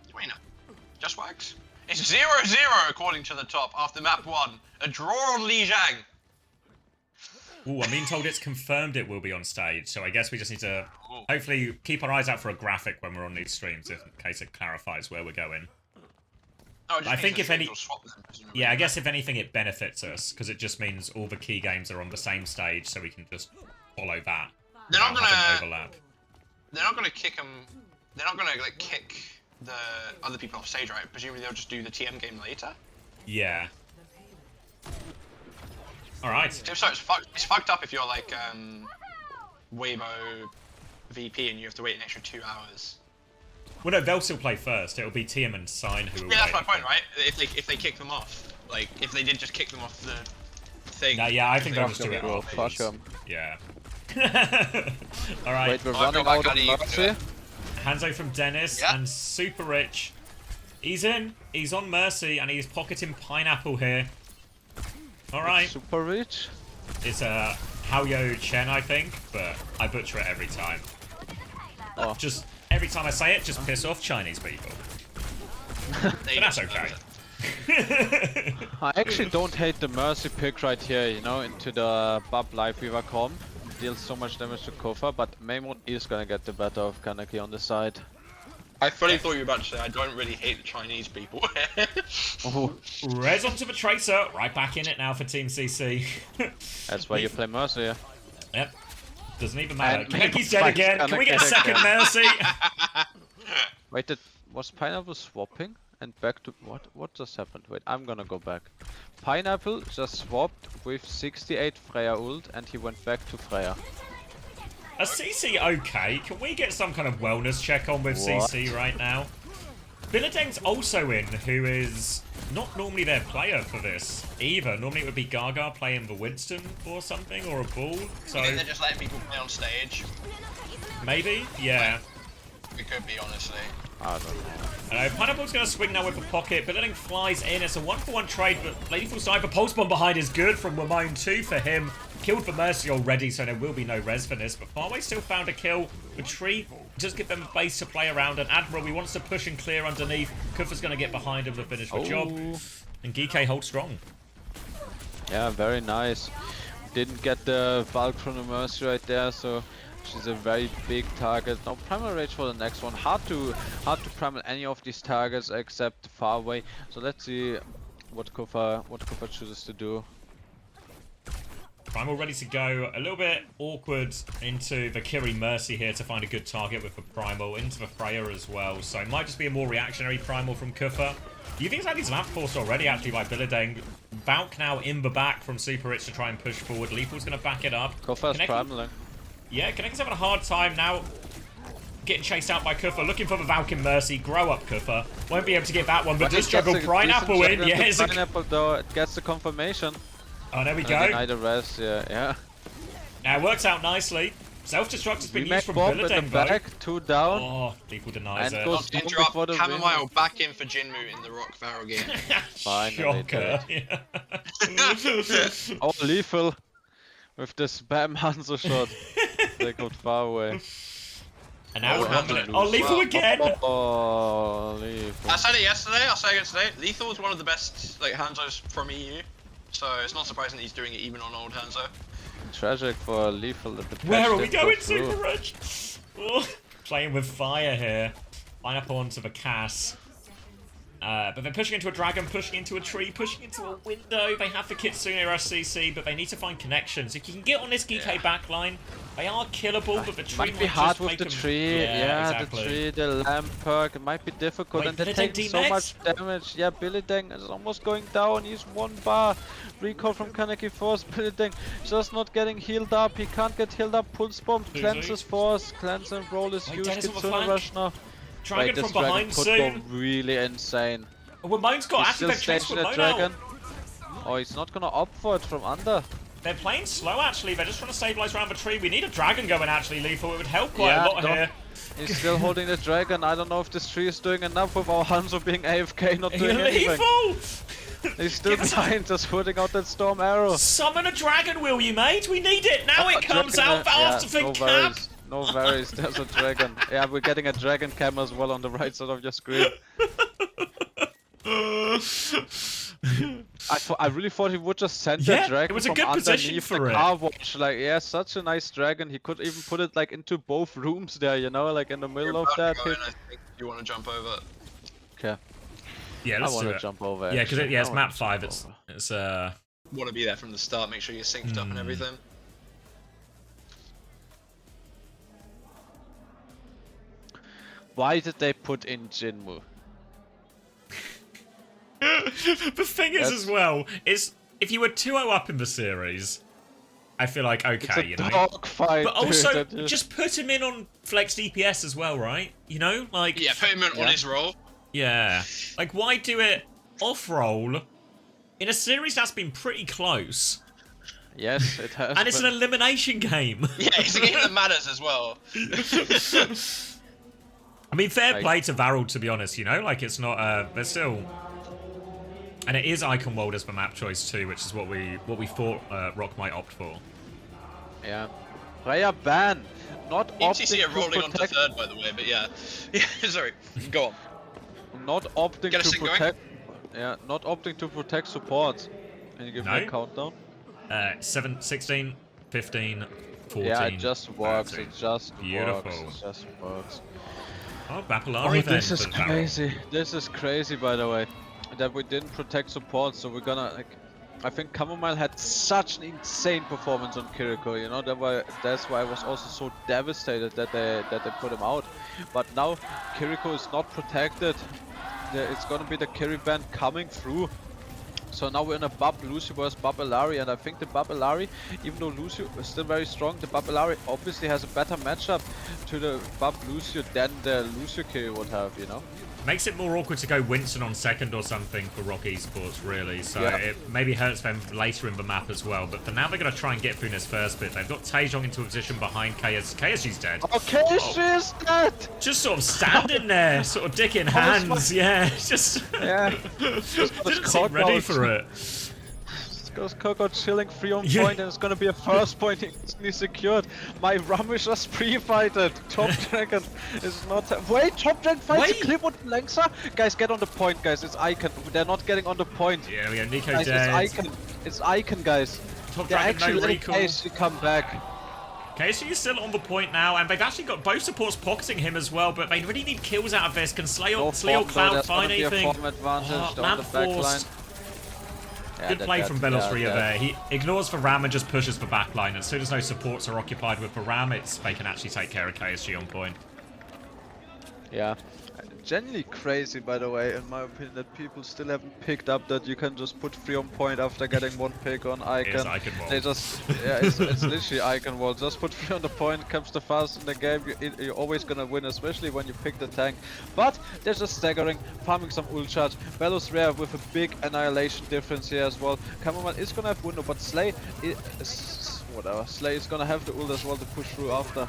Just works. It's 0-0 according to the top after map 1. A draw on Lijiang. Ooh, I'm being told it's confirmed it will be on stage, so I guess we just need to hopefully keep our eyes out for a graphic when we're on these streams, in case it clarifies where we're going. Oh, I think if any, I guess if anything, it benefits us because it just means all the key games are on the same stage, so we can just follow that. They're not gonna overlap. They're not gonna kick them. They're not gonna like kick the other people off stage, right? Presumably they'll just do the TM game later. Yeah. All right. So it's fucked up if you're like Weibo VP and you have to wait an extra 2 hours. Well, no, they'll still play first. It'll be TM and Sign who. Yeah, that's my point, right? If they kick them off, like if they did just kick them off the thing. Yeah, I think they'll just do it. Fuck them. Yeah. All right. Wait, we're running out of Mercy. Hanzo from Dennis and Super Rich. He's in. He's on Mercy and he's pocketing Pineapple here. All right. Super Rich. It's Haoyo Chen, I think, but I butcher it every time. Oh. Just every time I say it, just piss off Chinese people. But that's okay. I actually don't hate the Mercy pick right here, you know, into the Bub Life Weaver comp. Deals so much damage to Kofa, but Maimon is gonna get the better of Kaneki on the side. I fully thought you were about to say I don't really hate the Chinese people. Res onto the Tracer, right back in it now for Team CC. That's why you play Mercy. Yeah. Yep. Doesn't even matter. And Kaneki's dead again. Can we get a second Mercy? Wait, was Pineapple swapping and back to what just happened? Wait, I'm gonna go back. Pineapple just swapped with 68 Freya ult and he went back to Freya. A CC okay? Can we get some kind of wellness check on with CC right now? Billadeng's also in, who is not normally their player for this either. Normally it would be Gaga playing the Winston or something, or a Bull. So I think they're just letting people play on stage. Maybe? Yeah. It could be, honestly. I don't know. Pineapple's going to swing now with the pocket. Billadeng flies in. It's a 1-for-1 trade, but Lethal Sniper Pulse Bomb behind is good from Wamone 2 for him. Killed for Mercy already, so there will be no res for this. But Farway still found a kill. The tree just give them a base to play around. And Admiral, he wants to push and clear underneath. Kufa's going to get behind him to finish the job. And Geekay holds strong. Yeah, very nice. Didn't get the bulk from the Mercy right there, so she's a very big target. Now primal rage for the next one. Hard to primal any of these targets except Farway. So let's see what Kufa chooses to do. Primal ready to go. A little bit awkward into the Kiri Mercy here to find a good target with the Primal. Into the Freya as well. So it might just be a more reactionary Primal from Kufa. You think he's map forced already actually by Billadeng. Valk now in the back from Super Rich to try and push forward. Lethal's going to back it up. Kufa's primaling. Yeah, Kaneki's having a hard time now. Getting chased out by Kufa, looking for the Valk in Mercy. Grow up, Kufa. Won't be able to get that one, but does juggle Pineapple in. Yeah, it's a Pineapple though. It gets the confirmation. Oh, there we go. Deny the rest, yeah. Now it works out nicely. Self-destruct has been used from bomb in the Billadeng, back, 2 down. Oh, Lethal denies it. Not to interrupt, Chamomile back in for Jinmu in the ROC Varrel game. Finally. Shocker. Yeah. Oh, Lethal with the spam Hanzo shot. They got far away. And now Lethal again! Oh, Lethal. I said it yesterday, I'll say it today. Lethal is one of the best Hanzos from EU. So it's not surprising that he's doing it even on old Hanzo. Tragic for Lethal that the Where are we going, Super Rich? Oh, playing with fire here. Pineapple onto the Cass. But they're pushing into a dragon, pushing into a tree, pushing into a window. They have the Kitsune RCC, but they need to find connections. If you can get on this Geekay backline, they are killable, but the tree might be hard with the tree. Yeah, exactly. The tree, the lamp perk, it might be difficult. Wait, and they take so much damage. Yeah, Billadeng is almost going down. He's 1 bar. Recall from Kaneki Force. Billadeng just not getting healed up. He can't get healed up. Pulse bomb, cleanses Force, cleanse and roll is huge. Kitsune rush now. Dragon from behind soon. Really insane. Wamone's got actually they've chased Wamone out. Oh, he's not gonna opt for it from under. They're playing slow actually. They're just trying to stabilize around the tree. We need a dragon going actually, Lethal. It would help quite a lot here. He's still holding the dragon. I don't know if this tree is doing enough with our Hanzo being AFK, not doing anything. He's still behind, just putting out that storm arrow. Summon a dragon, will you, mate? We need it. Now it comes out after the cap. No worries, there's a dragon. Yeah, we're getting a dragon cam as well on the right side of your screen. I really thought he would just send the dragon. It was a good position for it. Car wash. Like, yeah, such a nice dragon. He could even put it like into both rooms there, you know, like in the middle of that. I think you want to jump over. Okay. Yeah, let's I want to jump over. Yeah, because it's map 5. It's want to be there from the start. Make sure you're synced up and everything. Why did they put in Jinmu? The thing is, as well, is if you were 2-0 up in the series, I feel like okay, you know. Fight, but also, just put him in on flex DPS as well, right? You know, like put him in on his role. Yeah, like why do it off roll in a series that's been pretty close? Yes, it has. And it's an elimination game. Yeah, it's a game that matters as well. I mean, fair play to Varrel, to be honest, you know? Like, it's not, they're still... And it is Icon World as the map choice, too, which is what we thought ROC might opt for. Yeah. Freya ban! Not opting are rolling on to 3rd, by the way, but yeah. Sorry, go on. Not opting to protect... Yeah, not opting to protect support. Can you give me a countdown? 7, 16, 15, 14. Yeah, it just works. 13. It just Beautiful. works. It just works. Oh, Bapalari then. This is for Varrel. crazy. This is crazy, by the way, that we didn't protect support. So we're gonna like. I think Chamomile had such an insane performance on Kiriko. You know, that's why I was also so devastated that they put him out. But now Kiriko is not protected. It's gonna be the Kiri band coming through. So now we're in a Bab Lucio versus Bapalari, and I think the Bapalari, even though Lucio is still very strong, the Bapalari obviously has a better matchup to the Bab Lucio than the Lucio Kiri would have, you know? Makes it more awkward to go Winston on second or something for ROC Esports, really. So Yeah. it maybe hurts them later in the map as well. But for now, they're going to try and get through this first bit. They've got Taejong into a position behind KS. KSG's dead. Okay, she's dead! Just sort of standing there, sort of dick in hands. Yeah, just Yeah. didn't seem ready for it. Goes Coco chilling 3 on Yeah. point, and it's gonna be a first point instantly secured. My Ramesh just pre-fighted. Top Dragon is not. Wait, Top Dragon fights a clip with Lengsa? Guys, get on the point, guys. It's Icon. They're not getting on the point. Yeah, we have Nico Guys, dead. it's Icon. It's Icon, guys. Top They're Dragon, actually no letting recall. KSG come back. KSG is still on the point now, and they've actually got both supports pocketing him as well, but they really need kills out of this. Can Slay or Cloud find anything? Advantage down man the back line. forced. Good play from Belosria there. He ignores the Ram and just pushes the back line. As soon as those supports are occupied with the Ram, they can actually take care of KSG on point. Yeah. Genuinely crazy, by the way, in my opinion, that people still haven't picked up that you can just put 3 on point after getting 1 pick on Icon. It is Icon wall. They just, yeah, it's literally Icon wall. Just put 3 on the point, comes the fast in the game, you're always gonna win, especially when you pick the tank. But they're just staggering, farming some ult charge. Velos Rare with a big annihilation difference here as well. Cameraman is gonna have window, but Slay is, whatever. Slay is gonna have the ult as well to push through after.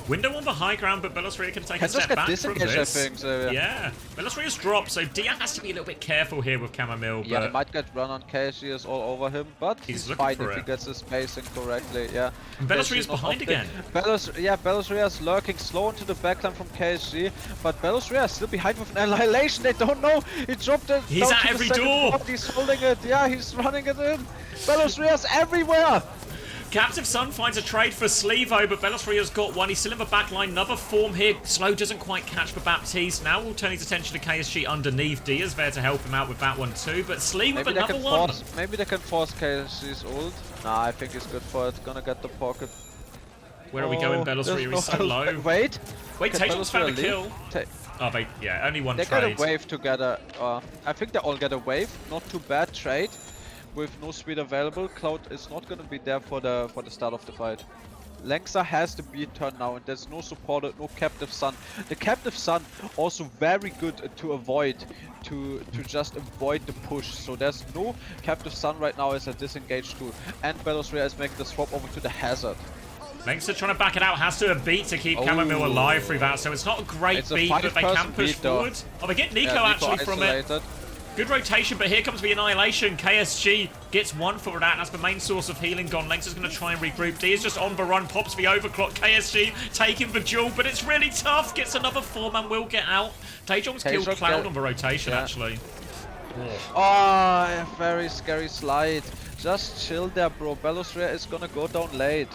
Window on the high ground, but Belosria can take a step back from this. I think, so yeah. Belosria's dropped, so Dia has to be a little bit careful here with Chamomile. Yeah, he might get run on KSG is all over him, but he's fine if he gets his spacing correctly, yeah. Belosria's behind again. Belosria is lurking slow into the backline from KSG, but Belosria is still behind with an annihilation, they don't know! He dropped it. He's at every door! He's holding it, yeah, he's running it in! Belosria's everywhere! Captive Sun finds a trade for Sleevo, but Belosria's got one. He's still in the back line. Another form here. Slow doesn't quite catch the Baptiste. Now we'll turn his attention to KSG underneath. Dia's there to help him out with that one too, but Slee with another one. Maybe they can force KSG's ult. Nah, I think it's good for it. Gonna get the pocket. Where are we going? Belosria is so low. Wait, Taejong's found a kill. Oh, yeah, only one they trade. They get a wave together. I think they all get a wave. Not too bad trade. With no speed available, Cloud is not going to be there for the start of the fight. Lengsa has the beat turn now, and there's no supporter, no Captive Sun. The Captive Sun also very good to avoid, to just avoid the push. So there's no Captive Sun right now as a disengage tool, and Belosria is making the swap over to the Hazard. Lengsa trying to back it out, has to a beat to keep Chamomile alive through that, so it's not a great beat, but they can push forward. Oh, they get Nico actually from it. Good rotation, but here comes the annihilation. KSG gets one for that. That's the main source of healing gone. Lengsa's going to try and regroup. D is just on the run, pops the overclock. KSG taking the duel, but it's really tough. Gets another 4-man, will get out. Taejong's killed Cloud on the rotation, actually. Oh, very scary slide. Just chill there, bro. Belosria is going to go down late.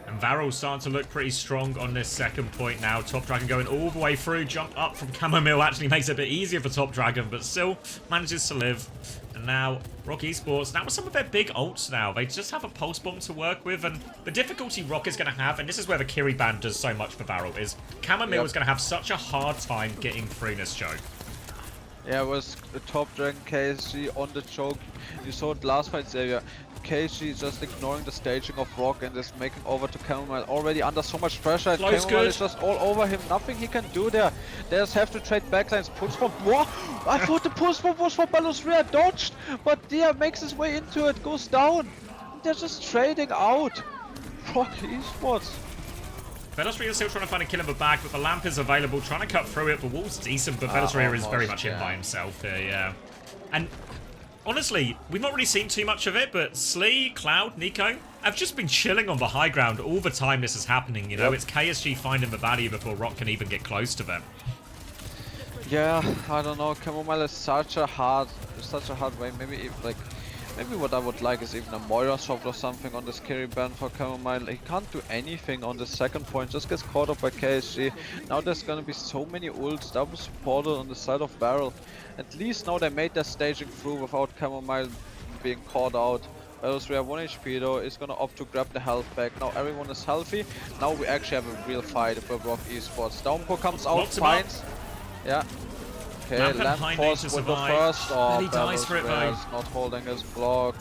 And Varrel's starting to look pretty strong on this second point now. Top Dragon going all the way through. Jump up from Chamomile actually makes it a bit easier for Top Dragon, but still manages to live. And now ROC Esports, now with some of their big ults now, they just have a pulse bomb to work with. And the difficulty ROC is going to have, and this is where the Kiri ban does so much for Varrel, is Chamomile is going to have such a hard time getting through this choke. Yeah, it was the Top Dragon KSG on the choke. You saw it last fight, Xavier. KSG just ignoring the staging of ROC and is making over to Chamomile already under so much pressure. Chamomile is just all over him. Nothing he can do there. They just have to trade backlines. Pulse bomb. What? I thought the pulse bomb was for Belosria. Dodged, but Dia makes his way into it. Goes down. They're just trading out. ROC Esports. Belosria is still trying to find a kill in the back, but the lamp is available. Trying to cut through it. The wall's decent, but Belosria is very much in by himself here. Yeah, and. Honestly, we've not really seen too much of it, but Slee, Cloud, Nico have just been chilling on the high ground all the time this is happening, you know? It's KSG finding the value before ROC can even get close to them. Yeah, I don't know. Chamomile is such a hard way. Maybe if, like, Maybe what I would like is even a Moira soft or something on this carry ban for Chamomile. He can't do anything on the second point, just gets caught up by KSG. Now there's gonna be so many ults, double supported on the side of Varrel. At least now they made their staging through without Chamomile being caught out. Else we have 1 HP though, is gonna opt to grab the health back. Now everyone is healthy. Now we actually have a real fight for ROC Esports. Downpour comes out, finds. Yeah. Okay, Lamp Force with the first. Oh, he dies for it though. Not holding his block.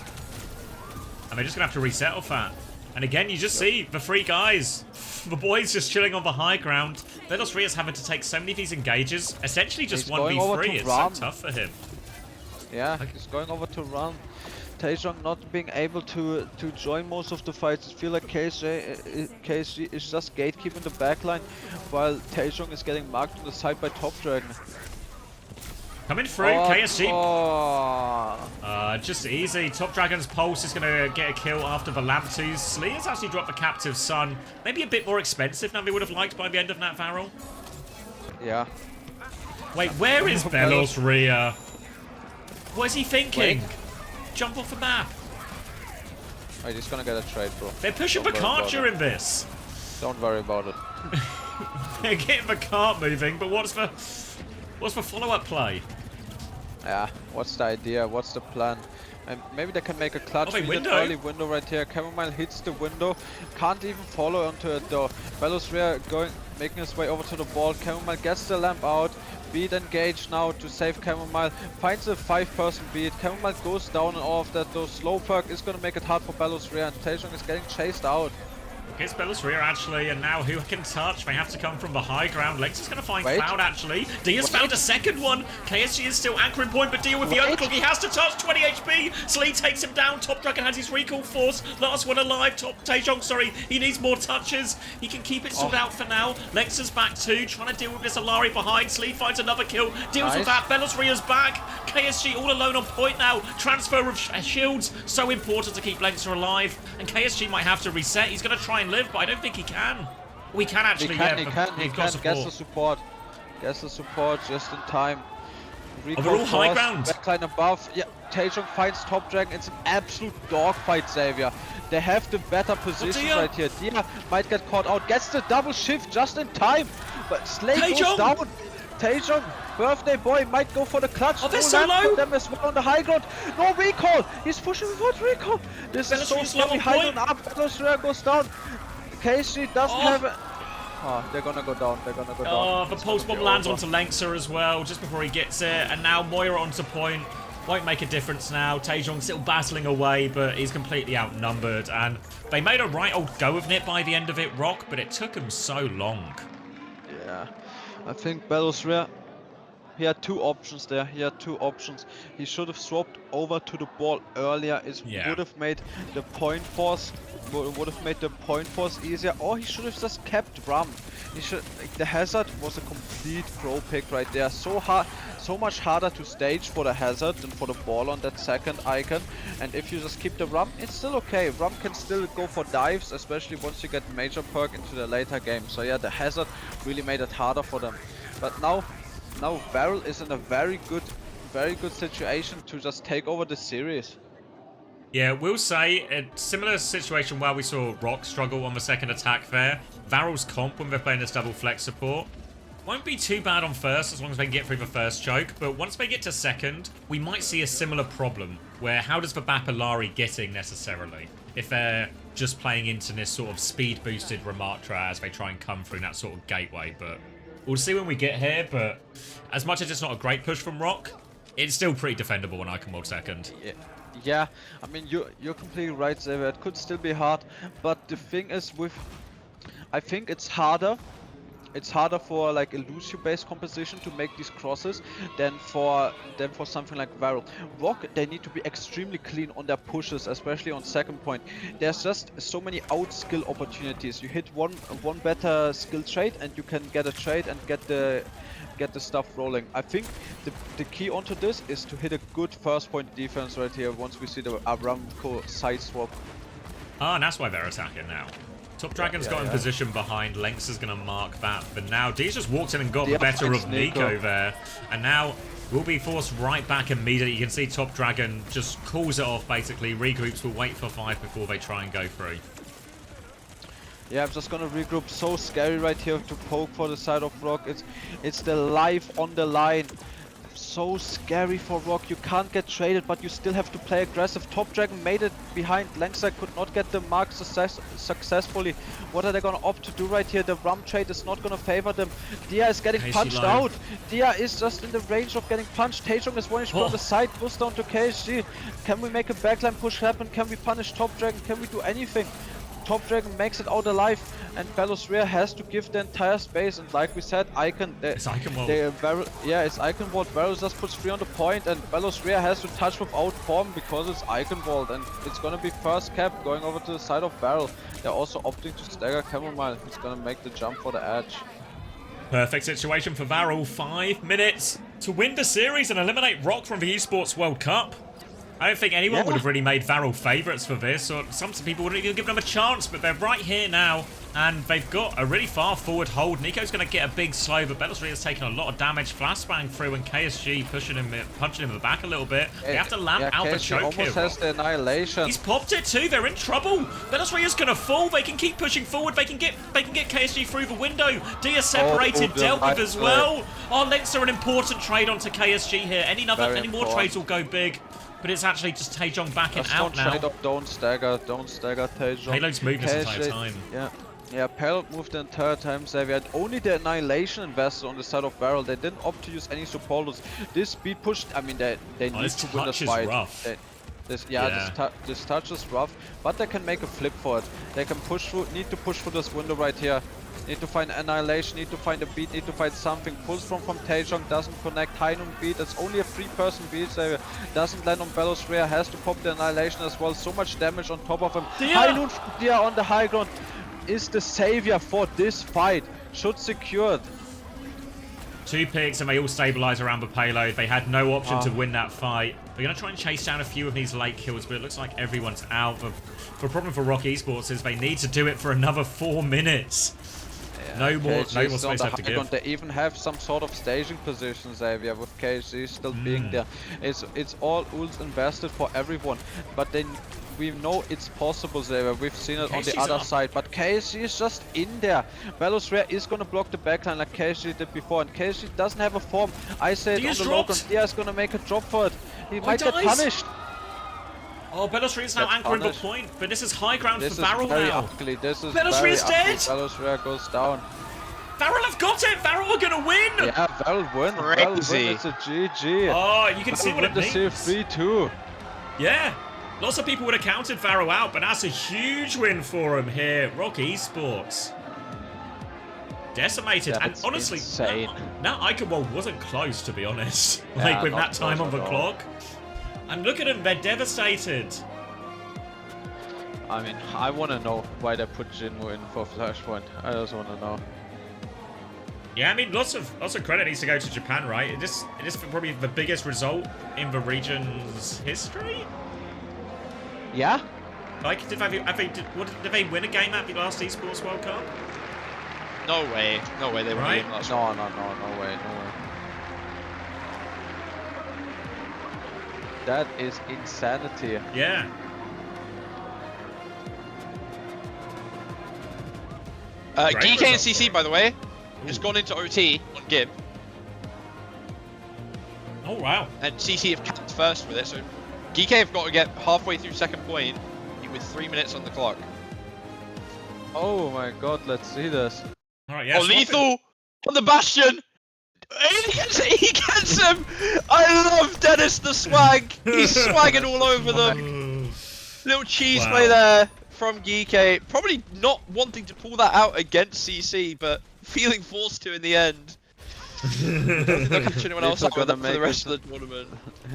And they're just gonna have to reset off that. And again, you just see the 3 guys. The boys just chilling on the high ground. Velos Ria's having to take so many of these engages. Essentially just 1v3. It's so tough for him. Yeah, he's going over to run. Taejong not being able to join most of the fights. I feel like KSG is just gatekeeping the backline, while Taejong is getting marked on the side by Top Dragon. Coming through, KSG. Just easy. Top Dragon's Pulse is going to get a kill after the Lamp 2. Slee has actually dropped the Captive Sun. Maybe a bit more expensive than they would have liked by the end of that Varrel. Yeah. Wait, where is Velos Ria? What is he thinking? Wait. Jump off the map. Wait, he's gonna get a trade, bro. They're pushing the cart during this. Don't worry about it. They're getting the cart moving, but what's the follow-up play? Yeah, what's the idea? What's the plan? And maybe they can make a clutch early window right here. Chamomile hits the window, can't even follow onto it though. Velos Ria making his way over to the ball. Chamomile gets the lamp out. Beat engaged now to save Chamomile. Finds a 5-person beat. Chamomile goes down and all of that though. Slow perk is gonna make it hard for Velos Ria, and Taejong is getting chased out. It's Velos Ria actually, and now who can touch? They have to come from the high ground. Lex is going to find Cloud actually. D has found a second one. KSG is still anchoring point, but Dia with the overclock. He has to touch 20 HP. Slee takes him down. Top Dragon has his recall force. Last one alive. Taejong, sorry. He needs more touches. He can keep it sorted out for now. Lex is back too, trying to deal with this Alari behind. Slee finds another kill. Deals with that. Velos Ria's back. KSG all alone on point now. Transfer of shields. So important to keep Lexa alive. And KSG might have to reset. He's going to try and live, but I don't think he can. We can actually. He can. Gets the support. Gets the support just in time. They're all high ground. Backline above. Yeah, Taejong finds Top Dragon. It's an absolute dogfight, Xavier. They have the better position right here. Dia might get caught out. Gets the double shift just in time. But Slay goes down. Taejong, birthday boy, might go for the clutch. Oh, they're so low. Them as well on the high ground. No recall. He's pushing without recall. This is so slow. High on up. Velos Ria goes down. KSG doesn't have it. Oh, they're gonna go down. They're gonna go down. Oh, the pulse bomb lands onto Lexa as well, just before he gets it. And now Moira onto point. Won't make a difference now. Taejong still battling away, but he's completely outnumbered. And they made a right old go of it by the end of it, ROC, but it took him so long. Yeah, I think Velos Ria, he had 2 options there. He had 2 options. He should have swapped over to the ball earlier. It would have made the point force easier, or he should have just kept Ram. He should. The hazard was a complete pro pick right there. So much harder to stage for the hazard than for the ball on that second icon. And if you just keep the Ram, it's still okay. Ram can still go for dives, especially once you get major perk into the later game. So yeah, the hazard really made it harder for them. But now Varrel is in a very good situation to just take over the series. Yeah, we'll say a similar situation where we saw ROC struggle on the second attack there. Varrel's comp when they're playing this double flex support won't be too bad on first as long as they can get through the first choke, but once they get to second, we might see a similar problem where how does the Bapalari getting necessarily if they're just playing into this sort of speed boosted Ramatra as they try and come through that sort of gateway, but we'll see when we get here. But as much as it's not a great push from ROC, it's still pretty defendable when I can hold second. Yeah, I mean you're completely right, Xavier. It could still be hard, but the thing is I think it's harder. It's harder for like a Lucio-based composition to make these crosses than for something like Varrel. ROC, they need to be extremely clean on their pushes, especially on second point. There's just so many out skill opportunities. You hit one better skill trait and you can get a trade and get the stuff rolling. I think the key onto this is to hit a good first point defense right here once we see the Aramco side swap. Oh, and that's why they're attacking now. Top Dragon's got in position behind. Lengths is going to mark that. But now D's just walked in and got the better of Nico there. And now will be forced right back immediately. You can see Top Dragon just calls it off, basically. Regroups, will wait for 5 before they try and go through. Yeah, I'm just gonna regroup. So scary right here to poke for the side of ROC. It's the life on the line. So scary for ROC. You can't get traded, but you still have to play aggressive. Top Dragon made it behind. Langside could not get the mark successfully. What are they gonna opt to do right here? The rum trade is not gonna favor them. Dia is getting punched out. Dia is just in the range of getting punched. Taejong is one HP on the side. Goes down to KSG. Can we make a backline push happen? Can we punish Top Dragon? Can we do anything? Top Dragon makes it out alive, and Varrel has to give the entire space. And like we said, Icon, it's Icon wall. It's Icon wall. Varrel just puts 3 on the point, and Varrel has to touch without form because it's Icon walled, and it's gonna be first cap going over to the side of Varrel. They're also opting to stagger Chamomile. He's gonna make the jump for the edge. Perfect situation for Varrel. 5 minutes to win the series and eliminate ROC from the Esports World Cup. I don't think anyone would have really made Varrel favourites for this, or some people wouldn't even give them a chance, but they're right here now, and they've got a really far forward hold. Nico's going to get a big slow, but Belosri has taken a lot of damage. Flashbang through, and KSG punching him in the back a little bit. They have to lamp out the choke here. Has the annihilation. He's popped it too. They're in trouble. Belosri is going to fall. They can keep pushing forward. They can get KSG through the window. Dia separated, dealt with as well. Oh, Lens are an important trade onto KSG here. Any more trades will go big. But it's actually just Taejong backing out now. Don't stagger Taejong. Payload's moved this entire time. Yeah, Payload moved the entire time. Xavier had only the Annihilation invested on the side of Varrel. They didn't opt to use any supporters. This speed push, I mean, they need to win this fight. Rough. This touch is rough, but they can make a flip for it. They can push through, need to push through this window right here. Need to find Annihilation, need to find a beat, need to find something. Pulls from Taejong, doesn't connect. Heinun beat, it's only a 3-person beat. Doesn't land on Bellows Rare, has to pop the Annihilation as well. So much damage on top of him. Heinun Dia on the high ground is the savior for this fight. Should secure it. 2 picks and they all stabilize around the payload. They had no option to win that fight. They're going to try and chase down a few of these late kills, but it looks like everyone's out. The problem for ROC Esports is they need to do it for another 4 minutes. No more space left to give. They even have some sort of staging position, Xavier, with KSG still being there. It's all ults invested for everyone, but we know it's possible, Xavier. We've seen it on the other side, but KSG is just in there. Bellows Rare is gonna block the backline like KSG did before, and KSG doesn't have a form. I said on the local, Dia is gonna make a drop for it. He might get punished. Oh, Belosri is now anchoring the point, but this is high ground for Varrel now. Ugly. This is Belosri is dead! Bellows Rare goes down. Varrel have got it! Varrel are gonna win! Yeah, Varrel win. Crazy. It's a GG. Oh, you can see what it means. The 3-2. Yeah. Lots of people would have counted Varrel out, but that's a huge win for him here. ROC Esports. Decimated, and honestly, that Icon World wasn't close, to be honest. Like, with that time on the clock. And look at them, they're devastated. I mean, I want to know why they put Jinwoo in for Flashpoint. I just want to know. Yeah, I mean, lots of credit needs to go to Japan, right? It is probably the biggest result in the region's history. Yeah. Like, did they win a game at the last Esports World Cup? No way, they were right? No way. That is insanity. Yeah. Geekay and CC, by the way, just gone into OT on Gib. Oh, wow. And CC have capped first with it, so Geekay have got to get halfway through second point with 3 minutes on the clock. Oh my god, let's see this. Alright, yeah. Oh, lethal on the Bastion! He gets him! I love Dennis the swag! He's swagging all over them. Little cheese play there from Geekay. Probably not wanting to pull that out against CC, but feeling forced to in the end. They'll catch anyone else up with that for the rest of the tournament.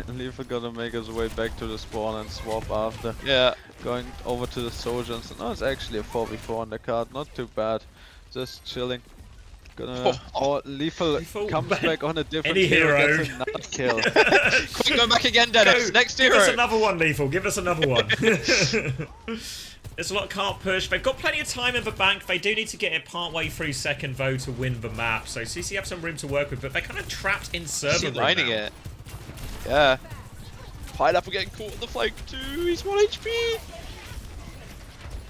Leafer gonna make his way back to the spawn and swap after. Yeah. Going over to the Soldiers. No, it's actually a 4v4 on the card. Not too bad. Just chilling. Lethal comes back on a different hero. Gets another kill. Quick, go back again, Dennis. Next hero. Give us another one, Lethal. Give us another one. There's a lot of cart push. They've got plenty of time in the bank. They do need to get it partway through second, though, to win the map. So CC have some room to work with, but they're kind of trapped in server room lining now. it. Yeah. Pineapple getting caught on the flank too. He's 1 HP.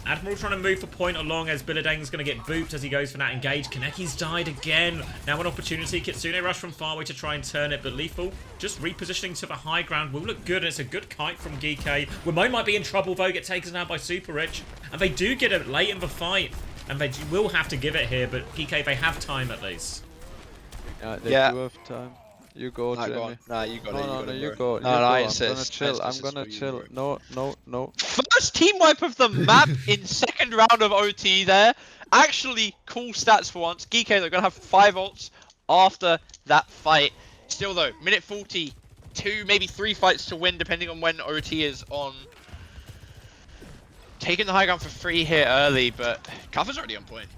Admiral trying to move the point along as Billadeng's going to get booped as he goes for that engage. Kaneki's died again. Now an opportunity. Kitsune rush from far away to try and turn it, but Lethal just repositioning to the high ground will look good. And it's a good kite from Geekay. Wimone might be in trouble though, get taken out by Super Rich. And they do get it late in the fight. And they will have to give it here, but Geekay, they have time at least. Yeah, they do have time. You go, Nah, Jamie. go on. Nah, you got it. No, you bro. go. No, I'm it's gonna it's- chill. I'm it's gonna for you, chill. bro. No. First team wipe of the map in second round of OT there. Actually, cool stats for once. Geekay, they're going to have 5 ults after that fight. Still though, minute 40, 2, maybe 3 fights to win depending on when OT is on. Taking the high ground for free here early, but Kuffer's already on point.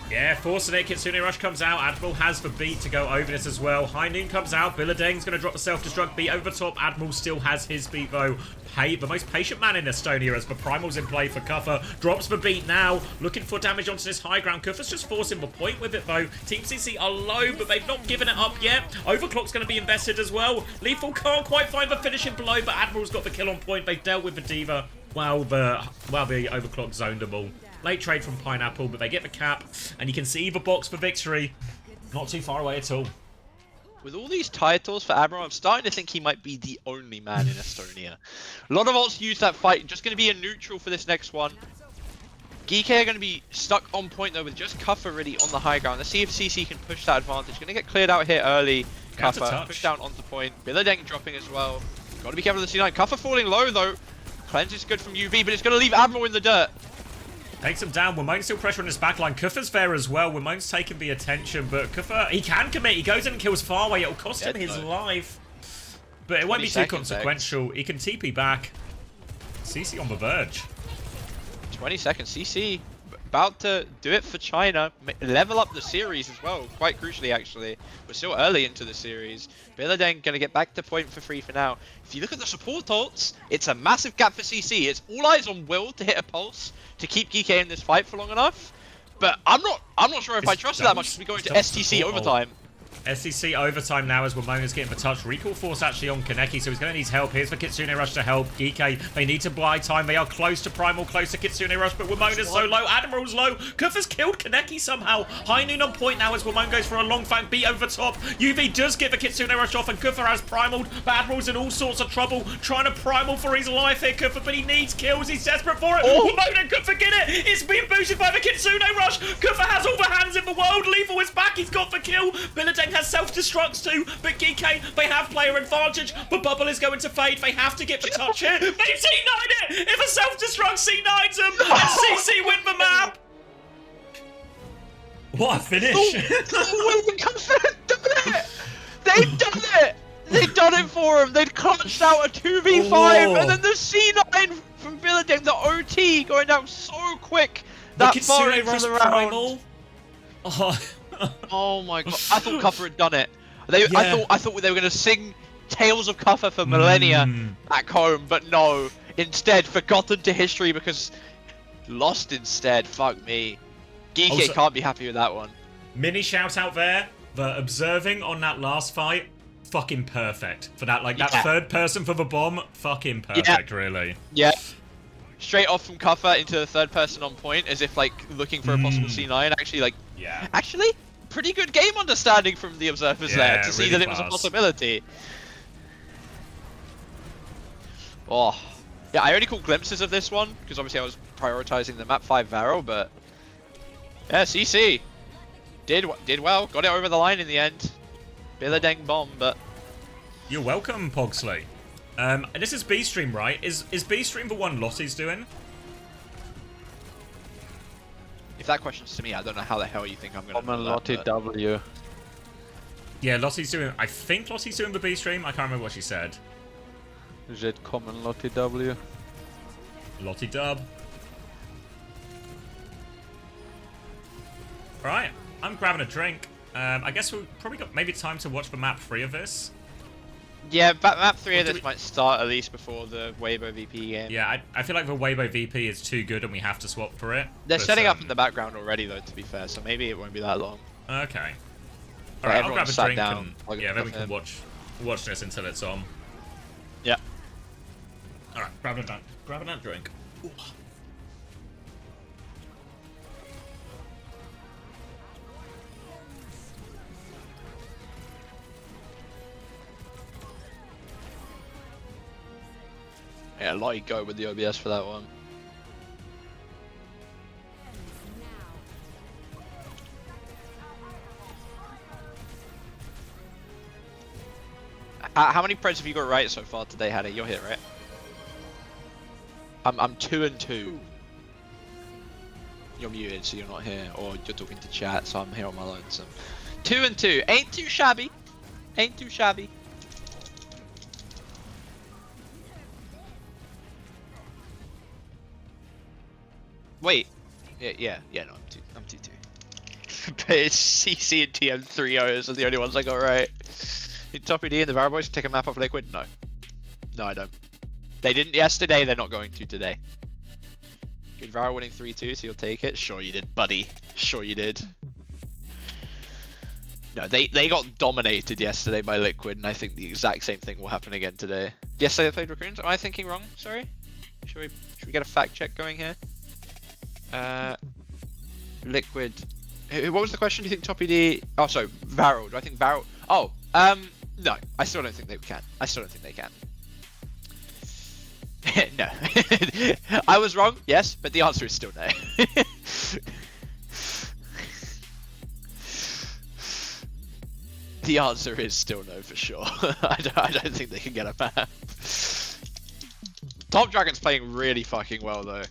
Yeah, forcing it. Kitsune Rush comes out. Admiral has the beat to go over this as well. High Noon comes out. Billadeng's going to drop the self-destruct beat over the top. Admiral still has his beat though. The most patient man in Estonia as the Primal's in play for Kuffer. Drops the beat now. Looking for damage onto this high ground. Kuffer's just forcing the point with it though. Team CC are low, but they've not given it up yet. Overclock's going to be invested as well. Lethal can't quite find the finishing blow, but Admiral's got the kill on point. They've dealt with the Diva while the Overclock zoned them all. Late trade from Pineapple, but they get the cap, and you can see the box for victory. Not too far away at all. With all these titles for Admiral, I'm starting to think he might be the only man in Estonia. A lot of ults use that fight. Just going to be a neutral for this next one. Geekay are going to be stuck on point though with just Kuffer really on the high ground. Let's see if CC can push that advantage. Going to get cleared out here early. Kuffer push down onto point. Billadeng dropping as well. Got to be careful of the C9. Kuffer falling low though. Cleanse is good from UV, but it's going to leave Admiral in the dirt. Takes him down. Wimone's still pressure on his backline. Kuffer's there as well. Wimone's taking the attention, but Kuffer, he can commit. He goes in and kills Farway. It'll cost him his life. But it won't be too consequential. He can TP back. CC on the verge. 20 seconds. CC about to do it for China. Level up the series as well. Quite crucially, actually. We're still early into the series. Billadeng going to get back to point for free for now. If you look at the support ults, it's a massive gap for CC. It's all eyes on Will to hit a pulse to keep Geekay in this fight for long enough. But I'm not sure if I trust it that much as we go into STC overtime. STC overtime now as Wamona's getting the touch. Recall force actually on Kaneki, so he's going to need help. Here's the Kitsune Rush to help. Geekay, they need to buy time. They are close to Primal, close to Kitsune Rush, but Wamona's so low. Admiral's low. Kuffer's killed Kaneki somehow. High Noon on point now as Wamone goes for a long flank beat over the top. UV does get the Kitsune Rush off, and Kuffer has Primaled, but Admiral's in all sorts of trouble, trying to Primal for his life here, Kuffer, but he needs kills. He's desperate for it. Wamona and Kuffer get it. It's being boosted by the Kitsune Rush. Kuffer has all the hands in the world. Lethal is back. He's got the kill. Billadeng has self-destructs too, but Geekay, they have player advantage, but Bubble is going to fade. They have to get the touch here. They C9'd it! If a self-destruct C9's them, and CC win the map! What a finish! They've done it! They've done it for him! They'd clutched out a 2v5, and then the C9 from Billadeng, the OT, going down so quick that far into the round. Oh my god, I thought Kuffer had done it. I thought they were going to sing Tales of Kuffer for millennia back home, but no. Instead, forgotten to history because lost instead. Fuck me. Geekay can't be happy with that one. Mini shout out there, the observing on that last fight, fucking perfect. For that, like, that third person for the bomb, fucking perfect, really. Yeah. Straight off from Kuffer into the third person on point, as if, like, looking for a possible C9. Actually, like, actually, pretty good game understanding from the observers there to see that it was a possibility. Oh, yeah, I only caught glimpses of this one because obviously I was prioritizing the map 5 Varrel, but yeah, CC did well, got it over the line in the end. Billadeng bomb, but you're welcome, Pogsley. This is B stream, right? Is B stream the one Lottie's doing? If that question's to me, I don't know how the hell you think I'm gonna Common Lottie W. Yeah, Lottie's doing. I think Lottie's doing the B stream. I can't remember what she said. Is it common Lottie W? Lottie dub. Alright, I'm grabbing a drink. I guess we've probably got maybe time to watch the map 3 of this. Yeah, map 3 of this might start at least before the Weibo VP game. Yeah, I feel like the Weibo VP is too good and we have to swap for it. They're setting up in the background already though, to be fair, so maybe it won't be that long. Okay. Alright, I'll grab a drink down, and yeah, then we can watch this until it's on. Yeah. Alright, grab that drink. Ooh. Yeah, let go with the OBS for that one. How many preds have you got right so far today, Hattie? You're here, right? I'm 2 and 2. You're muted, so you're not here, or you're talking to chat, so I'm here on my lonesome. 2 and 2, ain't too shabby. Ain't too shabby. Wait. Yeah, no, I'm 2-2. But it's CC and TM 3-0s are the only ones I got right. Toppy D and the Varrel boys take a map off Liquid? No. No, I don't. They didn't yesterday, they're not going to today. Good Varrel winning 3-2, so you'll take it? Sure you did, buddy. Sure you did. No, they got dominated yesterday by Liquid, and I think the exact same thing will happen again today. Yesterday they played Raccoons? Am I thinking wrong? Sorry? Should we get a fact check going here? Liquid. What was the question? Do you think Toppy D? Oh, sorry, Varrel. Do I think Varrel? Oh, no. I still don't think they can. I still don't think they can. No. I was wrong, yes, but the answer is still no. The answer is still no for sure. I don't think they can get a map. Top Dragon's playing really fucking well though.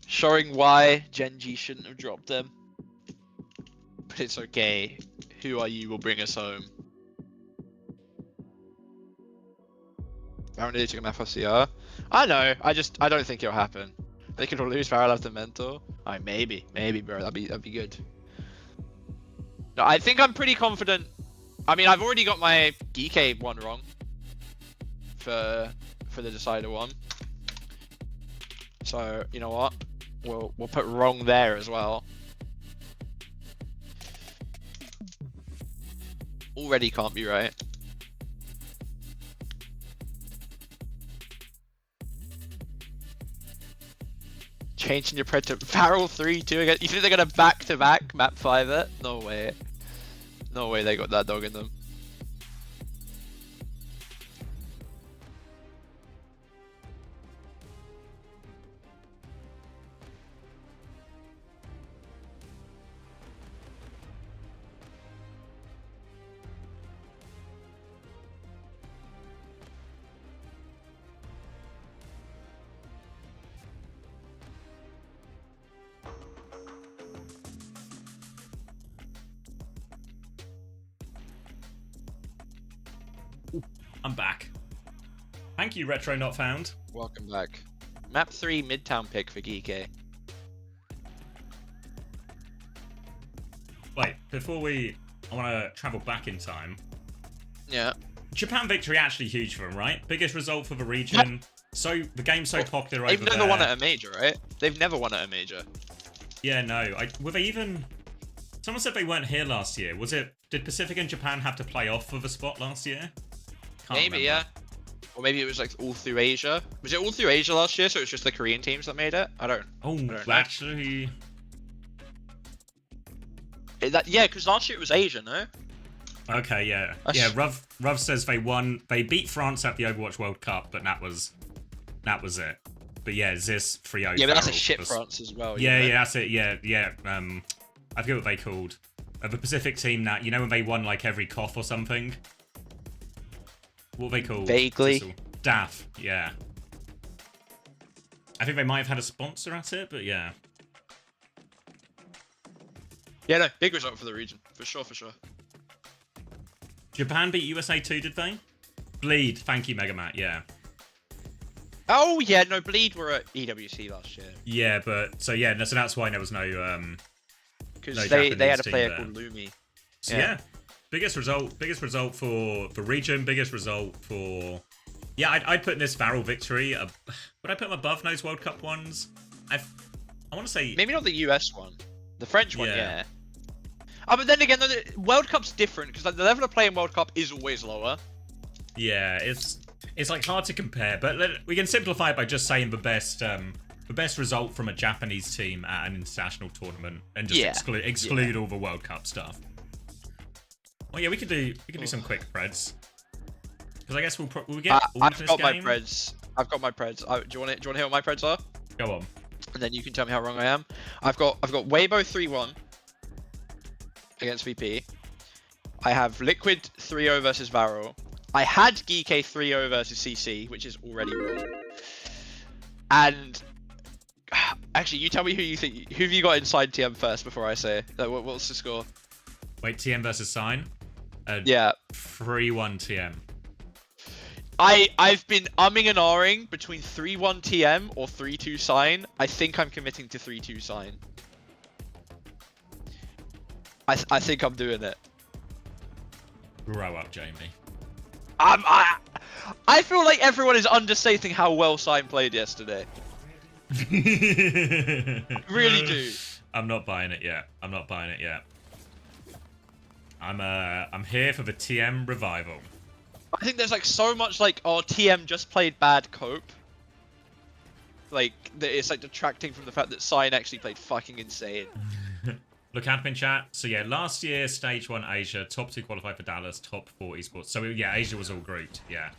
Showing why Genji shouldn't have dropped them. But it's okay. Who are you will bring us home. Varrel took a map off CR. I know, I don't think it'll happen. They could lose Varrel after mentor. Oh, maybe, bro, that'd be good. No, I think I'm pretty confident. I mean, I've already got my Geekay one wrong. For the decider one. So, you know what? We'll put wrong there as well. Already can't be right. Changing your pred to Varrel 3-2 again. You think they're gonna back-to-back map 5 it? No way. No way they got that dog in them. I'm back. Thank you, Retro Not Found. Welcome back. Map 3 Midtown pick for Geekay. Wait, before I want to travel back in time. Yeah. Japan victory actually huge for them, right? Biggest result for the region. So the game's so popular over there. They've never won at a major, right? They've never won at a major. Yeah, no. Were they even? Someone said they weren't here last year. Did Pacific and Japan have to play off for the spot last year? Maybe, yeah. Or maybe it was like all through Asia. Was it all through Asia last year, so it was just the Korean teams that made it? I don't know. Actually... Yeah, because last year it was Asia, no? Okay, yeah. Yeah, Ruv says they won. They beat France at the Overwatch World Cup, but that was it. But yeah, Zis 3-0. Yeah, but that's a shit France as well. Yeah, yeah, that's it. Yeah. I forget what they called. The Pacific team that, you know when they won like every COF or something? What are they called? Vaguely. DAF, yeah. I think they might have had a sponsor at it, but yeah. Yeah, no, big result for the region. For sure. Japan beat USA 2, did they? Bleed, thank you, Megamat, yeah. Oh, yeah, no, Bleed were at EWC last year. Yeah, so that's why there was no... Because they had a player called Lumi. So, yeah. Biggest result for region. Biggest result for. Yeah, I'd put in this Varrel victory. Would I put them above those World Cup ones? I want to say maybe not the US one, the French one, yeah. Oh, but then again, the World Cup's different because like, the level of play in World Cup is always lower. Yeah, it's like hard to compare, but we can simplify it by just saying the best result from a Japanese team at an international tournament, and just exclude all the World Cup stuff. Well, yeah, we could do some quick preds. Because I guess we'll get. I've got my preds. I've got my preds. Do you want to hear what my preds are? Go on. And then you can tell me how wrong I am. I've got Weibo 3-1 against VP. I have Liquid 3-0 versus Varrel. I had Geekay 3-0 versus CC, which is already wrong. And actually, you tell me who you think. Who have you got inside TM first before I say? Like, what's the score? Wait, TM versus Sign. Yeah. 3-1 TM. I've been umming and ahhing between 3-1 TM or 3-2 Sign. I think I'm committing to 3-2 Sign. I think I'm doing it. Grow up, Jamie. I feel like everyone is understating how well Sign played yesterday. Really do. I'm not buying it yet. I'm here for the TM revival. I think there's like so much like, oh, TM just played bad cope. Like, it's like detracting from the fact that Sign actually played fucking insane. Look, admin chat. So yeah, last year, Stage 1 Asia, top 2 qualified for Dallas, top 4 esports. So yeah, Asia was all grouped, yeah.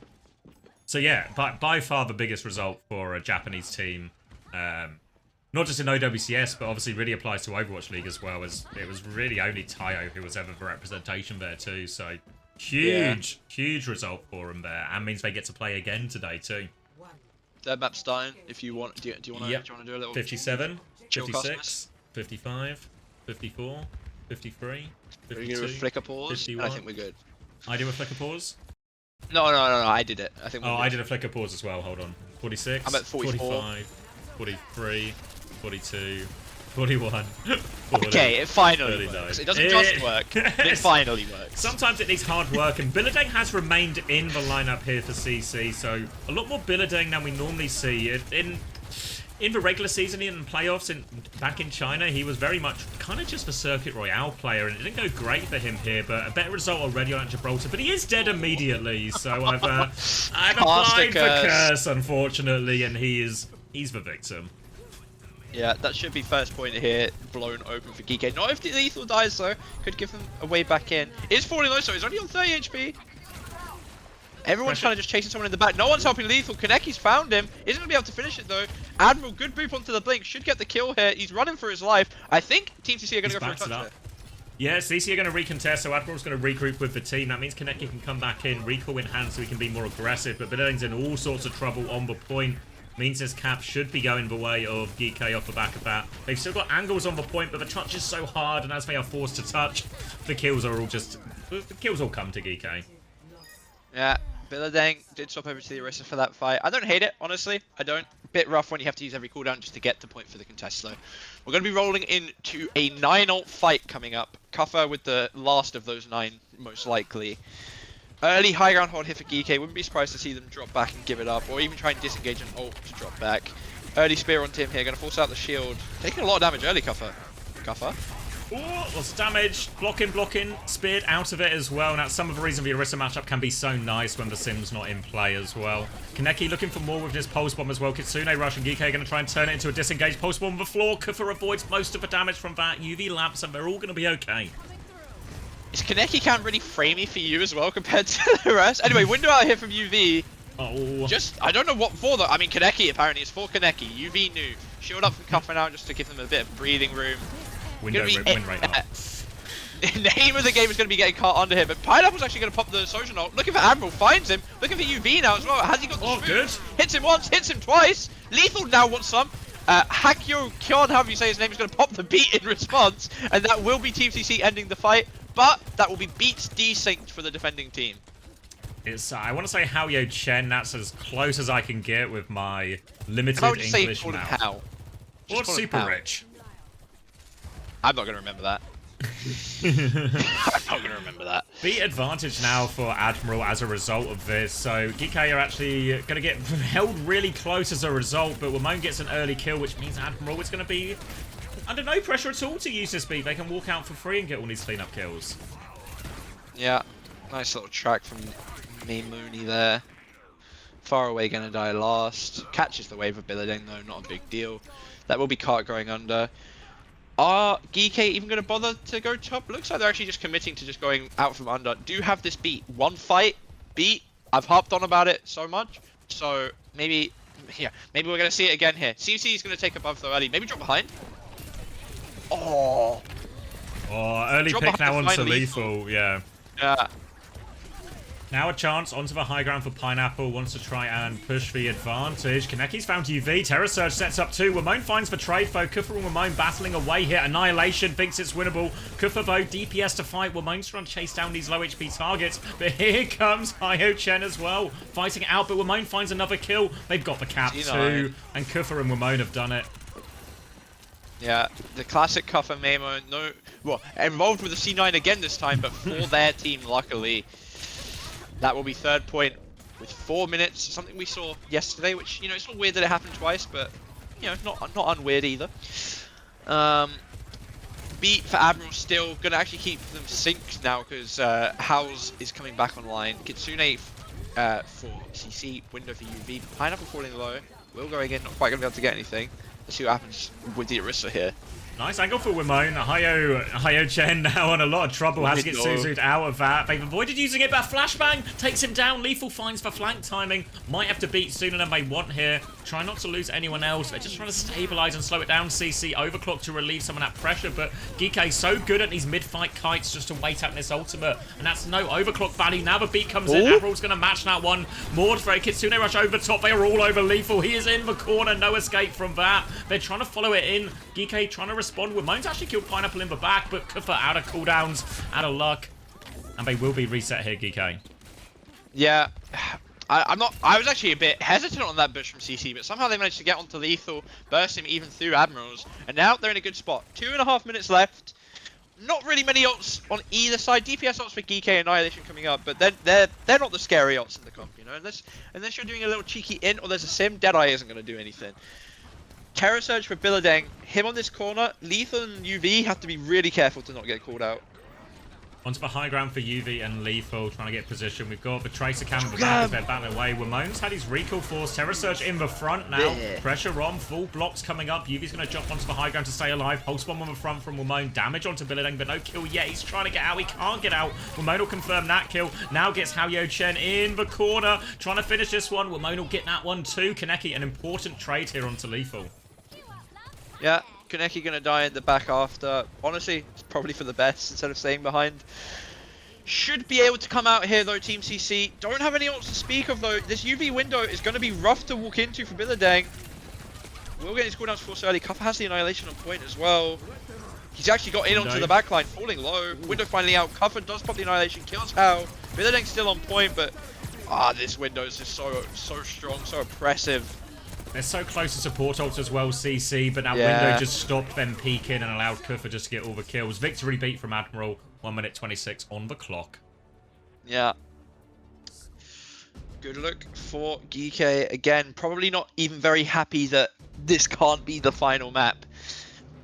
So yeah, by far the biggest result for a Japanese team. Not just in OWCS, but obviously really applies to Overwatch League as well, as it was really only Tayo who was ever the representation there too. So huge result for them there, and means they get to play again today too. Third map's starting. If you want, do you want to do a little 57, 56, 55, 54, 53, 52, we do a flicker pause. 51. I think we're good. I do a flicker pause. No, I did it. I think. I did a flicker pause as well. Hold on. 46. I'm at 44. 45, 43, 42, 41. 40, okay, it finally works. It doesn't just work, but it finally works. Sometimes it needs hard work, and Billadeng has remained in the lineup here for CC, so a lot more Billadeng than we normally see. In the regular season, in playoffs, back in China, he was very much kind of just a Circuit Royale player, and it didn't go great for him here, but a better result already on Gibraltar, but he is dead immediately, so I've applied the curse, unfortunately, and he's the victim. Yeah, that should be first point here, blown open for Geekay. Not if the lethal dies though, could give them a way back in. It's falling low, so he's only on 30 HP. Everyone's kind of just chasing someone in the back. No one's helping lethal. Kaneki's found him. Isn't going to be able to finish it though. Admiral, good boop onto the blink. Should get the kill here. He's running for his life. I think Team CC are going to go for a touch there. Yeah, CC are going to recontest, so Admiral's going to regroup with the team. That means Kaneki can come back in, recall in hand so he can be more aggressive. But Billadeng's in all sorts of trouble on the point. Means his cap should be going the way of Geekay off the back of that. They've still got angles on the point, but the touch is so hard, and as they are forced to touch, the kills are all just... The kills all come to Geekay. Yeah, Billadeng did swap over to the Orisa for that fight. I don't hate it, honestly. I don't. Bit rough when you have to use every cooldown just to get the point for the contest, though. We're going to be rolling into a 9-ult fight coming up. Kuffer with the last of those 9, most likely. Early high ground hold here for Geekay. Wouldn't be surprised to see them drop back and give it up, or even try and disengage an ult to drop back. Early spear on Tim here, going to force out the shield. Taking a lot of damage early, Kuffer. Oh, lots of damage. Blocking. Speared out of it as well. And that's some of the reason the Orisa matchup can be so nice when the Sim's not in play as well. Kaneki looking for more with his pulse bomb as well. Kitsune Rush and Geekay going to try and turn it into a disengaged pulse bomb on the floor. Kuffer avoids most of the damage from that. UV lamps, and they're all going to be okay. Is Kaneki count really framey for you as well compared to the rest? Anyway, window out here from UV. Oh. I don't know what for though. I mean, Kaneki apparently is for Kaneki. UV new. Shield up from Kuffer now just to give them a bit of breathing room. Win rate up. The aim of the game is going to be getting caught under here, but Pineapple's actually going to pop the social note. Looking for Admiral, finds him. Looking for UV now as well. Has he got the good. Hits him once, hits him twice. Lethal now wants some. Hakyo Kyon, however you say his name, is going to pop the beat in response, and that will be Team CC ending the fight. But that will be beats desynced for the defending team. It's I want to say Haoyo Chen. That's as close as I can get with my limited English mouth. How? Or super rich. I'm not going to remember that. I'm not gonna remember that. Beat advantage now for Admiral as a result of this. So Geekay are actually going to get held really close as a result, but Wamone gets an early kill, which means Admiral is going to be under no pressure at all to use this beat. They can walk out for free and get all these cleanup kills. Yeah, nice little track from me Mooney there. Far away gonna die last. Catches the wave of Billadine though, not a big deal. That will be Cart going under. Are Geekay even going to bother to go top? Looks like they're actually just committing to just going out from under. Do have this beat. One fight, beat. I've harped on about it so much. So maybe, yeah, maybe we're going to see it again here. CC is going to take above though early. Maybe drop behind. Oh. Oh, early Drop pick now behind onto Lethal. Lethal, yeah. Yeah. Now a chance onto the high ground for Pineapple, wants to try and push the advantage. Kaneki's found UV, Terror Surge sets up 2. Wamone finds the trade foe, Kufa and Wamone battling away here. Annihilation thinks it's winnable. Kufa though, DPS to fight. Wamone's trying to chase down these low HP targets, but here comes Hyo Chen as well, fighting it out, but Wamone finds another kill. They've got the cap too, and Kufa and Wamone have done it. Yeah, the classic Kufa Memo, no, well, involved with the C9 again this time, but for their team, luckily. That will be third point with 4 minutes, something we saw yesterday, which, you know, it's not weird that it happened twice, but, you know, not unweird either. Beat for Admiral still going to actually keep them synced now because Howls is coming back online. Kitsune for CC, Window for UV, Pineapple falling low. Will go again, not quite going to be able to get anything. Let's see what happens with the Orisa here. Nice angle for Wamone. Hyo Chen now in a lot of trouble. Has to get Suzu'd out of that. They've avoided using it, but Flashbang takes him down. Lethal finds for flank timing. Might have to beat sooner than they want here. Try not to lose anyone else. They're just trying to stabilize and slow it down. CC overclock to relieve some of that pressure, but Geekay so good at these mid-fight kites just to wait out this ultimate, and that's no overclock value. Now the beat comes in. Admiral's going to match that one. Mord for a Kitsune rush over the top. They are all over Lethal. He is in the corner. No escape from that. They're trying to follow it in. Geekay trying to respond. Wamone's actually killed Pineapple in the back, but Kufa out of cooldowns, out of luck. And they will be reset here, Geekay. Yeah. I was actually a bit hesitant on that bush from CC, but somehow they managed to get onto Lethal, burst him even through Admirals, and now they're in a good spot. 2.5 minutes left. Not really many ults on either side. DPS ults for Geekay Annihilation coming up, but they're not the scary ults in the comp, you know. Unless you're doing a little cheeky int or there's a sim, Deadeye isn't going to do anything. Terror Surge for Billadine. Him on this corner. Lethal and UV have to be really careful to not get called out. Onto the high ground for UV and Lethal, trying to get position. We've got the Tracer Cam in the back as they're battling away. Wamone's had his recall force. Terror Surge in the front now. Yeah. Pressure on. Full blocks coming up. UV's going to jump onto the high ground to stay alive. Pulse bomb on the front from Wamone. Damage onto Billadine, but no kill yet. He's trying to get out. He can't get out. Wamone will confirm that kill. Now gets Hyo Chen in the corner. Trying to finish this one. Wamone will get that one too. Kaneki, an important trade here onto Lethal. Yeah, Kaneki gonna die in the back after. Honestly, it's probably for the best instead of staying behind. Should be able to come out here though, Team CC. Don't have any ults to speak of though. This UV window is gonna be rough to walk into for Billadine. Will get his cooldowns forced early. Kufa has the Annihilation on point as well. He's actually got in onto the backline, falling low. Window finally out. Kufa does pop the Annihilation, kills Hal. Billadine's still on point, but this window is just so strong, so oppressive. They're so close to support ults as well, CC, but that window just stopped them peeking and allowed Kufa just to get all the kills. Victory beat from Admiral, 1 minute 26 on the clock. Yeah. Good look for Geekay. Again, probably not even very happy that this can't be the final map.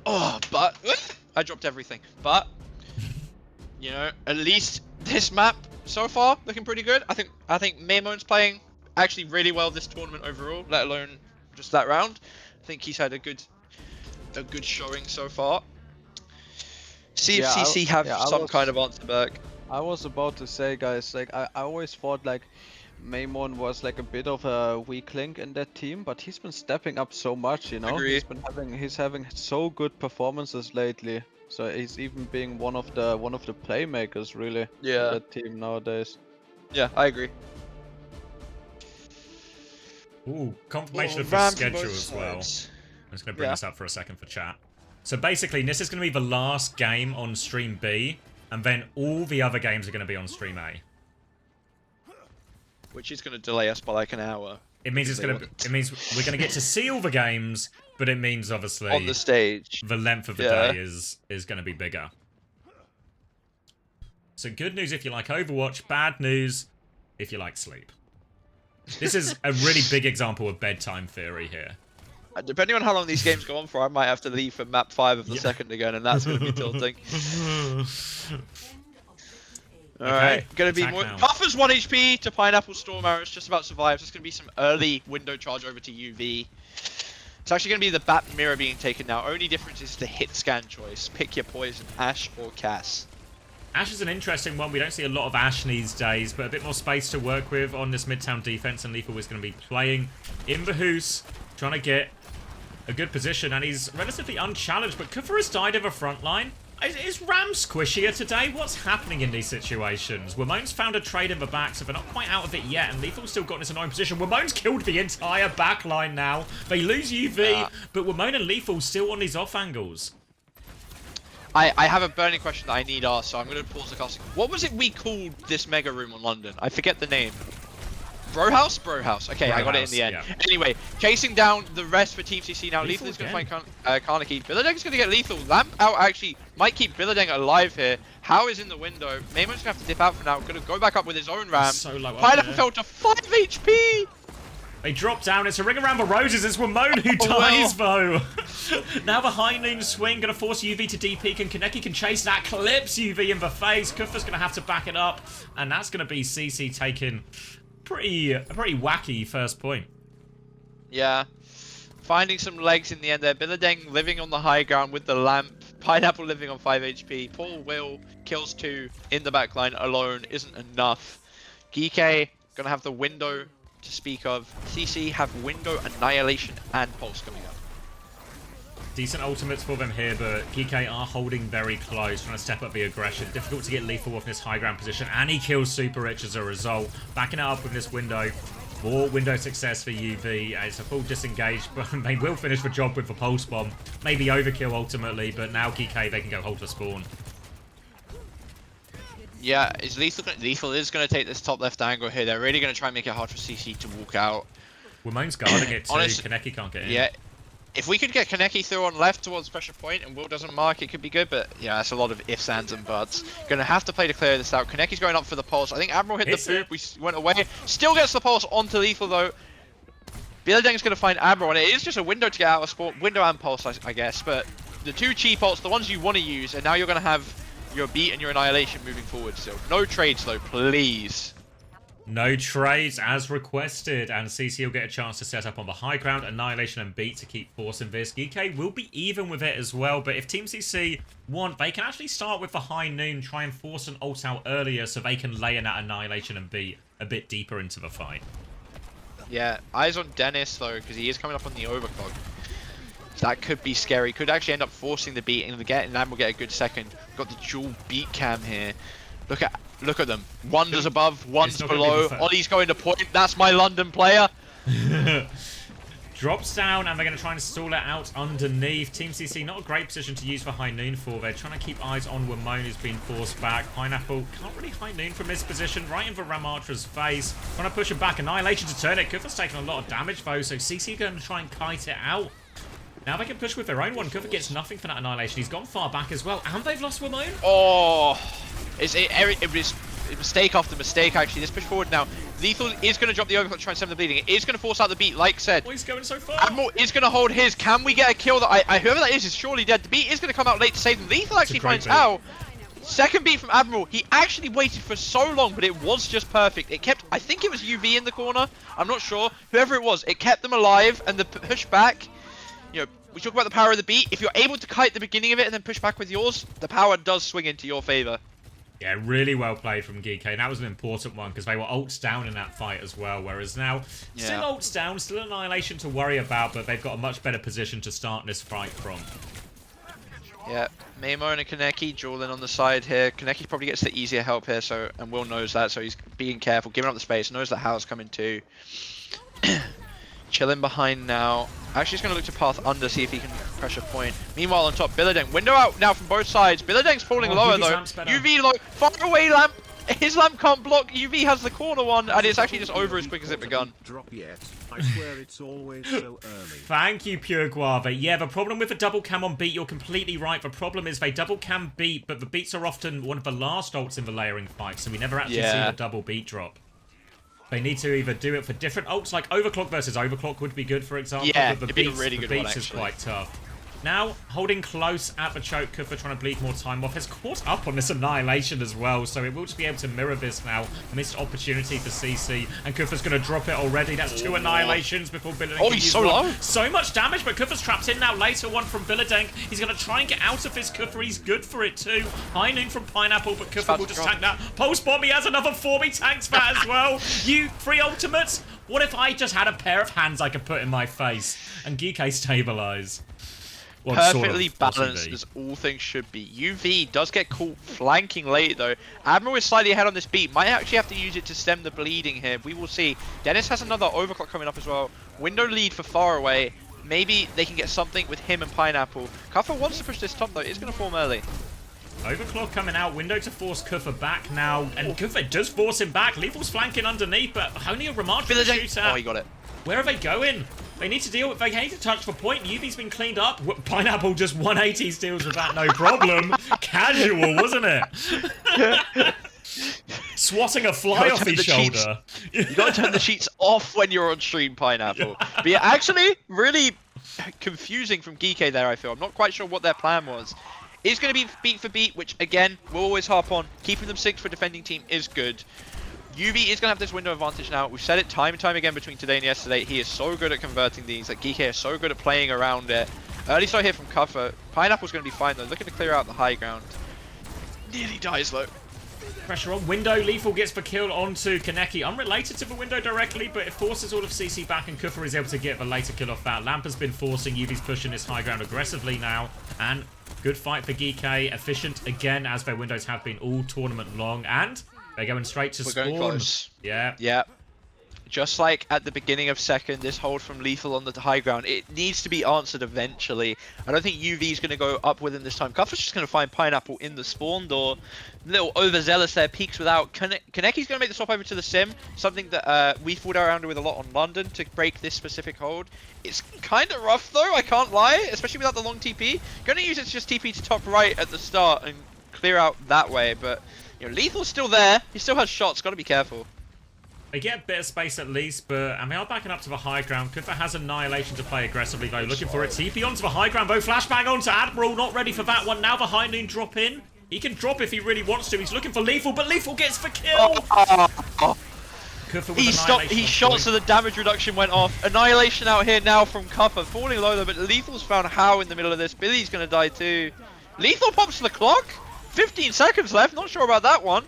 Oh, but I dropped everything. But, you know, at least this map so far looking pretty good. I think Memo's playing actually really well this tournament overall, let alone just that round. I think he's had a good showing so far. See if CC have some kind of answer back. I was about to say, guys, like I always thought like Maimon was like a bit of a weak link in that team, but he's been stepping up so much, you know. He's having so good performances lately. So he's even being one of the playmakers really in that team nowadays. Yeah, I agree. Ooh, confirmation of the schedule as well. I'm just going to bring this up for a second for chat. So basically, this is going to be the last game on Stream B, and then all the other games are going to be on Stream A. Which is going to delay us by like an hour. It means we're going to get to see all the games, but it means obviously on the stage the length of the day is going to be bigger. So good news if you like Overwatch, bad news if you like sleep. This is a really big example of bedtime theory here. Depending on how long these games go on for, I might have to leave for map 5 of the second again, and that's going to be tilting. Alright, going to be more... Puffer's 1 HP to Pineapple Storm Arrow. It's just about survives. There's going to be some early window charge over to UV. It's actually going to be the Bat Mirror being taken now. Only difference is the hit scan choice. Pick your poison, Ashe or Cass. Ashe is an interesting one. We don't see a lot of Ashe these days, but a bit more space to work with on this Midtown defense, and Lethal is going to be playing in the Hoos, trying to get a good position, and he's relatively unchallenged, but Kuffer has died in the front line. Is Ram squishier today? What's happening in these situations? Wamone's found a trade in the back, so they're not quite out of it yet, and Lethal's still got in this annoying position. Wamone's killed the entire back line now. They lose UV, but Wamone and Lethal still on these off angles. I have a burning question that I need asked, so I'm going to pause the casting. What was it we called this mega room on London? I forget the name. Bro House? Bro House. Okay, Bro I got House, it in the end. yeah. Anyway, chasing down the rest for Team CC now. Lethal is going to find Karnaki. Billadeng's going to get Lethal. Lamp out actually might keep Billadeng alive here. How is in the window. Maymon's going to have to dip out for now. Going to go back up with his own ram. So low Pineapple fell to 5 HP. They drop down. It's a ring around the roses. It's Wamone who dies, though. Now the high noon swing going to force UV to DP. And Kaneki can chase that. Clips UV in the face. Kuffer's going to have to back it up. And that's going to be CC taking a pretty wacky first point. Yeah. Finding some legs in the end there. Billadeng living on the high ground with the lamp. Pineapple living on 5 HP. Paul Will kills 2 in the backline alone. Isn't enough. Geekay going to have the window to speak of. CC have window, annihilation, and pulse coming up. Decent ultimates for them here, but Geekay are holding very close, trying to step up the aggression. Difficult to get Lethal off this high ground position, and he kills Super Rich as a result. Backing it up with this window. More window success for UV. It's a full disengage, but they will finish the job with the pulse bomb. Maybe overkill ultimately, but now Geekay, they can go hold the spawn. Yeah, is Lethal is going to take this top left angle here. They're really going to try and make it hard for CC to walk out. Wamone's guarding it too. Honestly, Kaneki can't get in. Yeah, if we could get Kaneki through on left towards pressure point and Will doesn't mark, it could be good, but yeah, that's a lot of ifs, ands, and buts. Going to have to play to clear this out. Kaneki's going up for the pulse. I think Admiral hit the boop. We went away. Still gets the pulse onto Lethal though. Billadeng's going to find Admiral, and it is just a window to get out of sport. Window and pulse, I guess, but the 2 cheap ults, the ones you want to use, and now you're going to have your beat and your annihilation moving forward still. No trades though, please. No trades as requested, and CC will get a chance to set up on the high ground. Annihilation and beat to keep forcing this. Geekay will be even with it as well, but if Team CC want, they can actually start with the high noon, try and force an ult out earlier so they can lay in that annihilation and beat a bit deeper into the fight. Yeah, eyes on Dennis though, because he is coming up on the overclock. That could be scary. Could actually end up forcing the beat, and we'll get a good second. Got the dual beat cam here. Look at them. One's above, one's below. Ollie's going to point. That's my London player. Drops down, and they're going to try and stall it out underneath. Team CC, not a great position to use for high noon for. They're trying to keep eyes on Wamone, who's been forced back. Pineapple can't really high noon from this position, right in the Ram Archer's face. Trying to push him back. Annihilation to turn it. Kuffer's taking a lot of damage though, so CC going to try and kite it out. Now they can push with their own one. Kuffer gets nothing for that annihilation. He's gone far back as well, and they've lost Wamone. Oh, it was mistake after mistake actually. This push forward now. Lethal is going to drop the overclock to try and stem the bleeding. It is going to force out the beat, like said. Oh, he's going so far. Admiral is going to hold his. Can we get a kill? That whoever that is surely dead. The beat is going to come out late to save them. Lethal actually finds how. Second beat from Admiral. He actually waited for so long, but it was just perfect. It kept, I think it was UV in the corner. I'm not sure. Whoever it was, it kept them alive, and the push back. You know, we talk about the power of the beat. If you're able to kite the beginning of it and then push back with yours, the power does swing into your favor. Yeah, really well played from Geekay. And that was an important one because they were ults down in that fight as well. Whereas now, still ults down, still annihilation to worry about, but they've got a much better position to start this fight from. Yeah, Mamo and Kaneki dueling on the side here. Kaneki probably gets the easier help here, and Will knows that, so he's being careful, giving up the space, knows that Hal's coming too. Chilling behind now. Actually, he's going to look to path under, see if he can pressure point. Meanwhile, on top, Billadeng. Window out now from both sides. Billadeng's falling lower, though. UV low. Far away lamp. His lamp can't block. UV has the corner one, and it's actually just over as quick as it begun. Drop yet. I swear it's always so early. Thank you, Pure Guava. Yeah, the problem with a double cam on beat, you're completely right. The problem is they double cam beat, but the beats are often one of the last ults in the layering fight, so we never actually see the double beat drop. They need to either do it for different ults, like Overclock versus Overclock would be good, for example. Yeah, but the it'd be a really good one, beats is actually. quite tough. Now, holding close at the choke, Kufa trying to bleed more time off. Has caught up on this Annihilation as well, so it will just be able to mirror this now. Missed opportunity for CC, and Kufa's going to drop it already. That's 2 Annihilations before Billadink. Oh, he's so low. So much damage, but Kufa's trapped in now. Later one from Billadink. He's going to try and get out of this. Kufa, he's good for it too. High noon from Pineapple, but Kufa will just tank that. Pulse Bomb, he has another 4. He tanks that as well. You 3 ultimates. What if I just had a pair of hands I could put in my face and Geekay stabilize? Well, Perfectly sort of, balanced as all things should be. UV does get caught flanking late though. Admiral is slightly ahead on this beat. Might actually have to use it to stem the bleeding here. We will see. Dennis has another Overclock coming up as well. Window lead for far away. Maybe they can get something with him and Pineapple. Kufa wants to push this top though. It's going to form early. Overclock coming out, window to force Kufa back now, and Kufa does force him back. Lethal's flanking underneath, but only a remarkable shoot at. Oh, he got it. Where are they going? They need to deal with, they need to touch the point. UV's been cleaned up. Pineapple just 180 steals with that, no problem. Casual, wasn't it? Swatting a fly off his shoulder. You gotta turn the sheets off when you're on stream, Pineapple. But yeah, actually, really confusing from Geekay there, I feel. I'm not quite sure what their plan was. It's going to be beat for beat, which, again, we'll always harp on. Keeping them 6 for defending team is good. UV is going to have this window advantage now. We've said it time and time again between today and yesterday. He is so good at converting these. Like, Geekay is so good at playing around it. Early start here from Kufa. Pineapple's going to be fine, though. Looking to clear out the high ground. Nearly dies, though. Pressure on window. Lethal gets the kill onto Kaneki. Unrelated to the window directly, but it forces all of CC back, and Kufa is able to get the later kill off that. Lamp has been forcing. UV's pushing this high ground aggressively now, and good fight for Geekay. Efficient again, as their windows have been all tournament long, and they're going straight to spawn. Going close. Yeah. Yeah. Just like at the beginning of second, this hold from Lethal on the high ground, it needs to be answered eventually. I don't think UV is going to go up with him this time. Kufa's just going to find Pineapple in the spawn door. Little overzealous there, peeks without. Kaneki's going to make the swap over to the sim, something that we fought around with a lot on London to break this specific hold. It's kind of rough though, I can't lie, especially without the long TP. Going to use it to just TP to top right at the start and clear out that way, but you know, Lethal's still there. He still has shots, got to be careful. They get a bit of space at least, but and they are backing up to the high ground. Kufa has Annihilation to play aggressively though, looking for it. TP onto the high ground though, flashbang onto Admiral, not ready for that one. Now the high noon drop in. He can drop if he really wants to. He's looking for Lethal, but Lethal gets the kill. Kufa with He stopped, he shot so the damage reduction went off. Annihilation out here now from Kufa, falling low though, but Lethal's found how in the middle of this. Billy's gonna die too. Lethal pops the clock. 15 seconds left, not sure about that one.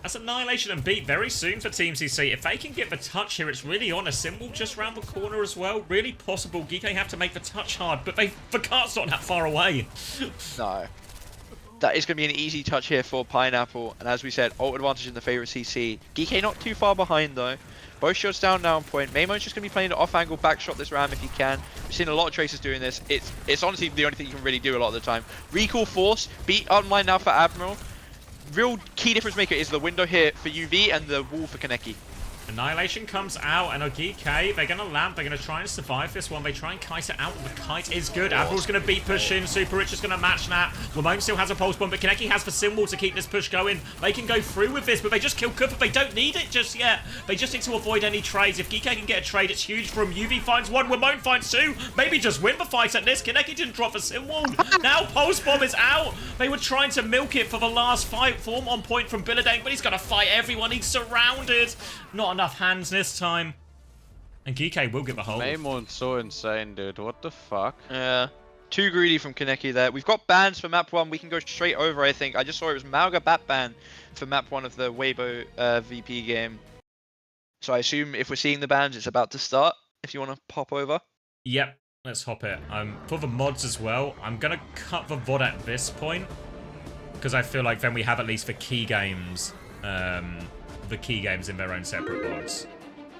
That's Annihilation and beat very soon for Team CC. If they can get the touch here, it's really on. A symbol just round the corner as well. Really possible. Geekay have to make the touch hard, but the cart's not that far away. No. That is going to be an easy touch here for Pineapple. And as we said, ult advantage in the favour of CC. Geekay not too far behind though. Both shots down now on point. Maymo's just going to be playing the off-angle back shot this ram if he can. We've seen a lot of Tracers doing this. It's honestly the only thing you can really do a lot of the time. Recall Force. Beat online now for Admiral. Real key difference maker is the window here for UV and the wall for Kaneki. Annihilation comes out, and Geekay, they're going to lamp, they're going to try and survive this one. They try and kite it out, the kite is good. Admiral's going to beat push in, Super Rich is going to match that. Lamone still has a pulse bomb, but Kaneki has the symbol to keep this push going. They can go through with this, but they just kill Kufa. They don't need it just yet. They just need to avoid any trades. If Geekay can get a trade, it's huge for him. UV finds one, Lamone finds two. Maybe just win the fight at this. Kaneki didn't drop a symbol. Now pulse bomb is out. They were trying to milk it for the last fight. Form on point from Billadink, but he's got to fight everyone. He's surrounded. Not enough hands this time. And Geekay will get the hold. Maymon's so insane, dude. What the fuck? Yeah. Too greedy from Kaneki there. We've got bans for map 1. We can go straight over, I think. I just saw it was Malga bat ban for map 1 of the Weibo VP game. So I assume if we're seeing the bans, it's about to start. If you want to pop over. Yep. Let's hop it. For the mods as well, I'm going to cut the VOD at this point. Because I feel like then we have at least the key games in their own separate VODs.